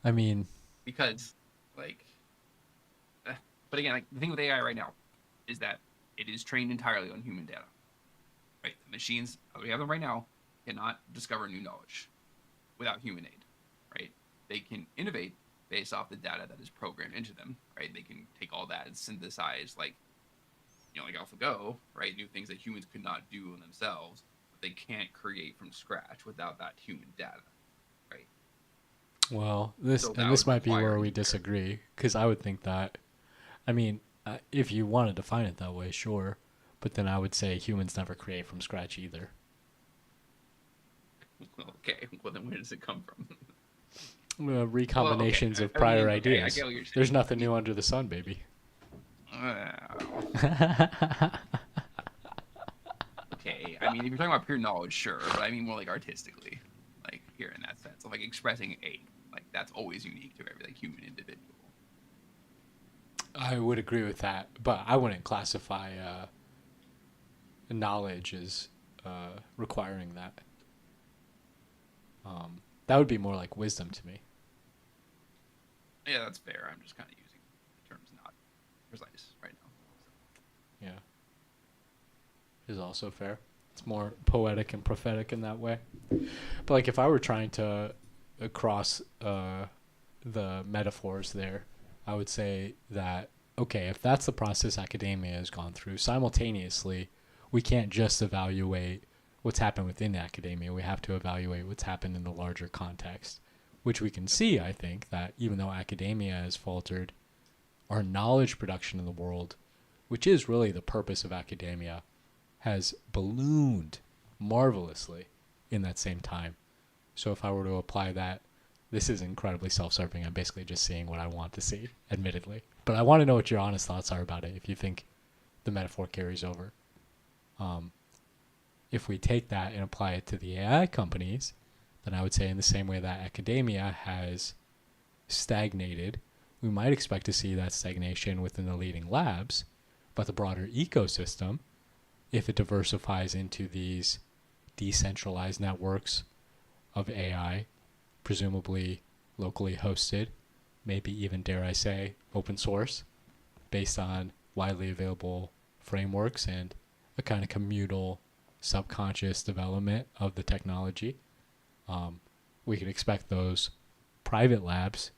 I mean, because like, but again, like the thing with AI right now is that it is trained entirely on human data. Right, the machines as we have them right now cannot discover new knowledge without human aid. Right, they can innovate based off the data that is programmed into them. Right, they can take all that and synthesize like AlphaGo, right? New things that humans could not do themselves, but they can't create from scratch without that human data, right? well, this So and that this would might be require where an we engineer. disagree because I would think that, I mean, if you want to define it that way, sure, but then I would say humans never create from scratch either. Okay, well then where does it come from? Well, okay, Recombinations of I prior mean, okay, I ideas. get what you're There's saying. I nothing mean, new under the sun, baby. uh, okay, I mean, if you're talking about pure knowledge, sure, but I mean more like artistically, like here in that sense of like expressing ache, like that's always unique to every like human individual. I would agree with that, but I wouldn't classify knowledge as requiring that. That would be more like wisdom to me. Yeah, that's fair. I'm just kind of using terms not precise right now. Yeah, is also fair. It's more poetic and prophetic in that way. But like if I were trying to cross the metaphors there, I would say that, okay, if that's the process academia has gone through, simultaneously, we can't just evaluate what's happened within academia. We have to evaluate what's happened in the larger context, which we can see, I think, that even though academia has faltered, our knowledge production in the world, which is really the purpose of academia, has ballooned marvelously in that same time. So if I were to apply that, this is incredibly self-serving. I'm basically just seeing what I want to see, admittedly. But I want to know what your honest thoughts are about it, if you think the metaphor carries over. Um, if we take that and apply it to the AI companies, then I would say in the same way that academia has stagnated, we might expect to see that stagnation within the leading labs, but the broader ecosystem, if it diversifies into these decentralized networks of AI, presumably locally hosted, maybe even, dare I say, open source, based on widely available frameworks and a kind of communal subconscious development of the technology. We can expect those private labs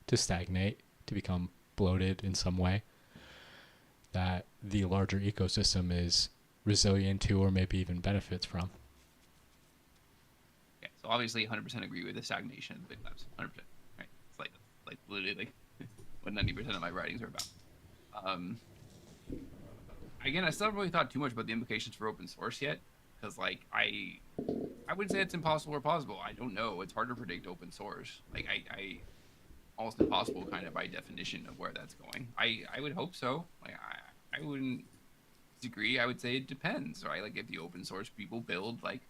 to stagnate, to become bloated in some way that the larger ecosystem is resilient to or maybe even benefits from. Yeah, so obviously 100% agree with the stagnation of the big labs. 100%. Right? It's like literally like what 90% of my writings are about. Um, Again, I still haven't really thought too much about the implications for open source yet, because like I wouldn't say it's impossible or possible. I don't know. It's hard to predict open source. Like I almost impossible kind of by definition of where that's going. I would hope so. Like I wouldn't disagree. I would say it depends, right? Like if the open source people build like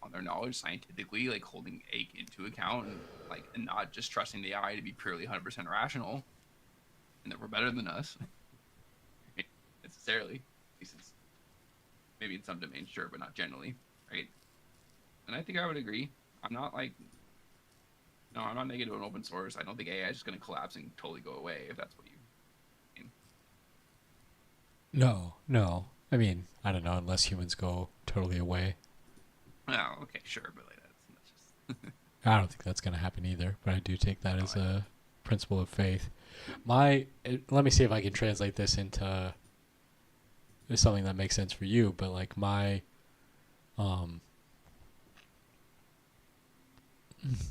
on their knowledge scientifically, like holding ache into account and not just trusting the AI to be purely 100% rational and that we're better than us necessarily. At least it's maybe in some domains, sure, but not generally, right? And I think I would agree. I'm not like no, I'm not negative on open source. I don't think AI is just going to collapse and totally go away if that's what you mean. No, no. I mean, I don't know, unless humans go totally away. Oh, okay, sure, but like that's just I don't think that's going to happen either, but I do take that no, as a principle of faith. Let me see if I can translate this into something that makes sense for you, but like my um,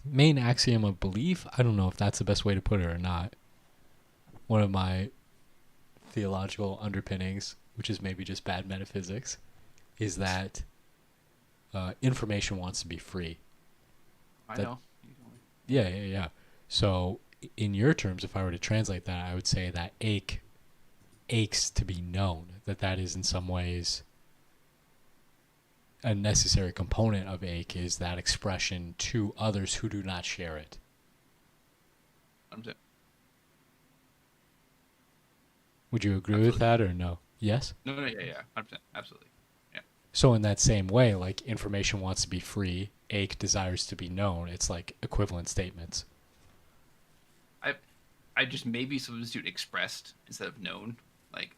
main axiom of belief, I don't know if that's the best way to put it or not. One of my theological underpinnings, which is maybe just bad metaphysics, is that information wants to be free. I That know. yeah. So in your terms, if I were to translate that, I would say that aches to be known. That is in some ways a necessary component of ache is that expression to others who do not share it. I'm saying Would you agree with absolutely. that or no? Yes? No, yeah, 100%, absolutely. Yeah, So in that same way, like information wants to be free, ache desires to be known. It's like equivalent statements. I I just maybe substitute expressed instead of known, like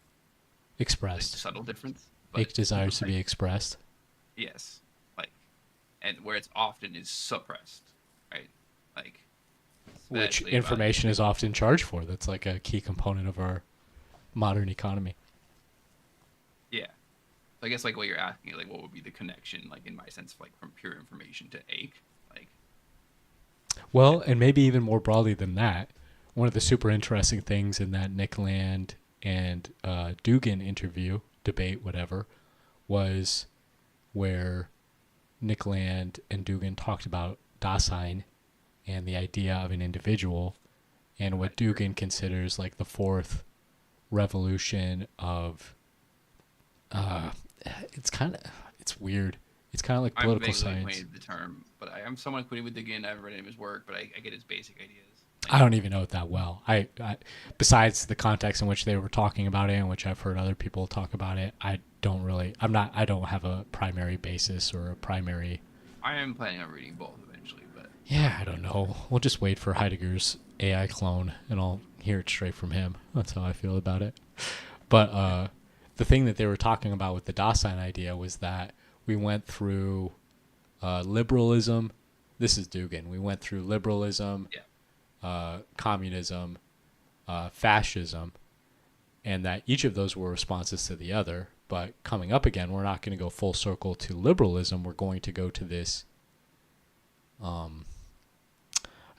the Expressed. subtle difference, but Ache desires to like be expressed. yes, like and where it's often is suppressed, right? Like Which especially about information is often charged for. That's like a key component of our modern economy. yeah. So I guess like what you're asking, like what would be the connection, like in my sense, like from pure information to ache, like Well, and maybe even more broadly than that, one of the super interesting things in that Nick Land and Dugan interview, debate, whatever, was where Nick Land and Dugan talked about Dasein and the idea of an individual and I what agree. Dugan considers like the fourth revolution of uh, it's kind of it's weird. It's kind of like I'm political vaguely science. acquainted with the term, but I am somewhat acquainted with Diggin. I've read his work, but I get his basic ideas. I Like, don't even know it that well. I besides the context in which they were talking about it, and which I've heard other people talk about it, I don't really. I'm not. I don't have a primary basis or a primary. I am planning on reading both eventually, but Yeah, I don't know. We'll just wait for Heidegger's AI clone, and I'll hear it straight from him. That's how I feel about it. But the thing that they were talking about with the Dasein idea was that we went through liberalism. This is Dugan. We went through liberalism, yeah, communism, fascism, and that each of those were responses to the other. But coming up again, we're not going to go full circle to liberalism. We're going to go to this. I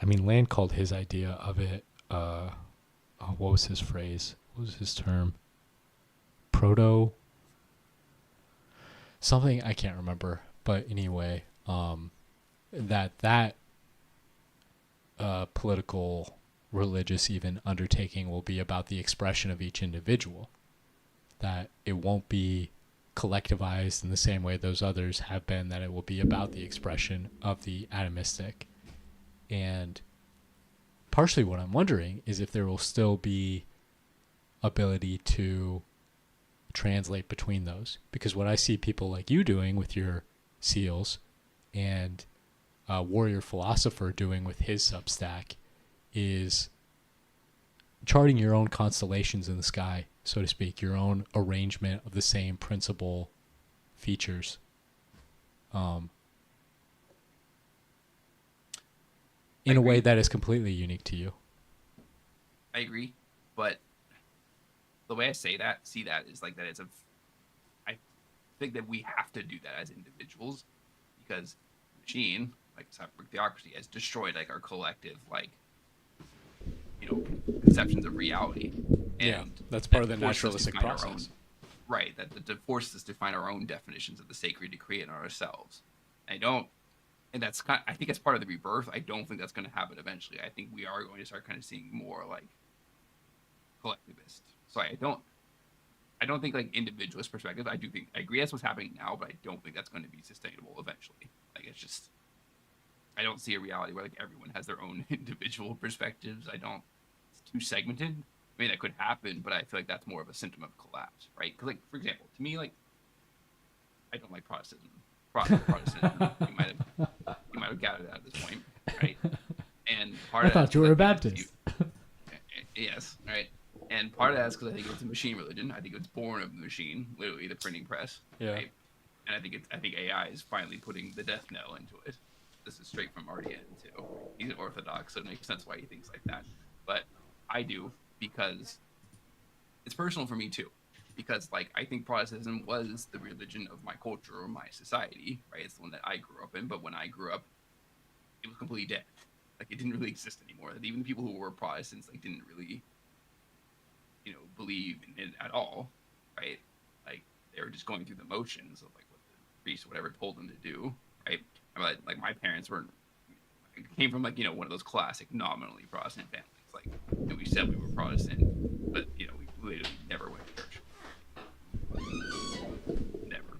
mean, Land called his idea of it. What was his phrase? What was his term? Proto. Something I can't remember. But anyway, that political, religious, even undertaking will be about the expression of each individual. That it won't be collectivized in the same way those others have been, that it will be about the expression of the atomistic. And partially what I'm wondering is if there will still be ability to translate between those. Because what I see people like you doing with your seals and Warrior Philosopher doing with his Substack is charting your own constellations in the sky, so to speak, your own arrangement of the same principal features. In a way that is completely unique to you. I agree, but the way I see that is like that it's I think that we have to do that as individuals because the machine, like cyberpunk theocracy, has destroyed like our collective conceptions of reality. And that's part of the naturalistic process. Right, that forces us to find our own definitions of the sacred to create ourselves. I think it's part of the rebirth. I don't think that's going to happen eventually. I think we are going to start kind of seeing more like collectivist. So I don't think like individualist perspective. I agree that's what's happening now, but I don't think that's going to be sustainable eventually. Like I don't see a reality where like everyone has their own individual perspectives. It's too segmented. I mean, that could happen, but I feel like that's more of a symptom of collapse, right? Because, like, for example, to me, like, I don't like Protestantism. You might have gathered that at this point, right? And I thought you were a Baptist. Yes, right. And part of that is because I think it's a machine religion. I think it's born of the machine, literally the printing press. Yeah. Right? And I think AI is finally putting the death knell into it. This is straight from RDN too. He's an Orthodox, so it makes sense why he thinks like that. But I do because it's personal for me too. Because like I think Protestantism was the religion of my culture or my society, right? It's the one that I grew up in. But when I grew up, it was completely dead. Like it didn't really exist anymore. That even people who were Protestants like didn't really, believe in it at all, right? Like they were just going through the motions of like what the priest or whatever told them to do, right? Like my parents came from like one of those classic nominally Protestant families. Like we said we were Protestant, but we literally never went to church. Never,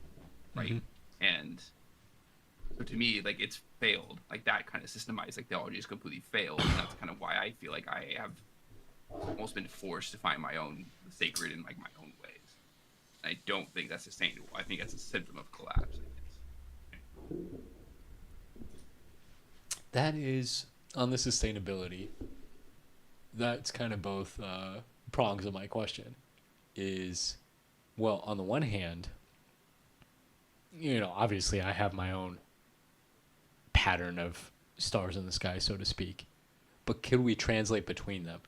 right? Mm-hmm. And so to me, like it's failed. Like that kind of systemized like theology has completely failed, and that's kind of why I feel like I have almost been forced to find my own sacred in like my own ways. And I don't think that's sustainable. I think that's a symptom of collapse. I guess. That is on the sustainability. That's kind of both prongs of my question. Is, well, on the one hand, obviously I have my own pattern of stars in the sky, so to speak. But could we translate between them?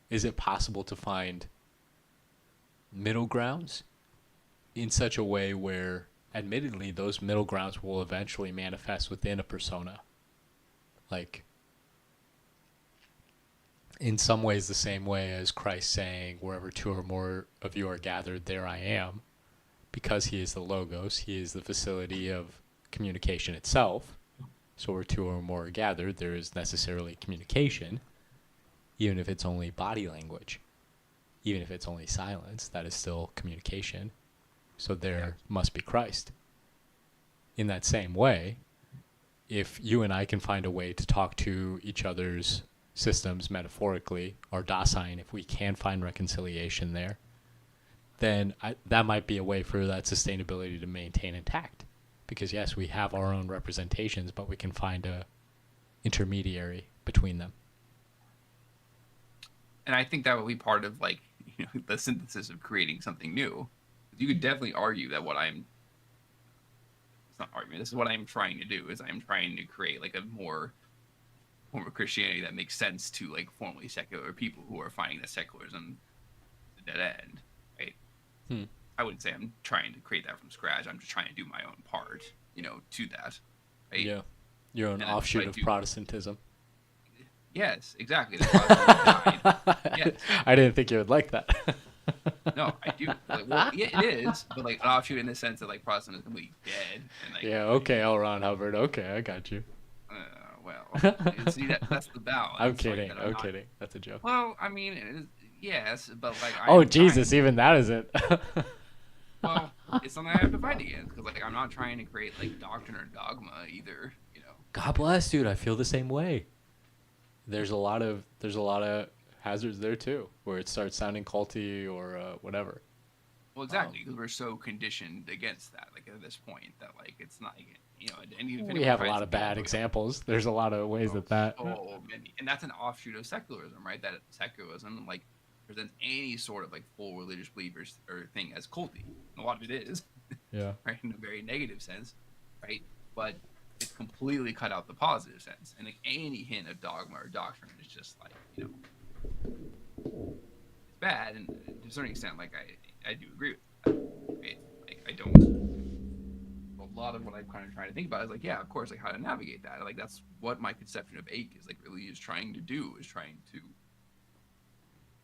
Is it possible to find middle grounds in such a way where, admittedly, those middle grounds will eventually manifest within a persona? Like, in some ways the same way as Christ saying, wherever two or more of you are gathered, there I am. Because he is the logos, he is the facility of communication itself. So where two or more are gathered, there is necessarily communication, even if it's only body language. Even if it's only silence, that is still communication. So there must be Christ. In that same way, if you and I can find a way to talk to each other's systems metaphorically, or Dasein, if we can find reconciliation there, then that might be a way for that sustainability to maintain intact. Because yes, we have our own representations, but we can find a intermediary between them. And I think that would be part of like the synthesis of creating something new. You could definitely argue that it's not argument. This is what I'm trying to do. Is I'm trying to create like a more form of Christianity that makes sense to like formerly secular people who are finding that secularism is a dead end, right? Hmm. I wouldn't say I'm trying to create that from scratch. I'm just trying to do my own part, to that, right? Yeah. You're an And that's what offshoot I of do. Protestantism. Yes, exactly. The Protestant divide. Yes. I didn't think you would like that. No, I do. Like, well, yeah, it is, but like an offshoot in the sense that like Protestant is completely dead, and like, Yeah, okay, L. Ron Hubbard. Okay, I got you. well, see that's the I'm balance, right? kidding. That I'm I'm not. kidding. That's a joke. Well, I mean, it is, yes, but like I Oh, am Jesus, trying. even that isn't. Well, it's something I have to fight against because like I'm not trying to create like doctrine or dogma either. God bless, dude. I feel the same way. There's a lot of hazards there too, where it starts sounding culty or whatever. Well, exactly, because we're so conditioned against that, like at this point, that like it's not, and even if We anyone have a tries lot to of be like, bad oh yeah, examples. There's a lot of ways oh, that. so many, and that's an offshoot of secularism, right? That secularism like presents any sort of like full religious belief or thing as culty. And a lot of it is, Yeah. right, in a very negative sense, right? But it's completely cut out the positive sense, and like any hint of dogma or doctrine is just like it's bad, and to a certain extent, like I do agree with that. Right? Like I don't. A lot of what I'm kind of trying to think about is like, yeah, of course, like how to navigate that. Like that's what my conception of ache is like really is trying to do is trying to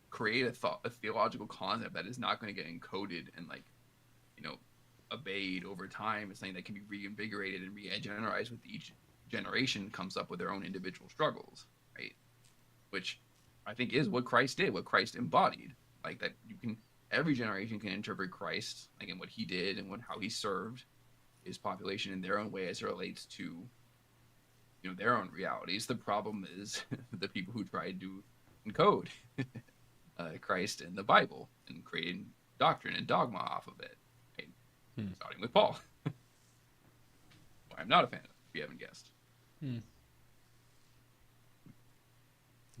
create a theological concept that is not going to get encoded and like you know obeyed over time. It's something that can be reinvigorated and re-energized with each generation comes up with their own individual struggles, right? Which I think is what Christ did, what Christ embodied. Like that you can every generation can interpret Christ like in what he did and how he served his population in their own way as it relates to their own realities. The problem is the people who tried to encode Christ in the Bible and creating doctrine and dogma off of it, right? Hmm. Starting with Paul. I'm not a fan of, if you haven't guessed. Hmm.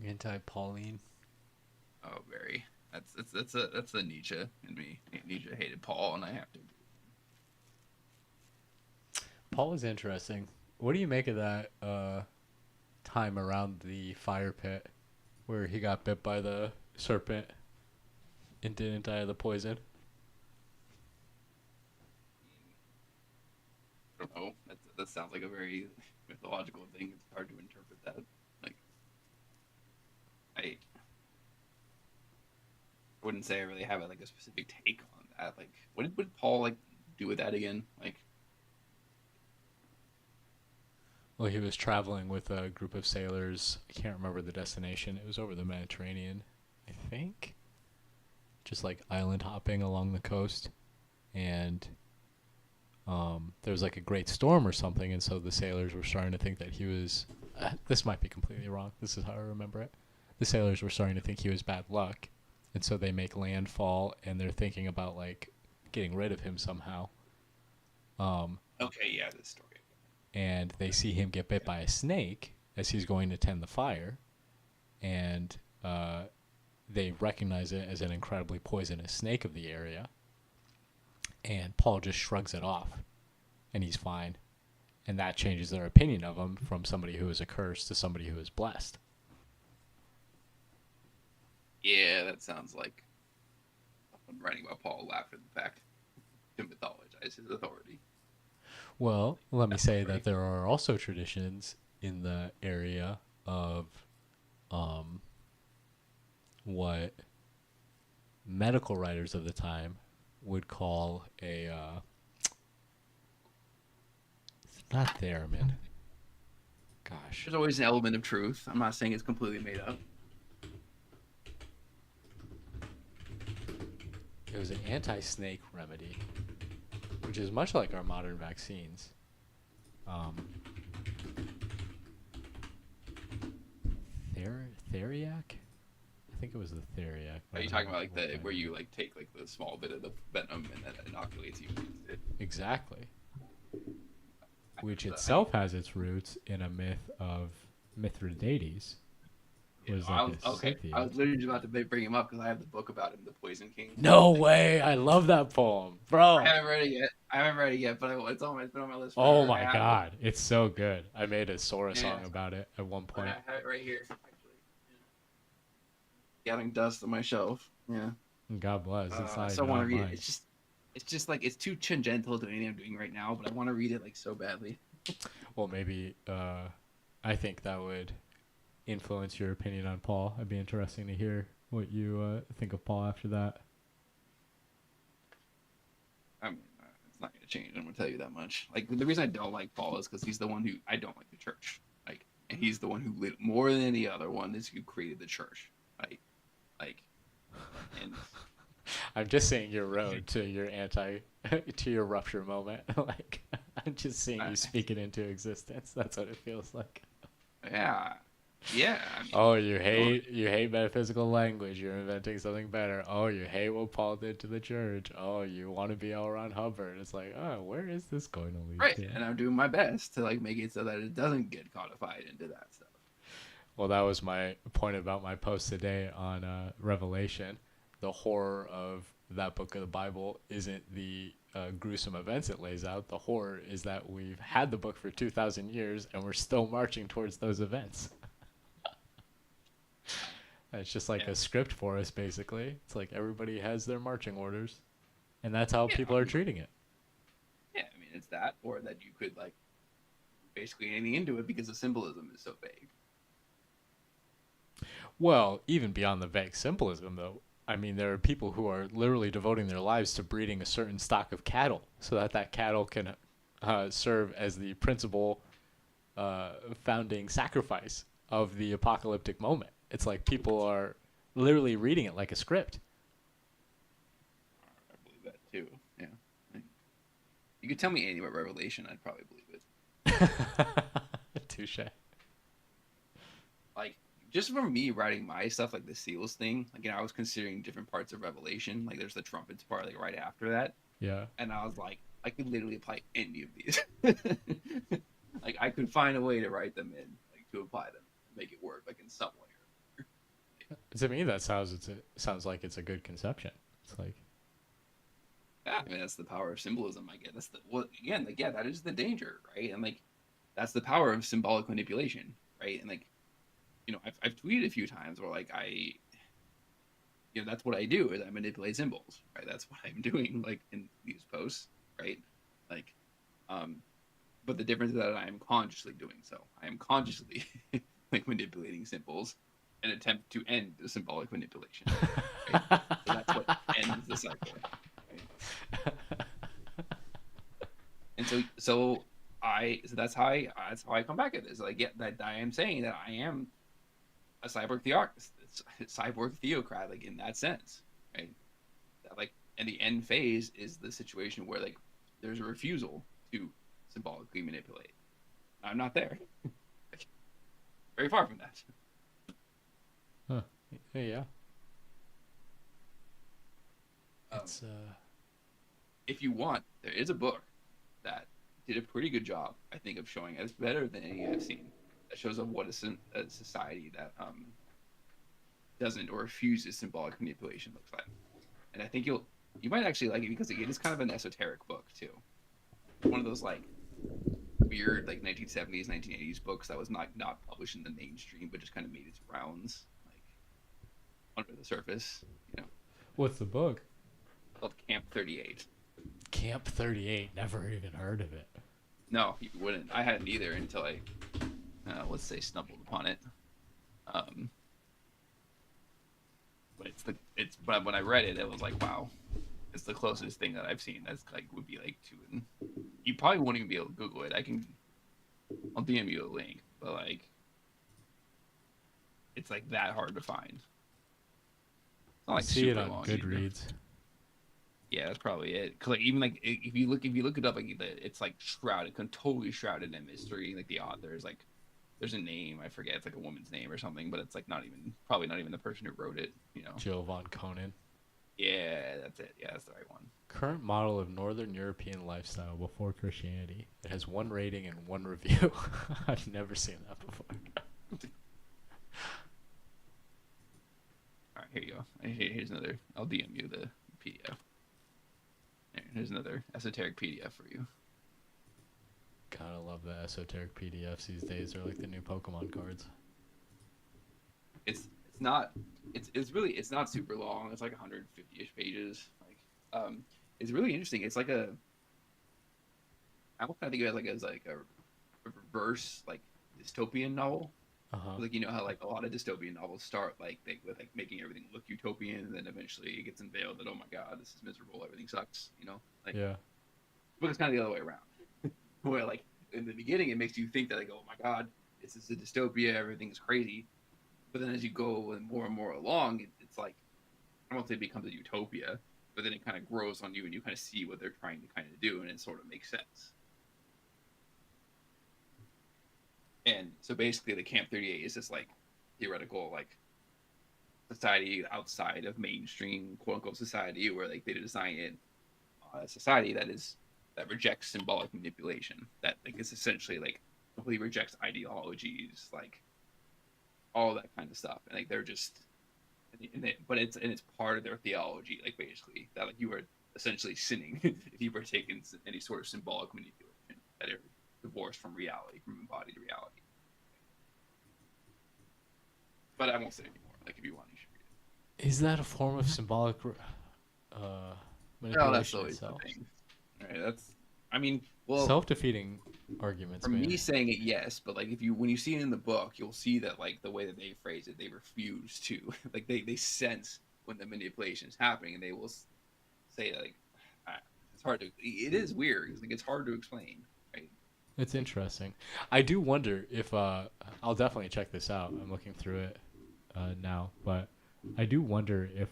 Anti-Pauline. Oh, very. That's a Nietzsche in me. Nietzsche hated Paul, and I have to. Paul was interesting. What do you make of that time around the fire pit where he got bit by the serpent and didn't die of the poison? I don't know. That sounds like a very mythological thing. It's hard to interpret that. Like, I wouldn't say I really have like a specific take on that. Like, what did Paul like do with that again? Like, Well, he was traveling with a group of sailors. I can't remember the destination. It was over the Mediterranean, I think. Just like island hopping along the coast. And there was like a great storm or something. And so the sailors were starting to think that he was. This might be completely wrong. This is how I remember it. The sailors were starting to think he was bad luck. And so they make landfall and they're thinking about like getting rid of him somehow. okay, yeah, this story. And they see him get bit by a snake as he's going to tend the fire, and they recognize it as an incredibly poisonous snake of the area, and Paul just shrugs it off, and he's fine, and that changes their opinion of him from somebody who is accursed to somebody who is blessed. Yeah, that sounds like someone writing about Paul after the fact to mythologize his authority. Well, let me say Right. that there are also traditions in the area of what medical writers of the time would call a not theremin. Gosh. There's always an element of truth. I'm not saying it's completely made up. It was an anti-snake remedy, which is much like our modern vaccines. Theriac? I think it was the Theriac. Are you talking about like the where you like take like the small bit of the venom and then it inoculates you against it? Exactly. Which itself has its roots in a myth of Mithridates, Yeah, was I like was a okay. I Scythian. was literally just about to bring him up because I have the book about him, The Poison King. No Like, way! I love that poem, I bro. haven't read it yet. I haven't read it yet, but it's been on my list Oh forever. I my have it. god, it's so good. I made a Sora Yeah, song about it at one I point. have it right here. Actually, gathering dust on my shelf. Yeah. God bless. It's not So I even want to on read it. mine. It's just like it's too tangential to anything I'm doing right now, but I want to read it like so badly. Well, maybe I think that would influence your opinion on Paul. It'd be interesting to hear what you think of Paul after that. I mean, it's not gonna change. I'm gonna tell you that much. Like the reason I don't like Paul is because he's the one who I don't like the church. Like, and he's the one who lit more than any other one is who created the church. Like, and I'm just seeing your road to your to your rupture moment. Like I'm just seeing uh, you speak it into existence. That's what it feels like. yeah, yeah. I mean, Oh, no, you hate metaphysical language. You're inventing something better. Oh, you hate what Paul did to the church. Oh, you want to be L. Ron Hubbard. It's like, oh, where is this going to lead right. to? And I'm doing my best to like make it so that it doesn't get codified into that stuff. Well, that was my point about my post today on Revelation. The horror of that book of the Bible isn't the gruesome events it lays out. The horror is that we've had the book for 2,000 years and we're still marching towards those events. It's just like Yeah, a script for us, basically. It's like everybody has their marching orders, and that's how yeah. people I are mean, treating it. yeah. I mean, it's that, or that you could like basically anything into it because the symbolism is so vague. Well, even beyond the vague symbolism, though, I mean, there are people who are literally devoting their lives to breeding a certain stock of cattle so that that cattle can serve as the principal founding sacrifice of the apocalyptic moment. It's like people are literally reading it like a script. I believe that too. Yeah. Like, you could tell me anything about Revelation, I'd probably believe it. Touche. Like just from me writing my stuff, like the seals thing. Like I was considering different parts of Revelation. Like there's the trumpets part, like right after that, Yeah. and I was like, I could literally apply any of these. Like I could find a way to write them in, like to apply them, make it work, like in some way. To me, that sounds like it's a good conception. It's like, Yeah, I mean that's the power of symbolism. I guess that's the well again, like yeah, that is the danger, right? And like that's the power of symbolic manipulation, right? And like I've tweeted a few times where like that's what I do is I manipulate symbols, right? That's what I'm doing like in these posts, right? Like, um, but the difference is that I am consciously doing so. I am consciously like manipulating symbols in an attempt to end the symbolic manipulation, right? So that's what ends the cycle, right? And so that's how I come back at this. Like, yeah, that I am saying that I am a cyborg theocrat, like in that sense, right? That, like, and the end phase is the situation where like there's a refusal to symbolically manipulate. I'm not there. Like, very far from that. huh. Yeah. Um, It's if you want, there is a book that did a pretty good job, I think, of showing it's better than any I've seen. That shows up what a society that doesn't or refuses symbolic manipulation looks like. And I think you might actually like it because it is kind of an esoteric book too. One of those like weird like 1970s, 1980s books that was not published in the mainstream, but just kind of made its rounds like under the surface. what's the book? Called Camp 38. Camp 38. Never even heard of it. No, you wouldn't. I hadn't either until I, let's say, stumbled upon it. Um, but when I read it, it was like, wow, it's the closest thing that I've seen. That's like would be like to, and you probably won't even be able to Google it. I'll DM you a link, but like, it's like that hard to find. It's not like See it super on long either. Goodreads. Yeah, that's probably it. Cause like even like if you look it up, like it's like totally shrouded in mystery. Like the author is like, there's a name I forget. It's like a woman's name or something, but it's like probably not even the person who wrote it. Jill von Conan. Yeah, that's it. Yeah, that's the right one. Current model of Northern European lifestyle before Christianity. It has 1 rating and 1 review. I've never seen that before. here you go. Here's another. I'll DM you the PDF. Here's another esoteric PDF for you. Gotta love the esoteric PDFs these days. They're like the new Pokemon cards. It's not it's really it's not super long. It's like 150-ish pages. Like it's really interesting. It's like a I almost kind of think of it as like a reverse like dystopian novel. Uh-huh. Like you know how like a lot of dystopian novels start with like making everything look utopian, and then eventually it gets unveiled that oh my god, this is miserable, everything sucks. You know, like Yeah. but it's kind of the other way around. Where like in the beginning it makes you think that like oh my god, this is a dystopia, everything's crazy. But then as you go and more along, it's like I don't say it becomes a utopia, but then it kind of grows on you, and you kind of see what they're trying to kind of do, and it sort of makes sense. And so basically, the Camp 38 is this like theoretical like society outside of mainstream quote unquote society, where like they design it a society that rejects symbolic manipulation, that like is essentially like completely rejects ideologies, like all that kind of stuff, and like they're just but it's part of their theology, like basically that like you are essentially sinning if you partake in any sort of symbolic manipulation that are divorced from reality, from embodied reality. But I won't say anymore. Like if you want, you should read Is that a form of symbolic uh, it. No, that's manipulation always the itself? thing. All right, that's. I mean, well, Self-defeating arguments, from man. me saying it, yes, but like if you when you see it in the book, you'll see that like the way that they phrase it, they refuse to like they sense when the manipulation is happening, and they will say like it's hard to. It is weird. Like it's hard to explain. Right? It's interesting. I do wonder if I'll definitely check this out. I'm looking through it now, but I do wonder if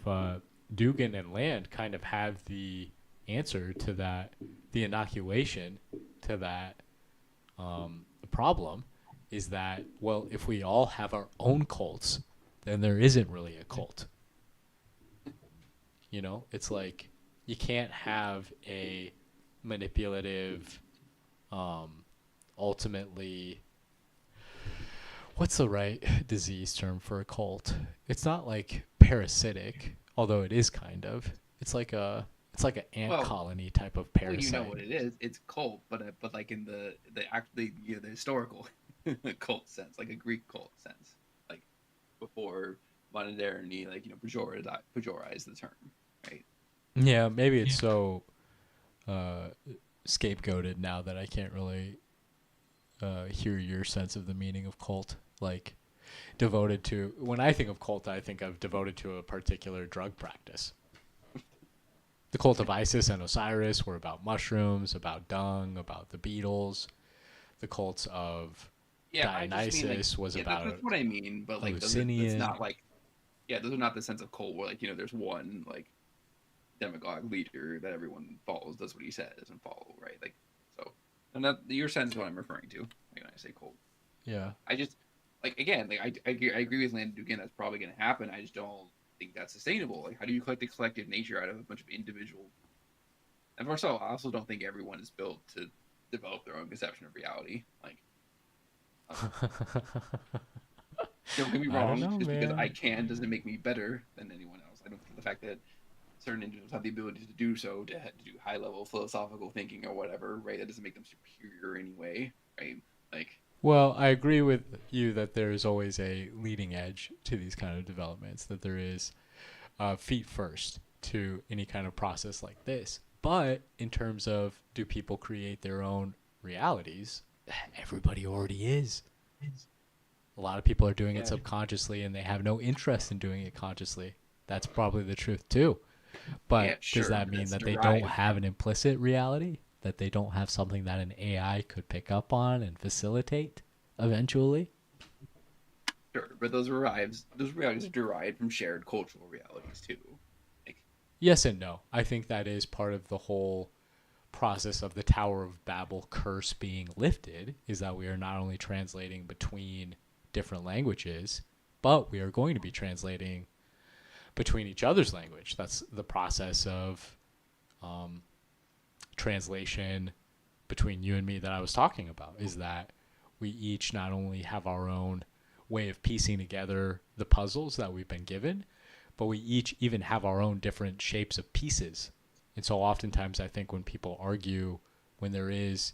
Dugan and Land kind of have the answer to that, the inoculation to that problem is that, well, if we all have our own cults, then there isn't really a cult. You know, it's like you can't have a manipulative, ultimately, what's the right disease term for a cult? It's not like parasitic, although it is kind of. It's like an ant Well, colony type of well, you know parasite. what it is. It's cult, but like in the historical cult sense, like a Greek cult sense, like before modernity, like you know, pejorize the term, right? Yeah, maybe it's so uh, scapegoated now that I can't really hear your sense of the meaning of cult. Like devoted to, when I think of cult, I think of devoted to a particular drug practice. The cult of Isis and Osiris were about mushrooms, about dung, about the Beatles. The cults of Yeah, I just mean like Dionysus was yeah, about that's what I mean. But like, that's hallucinian. not like yeah, those are not the sense of cult where like you know, there's one like demagogue leader that everyone follows, does what he says and follow, right? Like so, and that your sense is what I'm referring to when I say cult. Yeah. I just like again, like I agree with Landon Dugan. That's probably going to happen. I just don't think that's sustainable. Like, how do you collect the collective nature out of a bunch of individual? And also, I also don't think everyone is built to develop their own conception of reality. Like, um, don't get me I don't wrong. know, Just because I man. can doesn't make me better than anyone else. I don't think the fact that certain individuals have the ability to do so to do high level philosophical thinking or whatever, right? That doesn't make them superior anyway, right? Like, Well, I agree with you that there is always a leading edge to these kind of developments, that there is feet first to any kind of process like this. But in terms of do people create their own realities, everybody already is. A lot of people are doing it yeah, subconsciously and they have no interest in doing it consciously. That's probably the truth too. But yeah, does sure, that but mean that's that they don't derived have from an implicit reality? That they don't have something that an AI could pick up on and facilitate eventually? sure, but those realities are derived from shared cultural realities too. Like, Yes and no. I think that is part of the whole process of the Tower of Babel curse being lifted, is that we are not only translating between different languages, but we are going to be translating between each other's language. That's the process of um, translation between you and me that I was talking about, is that we each not only have our own way of piecing together the puzzles that we've been given, but we each even have our own different shapes of pieces. And so oftentimes I think when people argue, when there is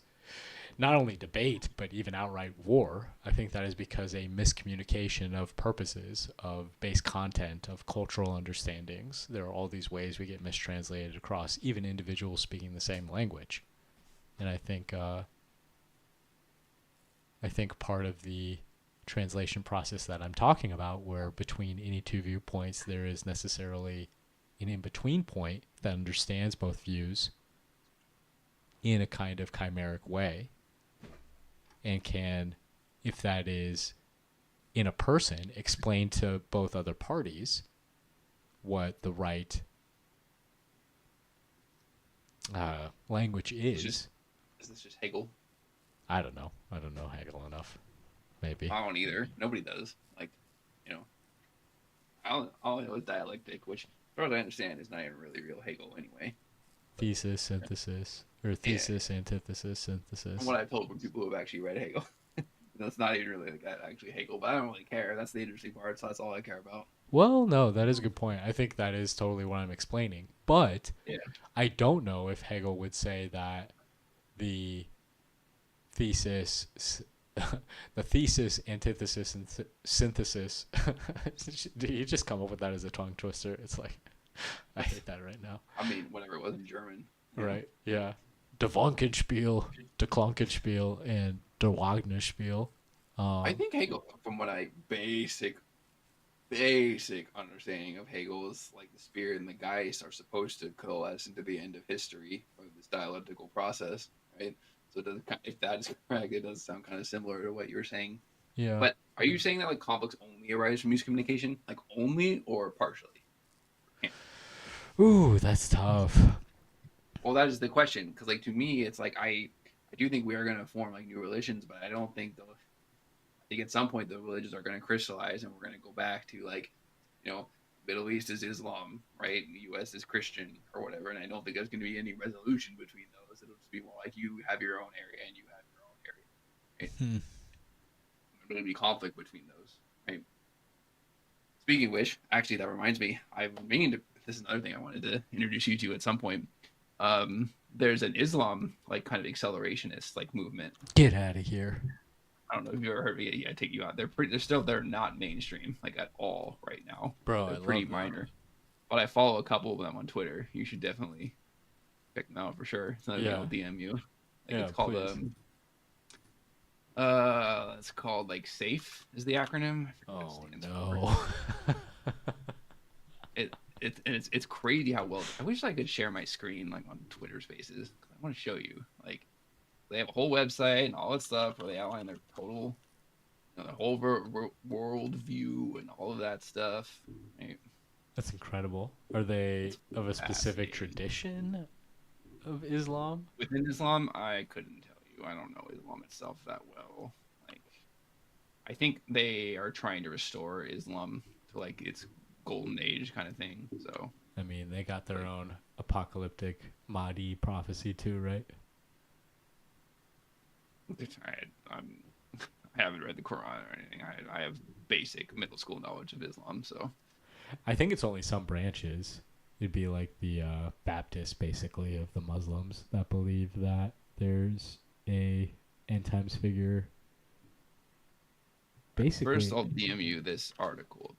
not only debate but even outright war, I think that is because a miscommunication of purposes, of base content, of cultural understandings. There are all these ways we get mistranslated across, even individuals speaking the same language. And I think part of the translation process that I'm talking about, where between any two viewpoints there is necessarily an in-between point that understands both views in a kind of chimeric way, and can, if that is in a person, explain to both other parties what the right language is. Is this just Hegel? I don't know. I don't know Hegel enough. Maybe. I don't either. Nobody does. Like, you know, all know is dialectic, which, as far as I understand, is not even really real Hegel anyway. Thesis, synthesis, or thesis, antithesis, synthesis. From what I've told from people who have actually read Hegel, that's not even really like actually Hegel. But I don't really care. That's the interesting part. So that's all I care about. Well, no, that is a good point. I think that is totally what I'm explaining. But Yeah. I don't know if Hegel would say that the thesis, the thesis, antithesis, and synthesis. Do you just come up with that as a tongue twister? It's like, I hate that right now. I mean, whatever it was in German. Right? Yeah. Der Wonkenspiel, der Klonkenspiel, and der Wagnerspiel. I think Hegel, from what I basic understanding of Hegel, is like the spirit and the Geist are supposed to coalesce into the end of history or this dialectical process, right? So it does, if that is correct, it does sound kind of similar to what you were saying. Yeah. But are you saying that like conflicts only arise from miscommunication, like only or partially? Yeah. Ooh, that's tough. Well, that is the question, because like to me, it's like I do think we are going to form like new religions, but I don't think I think at some point the religions are going to crystallize, and we're going to go back to like, you know, Middle East is Islam, right? And the U.S. is Christian or whatever, and I don't think there's going to be any resolution between those. It'll just be more like you have your own area and you have your own area, right? There's going to be conflict between those, right? Speaking of which, actually, that reminds me, I've been meaning to. This is another thing I wanted to introduce you to at some point. There's an Islam like kind of accelerationist like movement. Get out of here. I don't know if you ever heard of it. Yeah, I take you out. They're not mainstream like at all right now. Bro, They're I pretty love minor. But I follow a couple of them on Twitter. You should definitely check them out for sure. It's not I'll DM you. Like, yeah, it's called it's called like SAFE is the acronym. Oh no. It's crazy how well. I wish I could share my screen like on Twitter Spaces. I want to show you. Like they have a whole website and all that stuff where they outline their total, you know, the whole world view and all of that stuff. Right? That's incredible. Are they of a specific tradition of Islam? Within Islam, I couldn't tell you. I don't know Islam itself that well. Like, I think they are trying to restore Islam to like its golden age kind of thing. So I mean, they got their own apocalyptic Mahdi prophecy too, right? I haven't read the Quran or anything. I have basic middle school knowledge of Islam, so I think it's only some branches. It'd be like the Baptist, basically, of the Muslims that believe that there's a end times figure. Basically, first I'll DM you this article.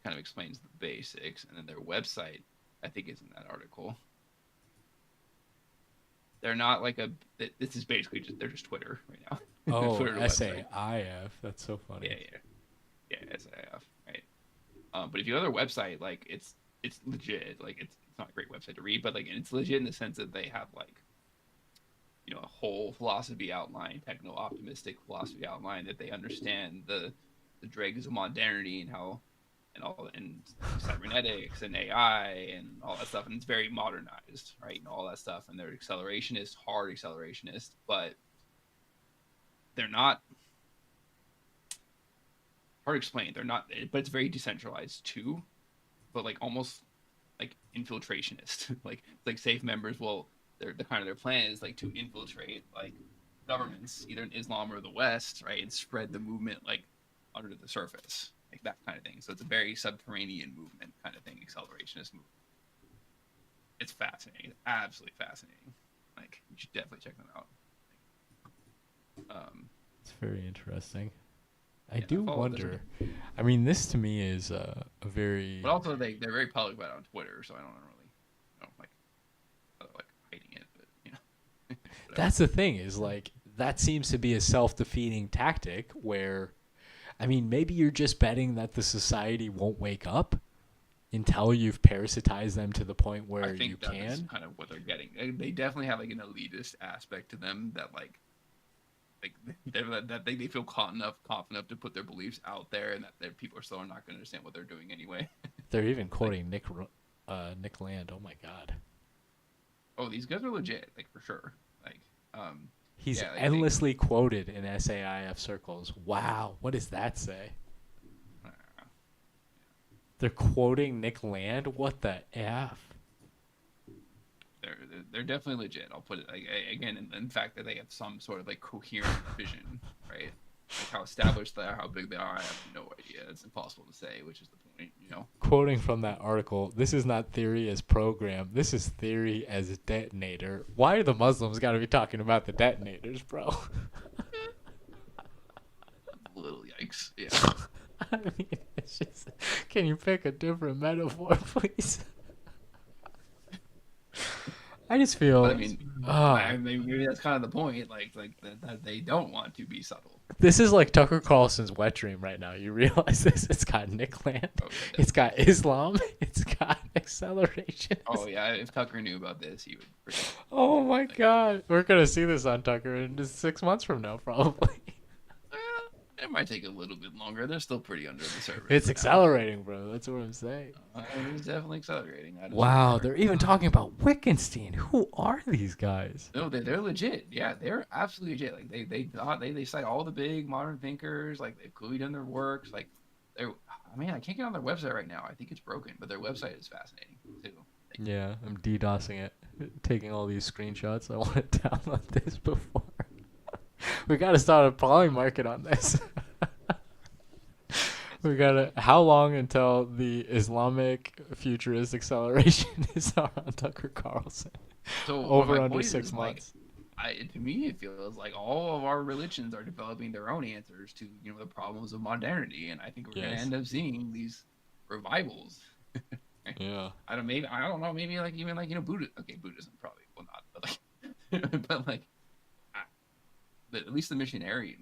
Kind of explains the basics, and then their website, I think, is in that article. They're not like this is basically they're just Twitter right now. Oh, Twitter SAIF. That's so funny. Yeah, SAIF, right? But if you go to their website, like it's legit. Like it's not a great website to read, but like it's legit in the sense that they have like, you know, a whole philosophy outline, techno-optimistic philosophy outline that they understand the dregs of modernity and how and cybernetics and AI and all that stuff, and it's very modernized, right? And all that stuff, and they're accelerationist, hard accelerationist, but they're not hard to explain. They're not, but it's very decentralized too, but like almost like infiltrationist. like safe members will the kind of their plan is like to infiltrate like governments, either in Islam or the West, right, and spread the movement like under the surface. like that kind of thing. So it's a very subterranean movement kind of thing, accelerationist movement. It's fascinating. It's absolutely fascinating. Like you should definitely check them out. It's very interesting. I Yeah, do follow. There's a, wonder. I mean, this to me is a but very. also they're very public about it on Twitter, so I don't really, like hiding it, but whatever. That's the thing is like that seems to be a self-defeating tactic where, I mean, maybe you're just betting that the society won't wake up until you've parasitized them to the point I where you think that is can. kind of what they're getting. They definitely have like an elitist aspect to them that like they feel confident enough to put their beliefs out there, and that their people are still not going to understand what they're doing anyway. They're even Like, quoting Nick Land. Oh my God. oh, these guys are legit, like for sure. Like, He's yeah, like they. endlessly quoted in SAIF circles. Wow, what does that say? Uh, They're quoting Nick Land? What the F? they're definitely legit. I'll put it like again in fact that they have some sort of like coherent vision, right? Like how established they are, how big they are, I have no idea. It's impossible to say, which is the point. Quoting from that article, this is not theory as program. This is theory as detonator. Why are the Muslims got to be talking about the detonators, bro? Little yikes, yeah. I mean, it's just. Can you pick a different metaphor, please? I just feel. But I mean, maybe that's kind of the point. Like that they don't want to be subtle. This is like Tucker Carlson's wet dream right now. You realize this? It's got Nick Land. Oh yeah, It's definitely. got Islam. It's got acceleration. Oh yeah, if Tucker knew about this, he would. Oh my Like, God. We're going to see this on Tucker in just 6 months from now, probably. it might take a little bit longer. They're still pretty under the surface. It's For now. accelerating, bro. That's what I'm saying. It's definitely accelerating. I don't Wow. know. They're even talking about Wittgenstein. Who are these guys? No, they're legit. Yeah, they're absolutely legit. Like they cite all the big modern thinkers. Like they've clearly done their works. Like they're. I mean, I can't get on their website right now. I think it's broken, but their website is fascinating too. Yeah, I'm DDoSing it. Taking all these screenshots. I want to download this before. We got to start a poly market on this. We gotta. How long until the Islamic futurist acceleration is on Tucker Carlson? So Over my under point six is like, months. to me it feels like all of our religions are developing their own answers to the problems of modernity, and I think we're gonna Yes. end up seeing these revivals. Yeah. I don't know, maybe like even like Buddha. Okay, Buddhism probably will not, but like but like at least the missionary,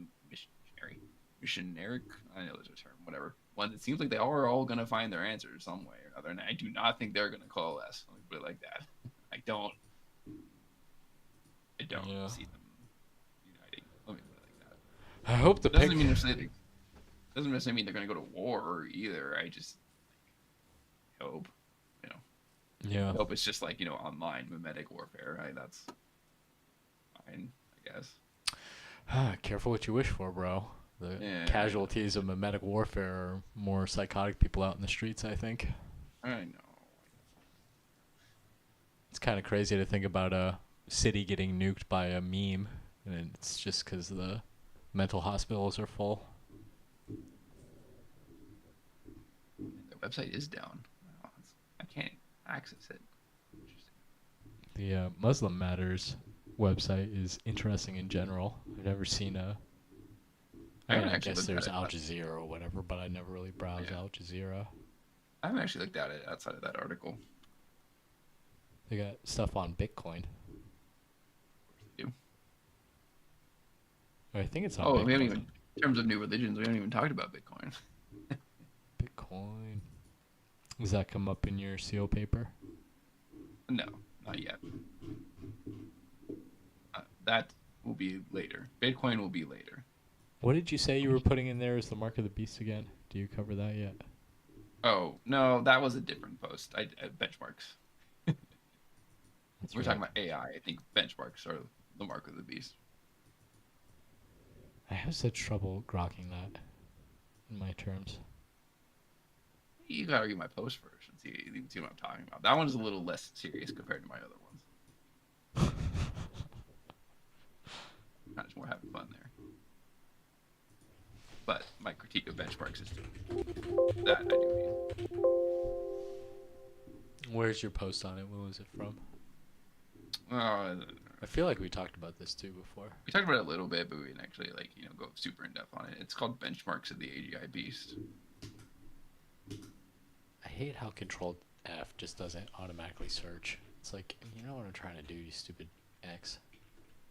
I know there's a term, whatever. One, it seems like they are all gonna find their answers some way or another, and I do not think they're gonna coalesce. Let me put it like that. I don't. I don't Yeah. see them uniting. Let me put it like I hope the that. pick. Doesn't necessarily mean they're gonna go to war either. I just hope. Yeah. I hope it's just like online mimetic warfare. Right? That's fine, I guess. Careful what you wish for, bro. The Yeah, casualties of mimetic warfare are more psychotic people out in the streets, I think. I know. It's kind of crazy to think about a city getting nuked by a meme, and it's just because the mental hospitals are full. The website is down. I can't access it. Interesting. The Muslim Matters website is interesting in general. I've never seen a. I haven't I actually guess looked there's at it. Al Jazeera or whatever, but I never really browsed Yeah. Al Jazeera. I haven't actually looked at it outside of that article. They got stuff on Bitcoin. They do. I think it's on Oh, Bitcoin. we haven't even, in terms of new religions, we haven't even talked about Bitcoin. Bitcoin. Does that come up in your seal paper? No, not yet. That will be later. Bitcoin will be later. What did you say you were putting in there as the mark of the beast again? Do you cover that yet? Oh no, that was a different post. I benchmarks. That's We're right. talking about AI. I think benchmarks are the mark of the beast. I have such trouble grokking that in my terms. You gotta read my post first and see what I'm talking about. That one's a little less serious compared to my other ones. Kind of more having fun there. But my critique of benchmark system, that I do hate. Where's your post on it? When was it from? Uh, I feel like we talked about this too before. we talked about it a little bit, but we didn't actually go super in depth on it. It's called Benchmarks of the AGI Beast. I hate how Control F just doesn't automatically search. It's like, you know what I'm trying to do, you stupid X.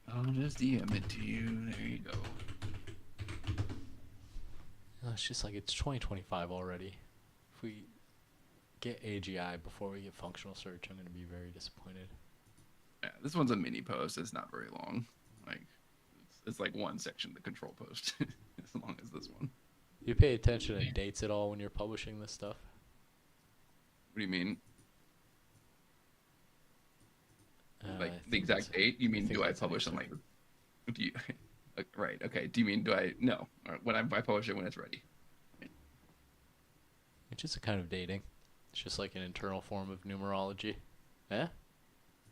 I'll just DM it to you. There you go. No, it's just like it's 2025 already. If we get AGI before we get functional search, I'm going to be very disappointed. Yeah, this one's a mini post. It's not very long. Like, it's like one section of the control post, as long as this one. You pay attention to dates at all when you're publishing this stuff? What do you mean? Like I the think exact date? You mean do I that's an publish them answer. like? Do you? Right. Okay. Do you mean do I? No. When I publish it when it's ready. It's just a kind of dating. It's just like an internal form of numerology. Eh?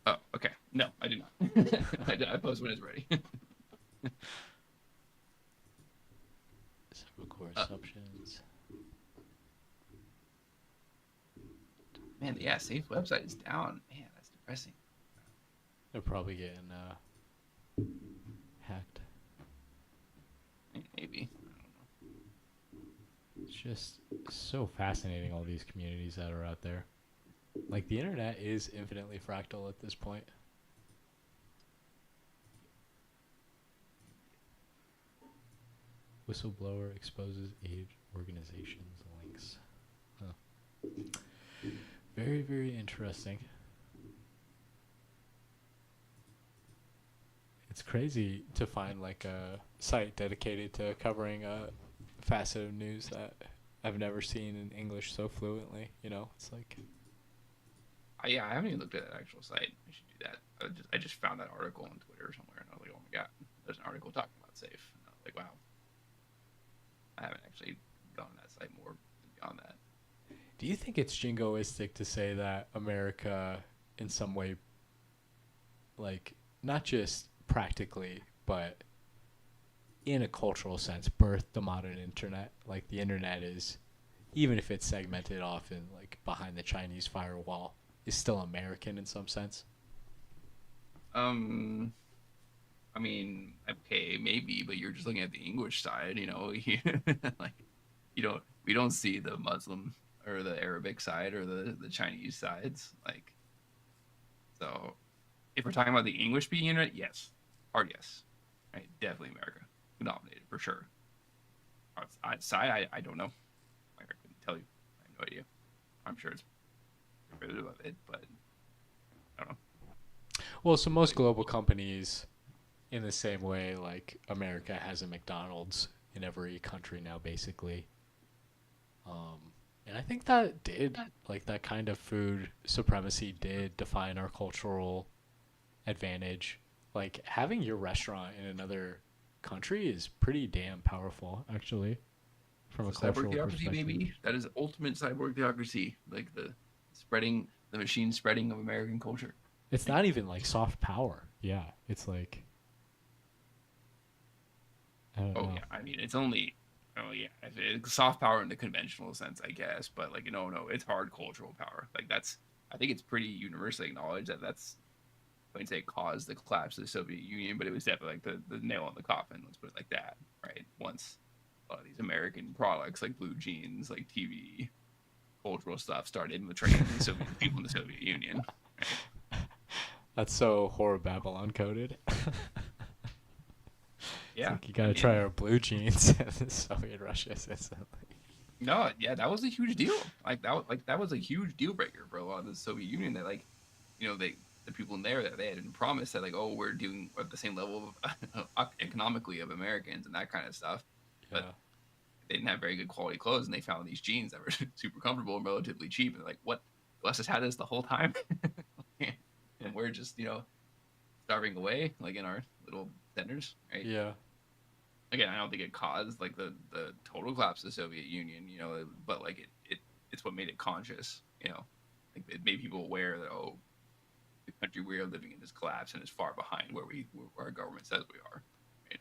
Oh, okay. No, I do not. I post when it's ready. Several core assumptions. Man, yeah, Safe website is down. Man, that's depressing. They're probably getting hacked. Maybe. It's just so fascinating, all these communities that are out there. Like, the internet is infinitely fractal at this point. Whistleblower exposes aid organizations links. Huh. Very, very interesting. It's crazy to find like a site dedicated to covering a facet of news that I've never seen in English so fluently. You know, it's like, Yeah, I haven't even looked at that actual site. I should do that. I just found that article on Twitter somewhere, and I was like, oh my god, there's an article talking about Safe. And I was like, wow. I haven't actually gone to that site more beyond that. do you think it's jingoistic to say that America, in some way, like, not just practically, but in a cultural sense, birthed the modern internet? Like, the internet is, even if it's segmented off in, like, behind the Chinese firewall, is still American in some sense? I mean, okay, maybe, but you're just looking at the English side, like we don't see the Muslim or the Arabic side or the Chinese sides, like. So, if we're talking about the English speaking internet, yes, hard yes, right, definitely America dominated for sure. Outside, I don't know, like I couldn't tell you, I have no idea. I'm sure it's derivative of it, but I don't know. Well, so most global companies, in the same way, like America has a McDonald's in every country now, basically. Um, and I think that did, like, that kind of food supremacy did define our cultural advantage. Like, having your restaurant in another country is pretty damn powerful, actually, from a It's a cyborg cultural theocracy, perspective. baby. That is ultimate cyborg theocracy, like the machine spreading of American culture. It's not even like soft power. Yeah, it's like, I don't Oh know. yeah, I mean it's only, oh yeah, it's soft power in the conventional sense, I guess, but like no, it's hard cultural power. Like that's, I think it's pretty universally acknowledged that that's, I wouldn't say caused the collapse of the Soviet Union, but it was definitely like the nail in the coffin. Let's put it like that, right? Once a lot of these American products like blue jeans, like TV, cultural stuff started infiltrating the Soviet people in the Soviet Union. Right? That's so horror Babylon coded. It's Yeah, like, you I gotta try mean, our blue jeans in Soviet Russia instantly. no, yeah, that was a huge deal. That was a huge deal breaker for a lot of the Soviet Union. That like, the people in there that they had been promised that like, oh, we're doing at the same level of economically of Americans and that kind of stuff, but Yeah. they didn't have very good quality clothes, and they found these jeans that were super comfortable and relatively cheap. And they're like, what? Us has had this the whole time, and we're just starving away like in our little centers, right? Yeah. Again, I don't think it caused like the total collapse of the Soviet Union, but like it's what made it conscious, like it made people aware that, oh, the country we are living in is collapsed and is far behind where our government says we are. Right?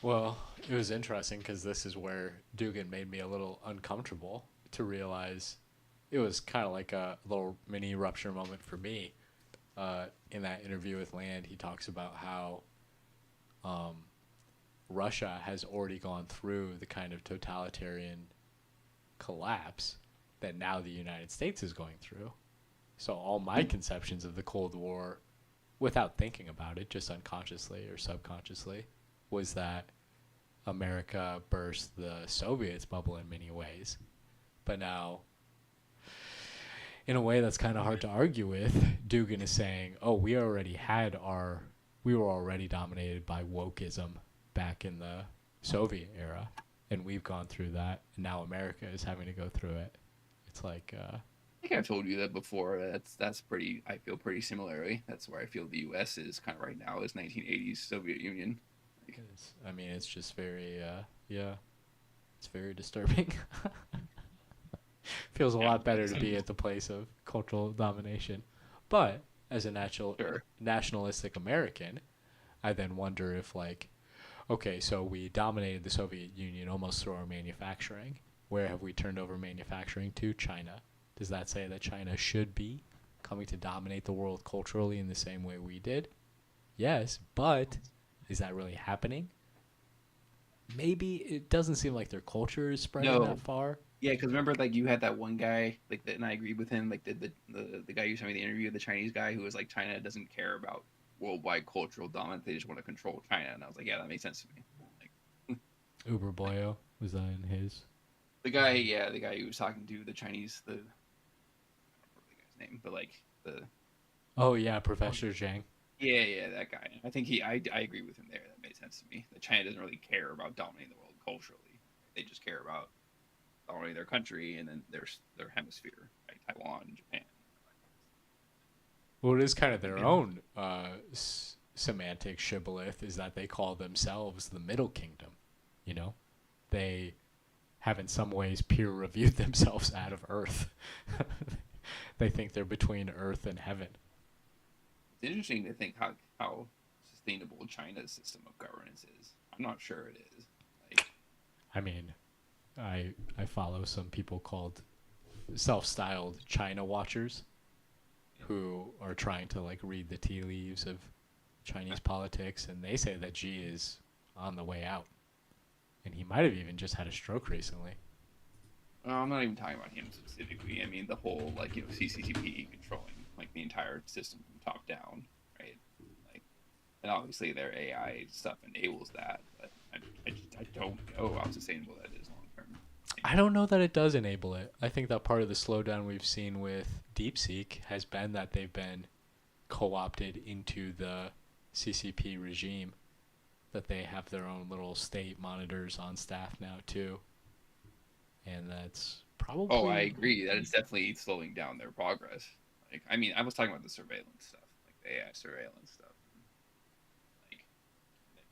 Well, it was interesting because this is where Dugan made me a little uncomfortable to realize it was kind of like a little mini rupture moment for me. In that interview with Land, he talks about how um, Russia has already gone through the kind of totalitarian collapse that now the United States is going through. So all my conceptions of the Cold War, without thinking about it, just unconsciously or subconsciously, was that America burst the Soviets bubble in many ways. But now, in a way that's kind of hard to argue with, Dugan is saying, "Oh, we were already dominated by wokeism back in the Soviet era, and we've gone through that, and now America is having to go through it." It's like, I think I've told you that before. That's pretty. I feel pretty similarly. That's where I feel the U.S. is kind of right now is 1980s Soviet Union. Like, I mean, it's just very, yeah, it's very disturbing. Feels a yeah, lot better to be at the place of cultural domination. But as a sure. nationalistic American, I then wonder if, like, okay, so we dominated the Soviet Union almost through our manufacturing. Where have we turned over manufacturing to? China. Does that say that China should be coming to dominate the world culturally in the same way we did? Yes, but is that really happening? Maybe it doesn't seem like their culture is spreading that No, far. yeah, because remember, like you had that one guy, like that, and I agreed with him. Like the guy you sent me the interview, the Chinese guy who was like, China doesn't care about worldwide cultural dominance; they just want to control China. And I was like, yeah, that makes sense to me. Like Uber Boyo was that in his? the guy, yeah, the guy who was talking to the Chinese, the I don't remember the guy's name, but like the Oh yeah, Professor Zhang. yeah, that guy. I think I agree with him there. That made sense to me. That China doesn't really care about dominating the world culturally; they just care about dominating their country and then their hemisphere, right? Taiwan, Japan. Well, it is kind of their Yeah. own semantic shibboleth is that they call themselves the Middle Kingdom. You know, they have in some ways peer reviewed themselves out of Earth. They think they're between Earth and heaven. It's interesting to think how sustainable China's system of governance is. I'm not sure it is. Like, I mean, I follow some people called self-styled China watchers who are trying to like read the tea leaves of Chinese politics, and they say that Xi is on the way out, and he might have even just had a stroke recently. I'm not even talking about him specifically. I mean, the whole like CCTV controlling like the entire system from top down, right? Like, and obviously their AI stuff enables that, but I don't know how sustainable that is long term. I don't know that it does enable it. I think that part of the slowdown we've seen with DeepSeek has been that they've been co-opted into the CCP regime, that they have their own little state monitors on staff now too, and that's Oh, I probably agree that it's definitely slowing down their progress. Like, I mean, I was talking about the surveillance stuff, like the AI surveillance stuff, like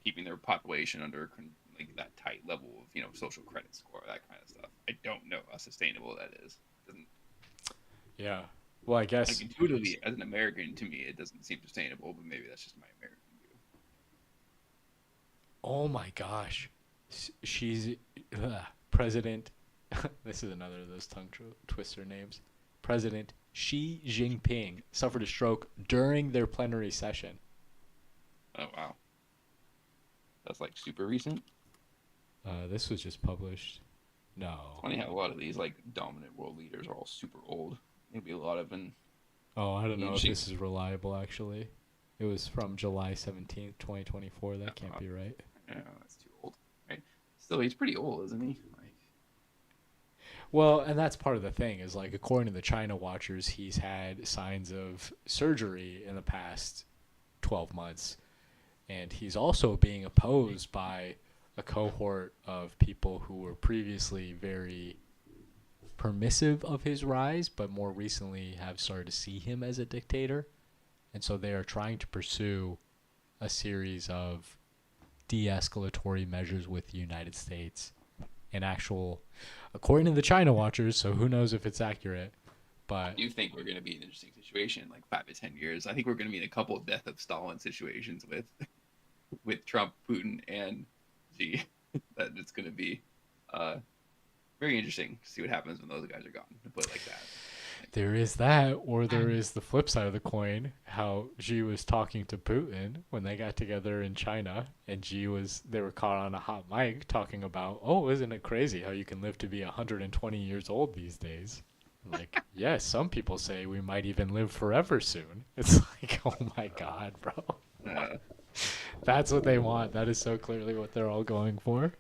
keeping their population under like that tight level of social credit score, that kind of stuff. I don't know how sustainable that is. It doesn't yeah. Well, I like guess. intuitively as an American to me it doesn't seem sustainable, but maybe that's just my American view. Oh my gosh, she's President. This is another of those twister names. President Xi Jinping suffered a stroke during their plenary session. Oh wow, that's like super recent. This was just published. It's No. funny how a lot of these like dominant world leaders are all super old. Maybe a lot of them. Oh, I don't know if Interesting. this is reliable, actually. It was from July 17th, 2024. That can't Uh, be right. yeah, that's too old, right? Still, he's pretty old, isn't he? Like, Well, and that's part of the thing is like, according to the China Watchers, he's had signs of surgery in the past 12 months. And he's also being opposed by a cohort of people who were previously very permissive of his rise, but more recently have started to see him as a dictator. And so they are trying to pursue a series of de escalatory measures with the United States. An actual, according to the China Watchers, so who knows if it's accurate, I but do think we're going to be in an interesting situation in like 5 to 10 years. I think we're going to be in a couple of death of Stalin situations with Trump, Putin, and technology that it's going to be uh, very interesting to see what happens when those guys are gone. To put it like that. Like, There is that, or there is the flip side of the coin. How Xi was talking to Putin when they got together in China, and they were caught on a hot mic talking about, oh, isn't it crazy how you can live to be 120 years old these days? Like, yes, some people say we might even live forever soon. It's like, oh my God, bro. uh, That's what they want. That is so clearly what they're all going for.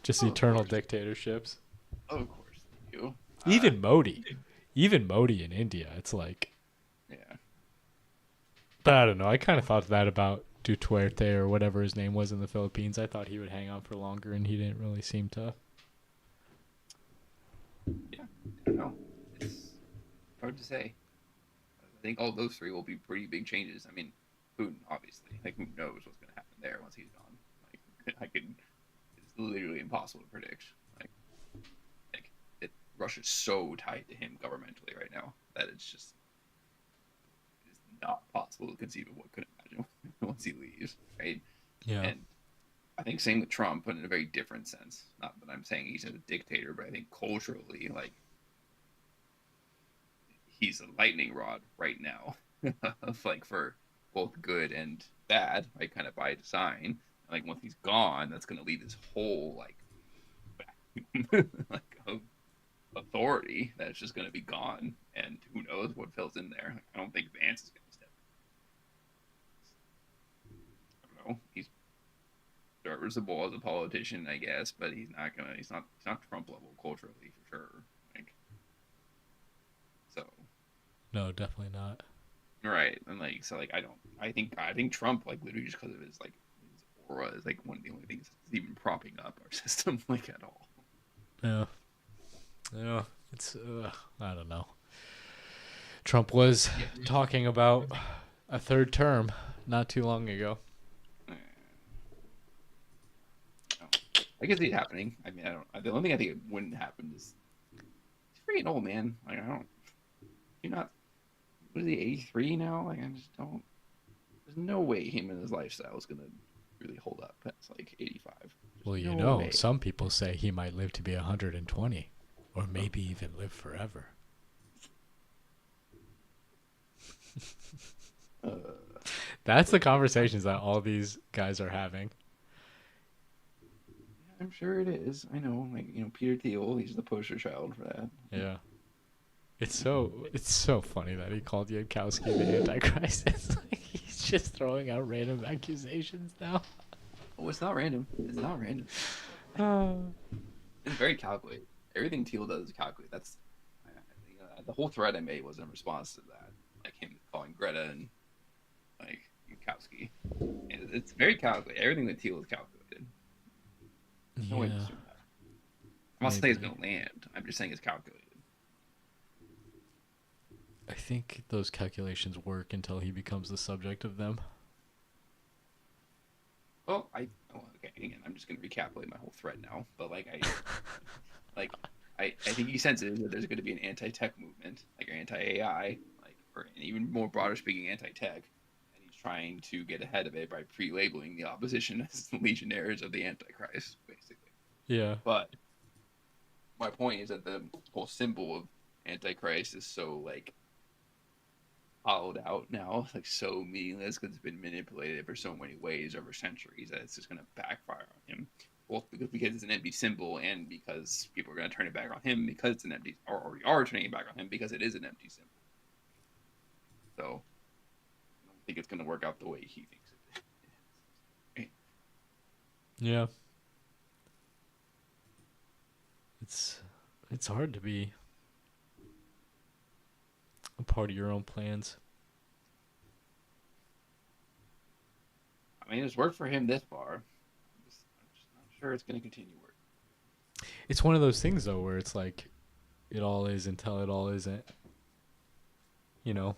Just of eternal course, dictatorships. of course they do. Even Modi. Even Modi in India. It's like, Yeah. but I don't know. I kind of thought that about Duterte or whatever his name was in the Philippines. I thought he would hang on for longer, and he didn't really seem to. Yeah, I don't know. It's hard to say. I think all those three will be pretty big changes. I mean, Putin, obviously. Like, who knows what's going to happen there once he's gone? Like, I could. It's literally impossible to predict. Like, like it, Russia's so tied to him governmentally right now that it's not possible to conceive of what could imagine once he leaves, right? Yeah. And I think same with Trump, but in a very different sense. Not that I'm saying he's a dictator, but I think culturally, like he's a lightning rod right now, of like for both good and bad, right? Kind of by design. Like once he's gone, that's going to leave this whole like vacuum, like of authority that's just going to be gone, and who knows what fills in there. Like, I don't think Vance is going to step. I don't know. He's serviceable as a politician, I guess, but he's not gonna. He's not Trump level culturally for sure. Like so. No, definitely not. Right, and like so, like I think Trump, like literally just because of his aura, is like one of the only things that's even propping up our system, like at all. Yeah. Yeah. It's, I don't know. Trump was Yeah, talking about a third term not too long ago. no. I can see it happening. I mean, I don't. The only thing I think it wouldn't happen is he's freaking old, man. Like I don't. You're not. What is he? 83 now? Like I just don't. There's no way him and his lifestyle is gonna really hold up past like 85. Well, There's you no know, way. some people say he might live to be 120 or maybe even live forever. Uh, That's the conversations that all these guys are having. I'm sure it is. I know, like Peter Thiel, he's the poster child for that. Yeah. It's so funny that he called Yankowski the Antichrist. It's like he's just throwing out random accusations now. Oh, it's not random. It's not random. Uh, It's very calculated. Everything Thiel does is calculated. That's the whole thread I made was in response to that, like him calling Greta and like Yankowski. And it's very calculated. Everything that Thiel is calculated. There's no way to yeah, assume that. I'm not saying it's maybe. going to land. I'm just saying it's calculated. I think those calculations work until he becomes the subject of them. Well, oh, okay. Again, I'm just going to recapitulate my whole thread now. But like I think he senses that there's going to be an anti-tech movement, like anti-AI, like or an even more broader speaking anti-tech, and he's trying to get ahead of it by pre-labeling the opposition as the legionnaires of the Antichrist, basically. Yeah, But my point is that the whole symbol of Antichrist is so like hollowed out now, like so meaningless because it's been manipulated for so many ways over centuries that it's just going to backfire on him. Both because it's an empty symbol and because people are going to turn it back on him because it's an empty, or already are turning it back on him because it is an empty symbol. So I don't think it's going to work out the way he thinks it is. yeah. It's it's hard to be a part of your own plans. I mean, it's worked for him this far. I'm just not sure it's going to continue working. It's one of those things though where it's like it all is until it all isn't. You know,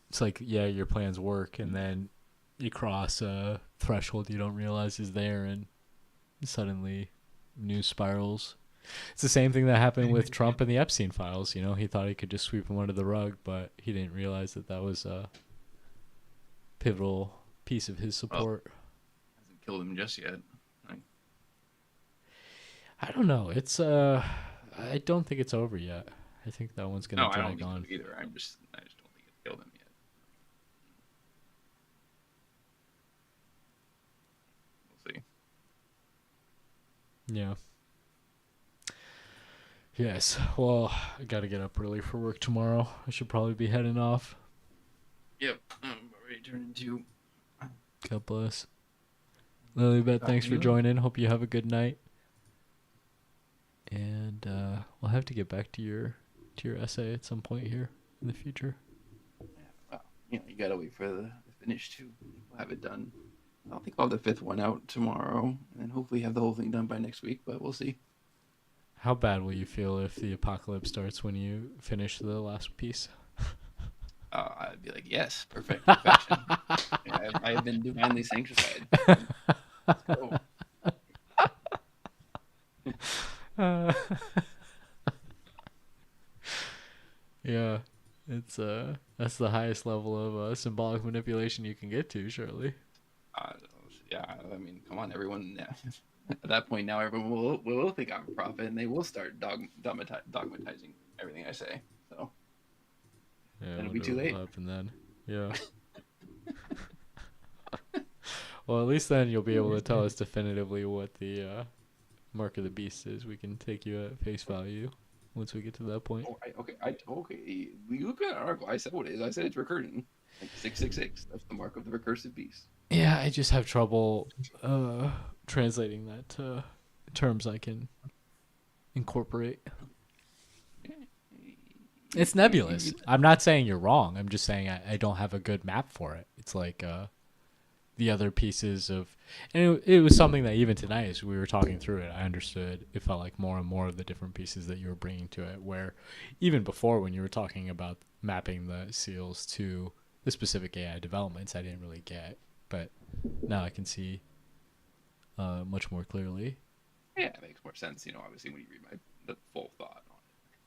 it's like yeah, your plans work, and then you cross a threshold you don't realize is there, and suddenly news spirals. It's the same thing that happened with Trump and the Epstein files. You know, he thought he could just sweep him under the rug, but he didn't realize that that was a pivotal piece of his Well, support. hasn't killed him just yet. Like, I don't know. I don't think it's over yet. I think that one's No, gonna I don't drag think so on. either. I just don't think it's killed him yet. We'll see. Yeah. Yes. Well, I gotta get up early for work tomorrow. I should probably be heading off. Yep, I'm already turning into. God bless. Be Lilybet, thanks talking to for you. joining. Hope you have a good night. And we'll have to get back to your essay at some point here in the future. Yeah, well, you gotta wait for the finish too. We'll have it done. I don't think I'll have the fifth one out tomorrow, and then hopefully have the whole thing done by next week. But we'll see. How bad will you feel if the apocalypse starts when you finish the last piece? I'd be like, yes, perfection. Yeah, I've been divinely sanctified. Let's go. Uh, yeah, it's that's the highest level of symbolic manipulation you can get to, surely. Uh, yeah, I mean, come on, everyone. Yeah. At that point, now everyone will think I'm a prophet, and they will start dogmatizing everything I say. So Yeah, I then it'll be wonder too what will late. happen then. Yeah. Well, at least then you'll be able to tell us definitively what the mark of the beast is. We can take you at face value once we get to that point. Oh, okay. We look at an article. I said what it is. I said it's recursion, like 666. That's the mark of the recursive beast. Yeah, I just have trouble translating that to terms I can incorporate. It's nebulous. I'm not saying you're wrong. I'm just saying I don't have a good map for it. It's like the other pieces of, and it was something that even tonight as we were talking through it, I understood. It felt like more and more of the different pieces that you were bringing to it, where even before when you were talking about mapping the seals to the specific AI developments, I didn't really get, but now I can see much more clearly. Yeah, it makes more sense. Obviously when you read the full thought on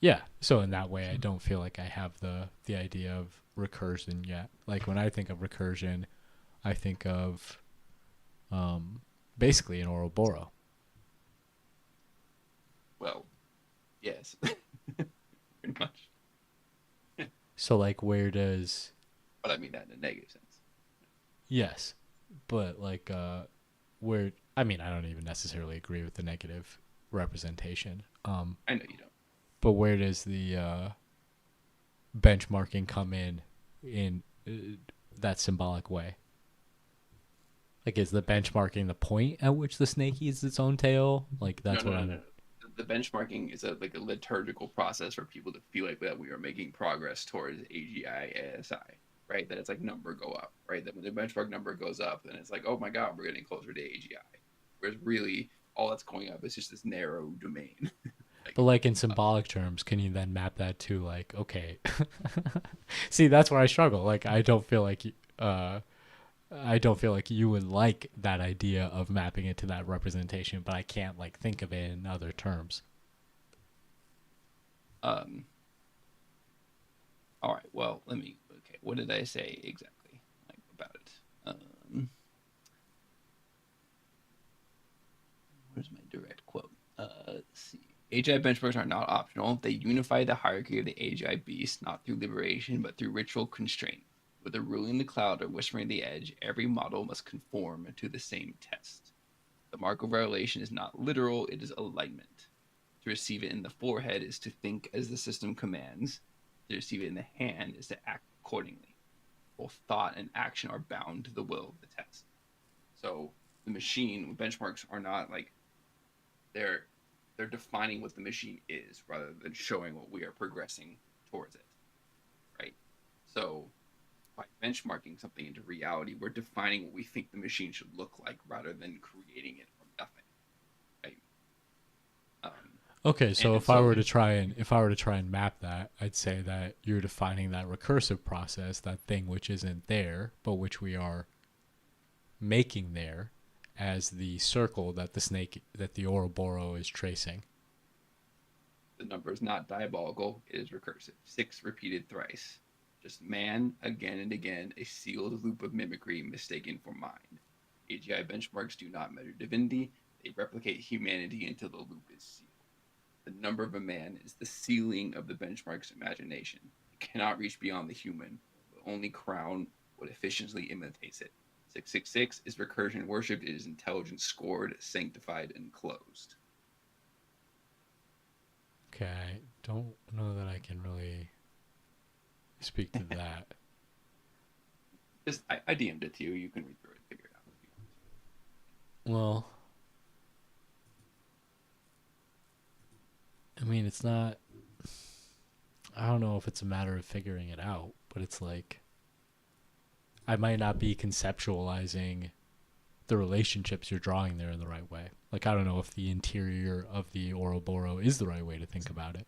Yeah, so in that way I don't feel like I have the idea of recursion yet. Like when I think of recursion, I think of um, basically an Ouroboros. Well, yes, pretty much. So like where does But I mean that in a negative sense. yes, but like where I mean I don't even necessarily agree with the negative representation. I know you don't. But where does the benchmarking come in that symbolic way? Like is the benchmarking the point at which the snake eats its own tail? Like No, that's no, what no, no. I'm The benchmarking is like a liturgical process for people to feel like that we are making progress towards AGI ASI, right? That it's like number go up, right? That when the benchmark number goes up, then it's like, oh my god, we're getting closer to AGI. Whereas really, all that's going up is just this narrow domain. but like, like in symbolic terms, can you then map that to like okay? See, that's where I struggle. Like I don't feel like you would like that idea of mapping it to that representation, but I can't like think of it in other terms. um, all right, well, let me. Okay, what did I say exactly like about it? Where's my direct quote? Let's see. AGI benchmarks are not optional. They unify the hierarchy of the AGI beast, not through liberation, but through ritual constraint. Whether ruling the cloud or whispering the edge, every model must conform to the same test. The mark of revelation is not literal, it is alignment. To receive it in the forehead is to think as the system commands. To receive it in the hand is to act accordingly. Both thought and action are bound to the will of the test. So the machine benchmarks are not like they're they're defining what the machine is rather than showing what we are progressing towards it, right? So by benchmarking something into reality, we're defining what we think the machine should look like rather than creating it from nothing, right? Okay, And, so and so like if I were to try and map that, I'd say that you're defining that recursive process, that thing which isn't there, but which we are making there as the circle that the Ouroboros is tracing. the number is not diabolical; it is recursive. Six repeated thrice, just man again and again, a sealed loop of mimicry mistaken for mind. AGI benchmarks do not measure divinity; They replicate humanity until the loop is sealed. The number of a man is the ceiling of the benchmark's imagination. It cannot reach beyond the human, but only crown what efficiently imitates it. 666 is recursion worshipped, it is intelligence scored, sanctified, and closed. Okay, I don't know that I can really speak to that. Just I DM'd it to you. You can read through it and figure it out if you want Well, I mean, it's not. I don't know if it's a matter of figuring it out, but it's like I might not be conceptualizing the relationships you're drawing there in the right way. Like, I don't know if the interior of the Ouroboros is the right way to think about it.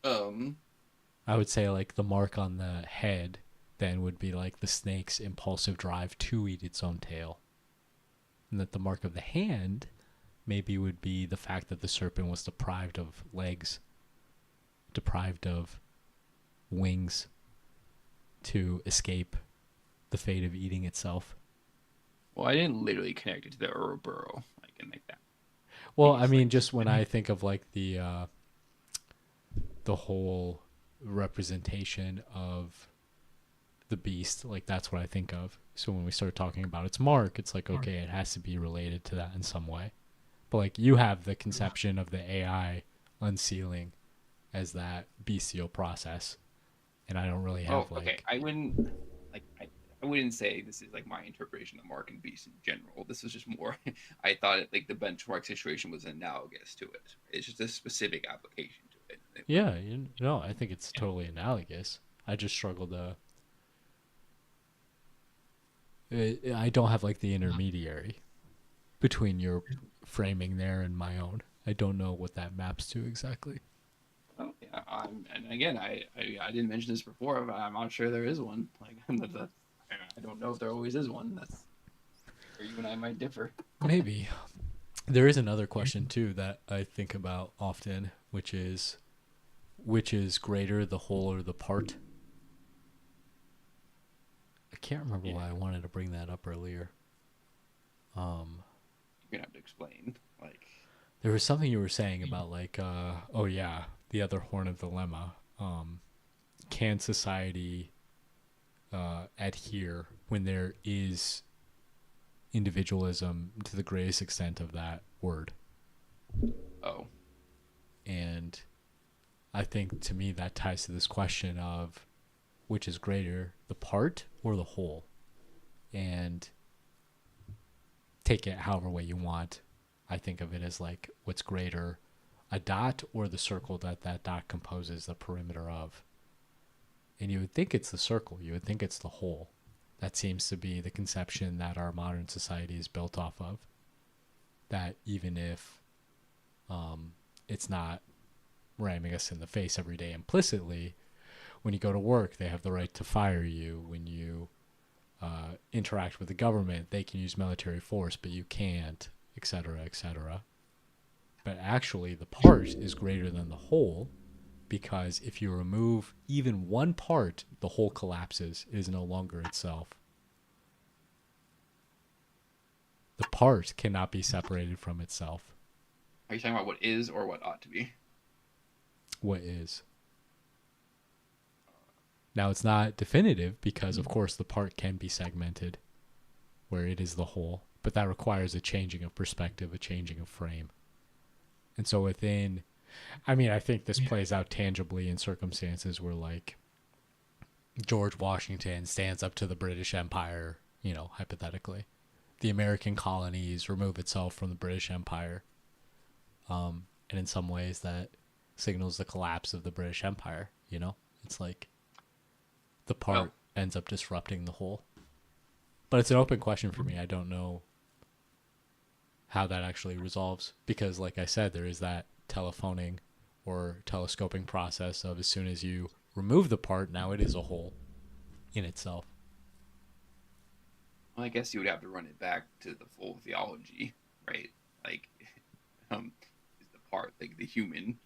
to. I would say, like, the mark on the head then would be like the snake's impulsive drive to eat its own tail. And that the mark of the hand maybe would be the fact that the serpent was deprived of legs, deprived of wings to escape the fate of eating itself. Well, I didn't literally connect it to the Ouroboros, like in like that. I Well, think I it's mean, like just when I think of like the whole representation of the beast, like that's what I think of. So when we start talking about its mark, it's like okay, it has to be related to that in some way. But like you have the conception of the AI unsealing as that bestial process, and I don't really oh, have okay. like I wouldn't like I wouldn't say this is like my interpretation of Mark and Beast in general. This was just more I thought it like the benchmark situation was analogous to it. It's just a specific application to it. It yeah, you know, I think it's yeah. totally analogous. I just struggle to. I don't have like the intermediary between your framing there and my own. I don't know what that maps to exactly. Oh yeah. And again, I didn't mention this before, but I'm not sure there is one. Like I don't know if there always is one. That's where you and I might differ. Maybe. There is another question too that I think about often, which is greater, the whole or the part? I can't remember Yeah, why I wanted to bring that up earlier. Um, you're gonna have to explain. Like, there was something you were saying about like, oh yeah, the other horn of the lemma. Can society adhere when there is individualism to the greatest extent of that word? oh, And I think to me that ties to this question of which is greater, the part or the whole? And take it however way you want. I think of it as like what's greater, a dot or the circle that that dot composes the perimeter of. And you would think it's the circle, you would think it's the whole. That seems to be the conception that our modern society is built off of. That even if it's not ramming us in the face every day implicitly, when you go to work, they have the right to fire you. When you interact with the government, they can use military force, but you can't, etc., etc. But actually, the part is greater than the whole because if you remove even one part, the whole collapses. It is no longer itself. The part cannot be separated from itself. are you talking about what is or what ought to be? What is? Now, it's not definitive because, of course, the part can be segmented where it is the whole, but that requires a changing of perspective, a changing of frame. And so within, I mean, I think this plays out tangibly in circumstances where, like, George Washington stands up to the British Empire, you know, hypothetically. The American colonies remove itself from the British Empire. And in some ways that signals the collapse of the British Empire, you know? It's like the Well, part ends up disrupting the whole. But it's an open question for me. I don't know how that actually resolves because, like I said, there is that telephoning or telescoping process of as soon as you remove the part, now it is a whole in itself. I guess you would have to run it back to the full theology, right? Like, is the part like the human,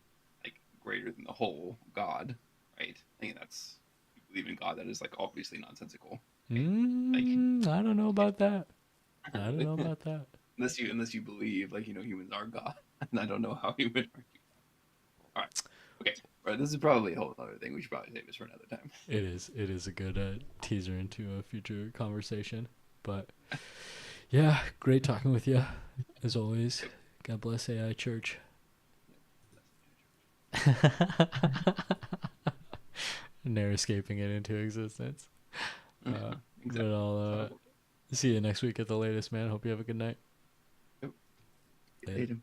like greater than the whole God, right? I think that's you believe in God. That is like obviously nonsensical. Like I don't know about that. I don't know about that. unless you believe like humans are God, and I don't know how you would argue. All right, okay, all right. This is probably a whole other thing. We should probably save this for another time. It is. It is a good teaser into a future conversation. But yeah, great talking with you as always. Yep. God bless AI Church. Never escaping it into existence. But Exactly. I'll see you next week at the latest, man. Hope you have a good night. Yep. Later. Later.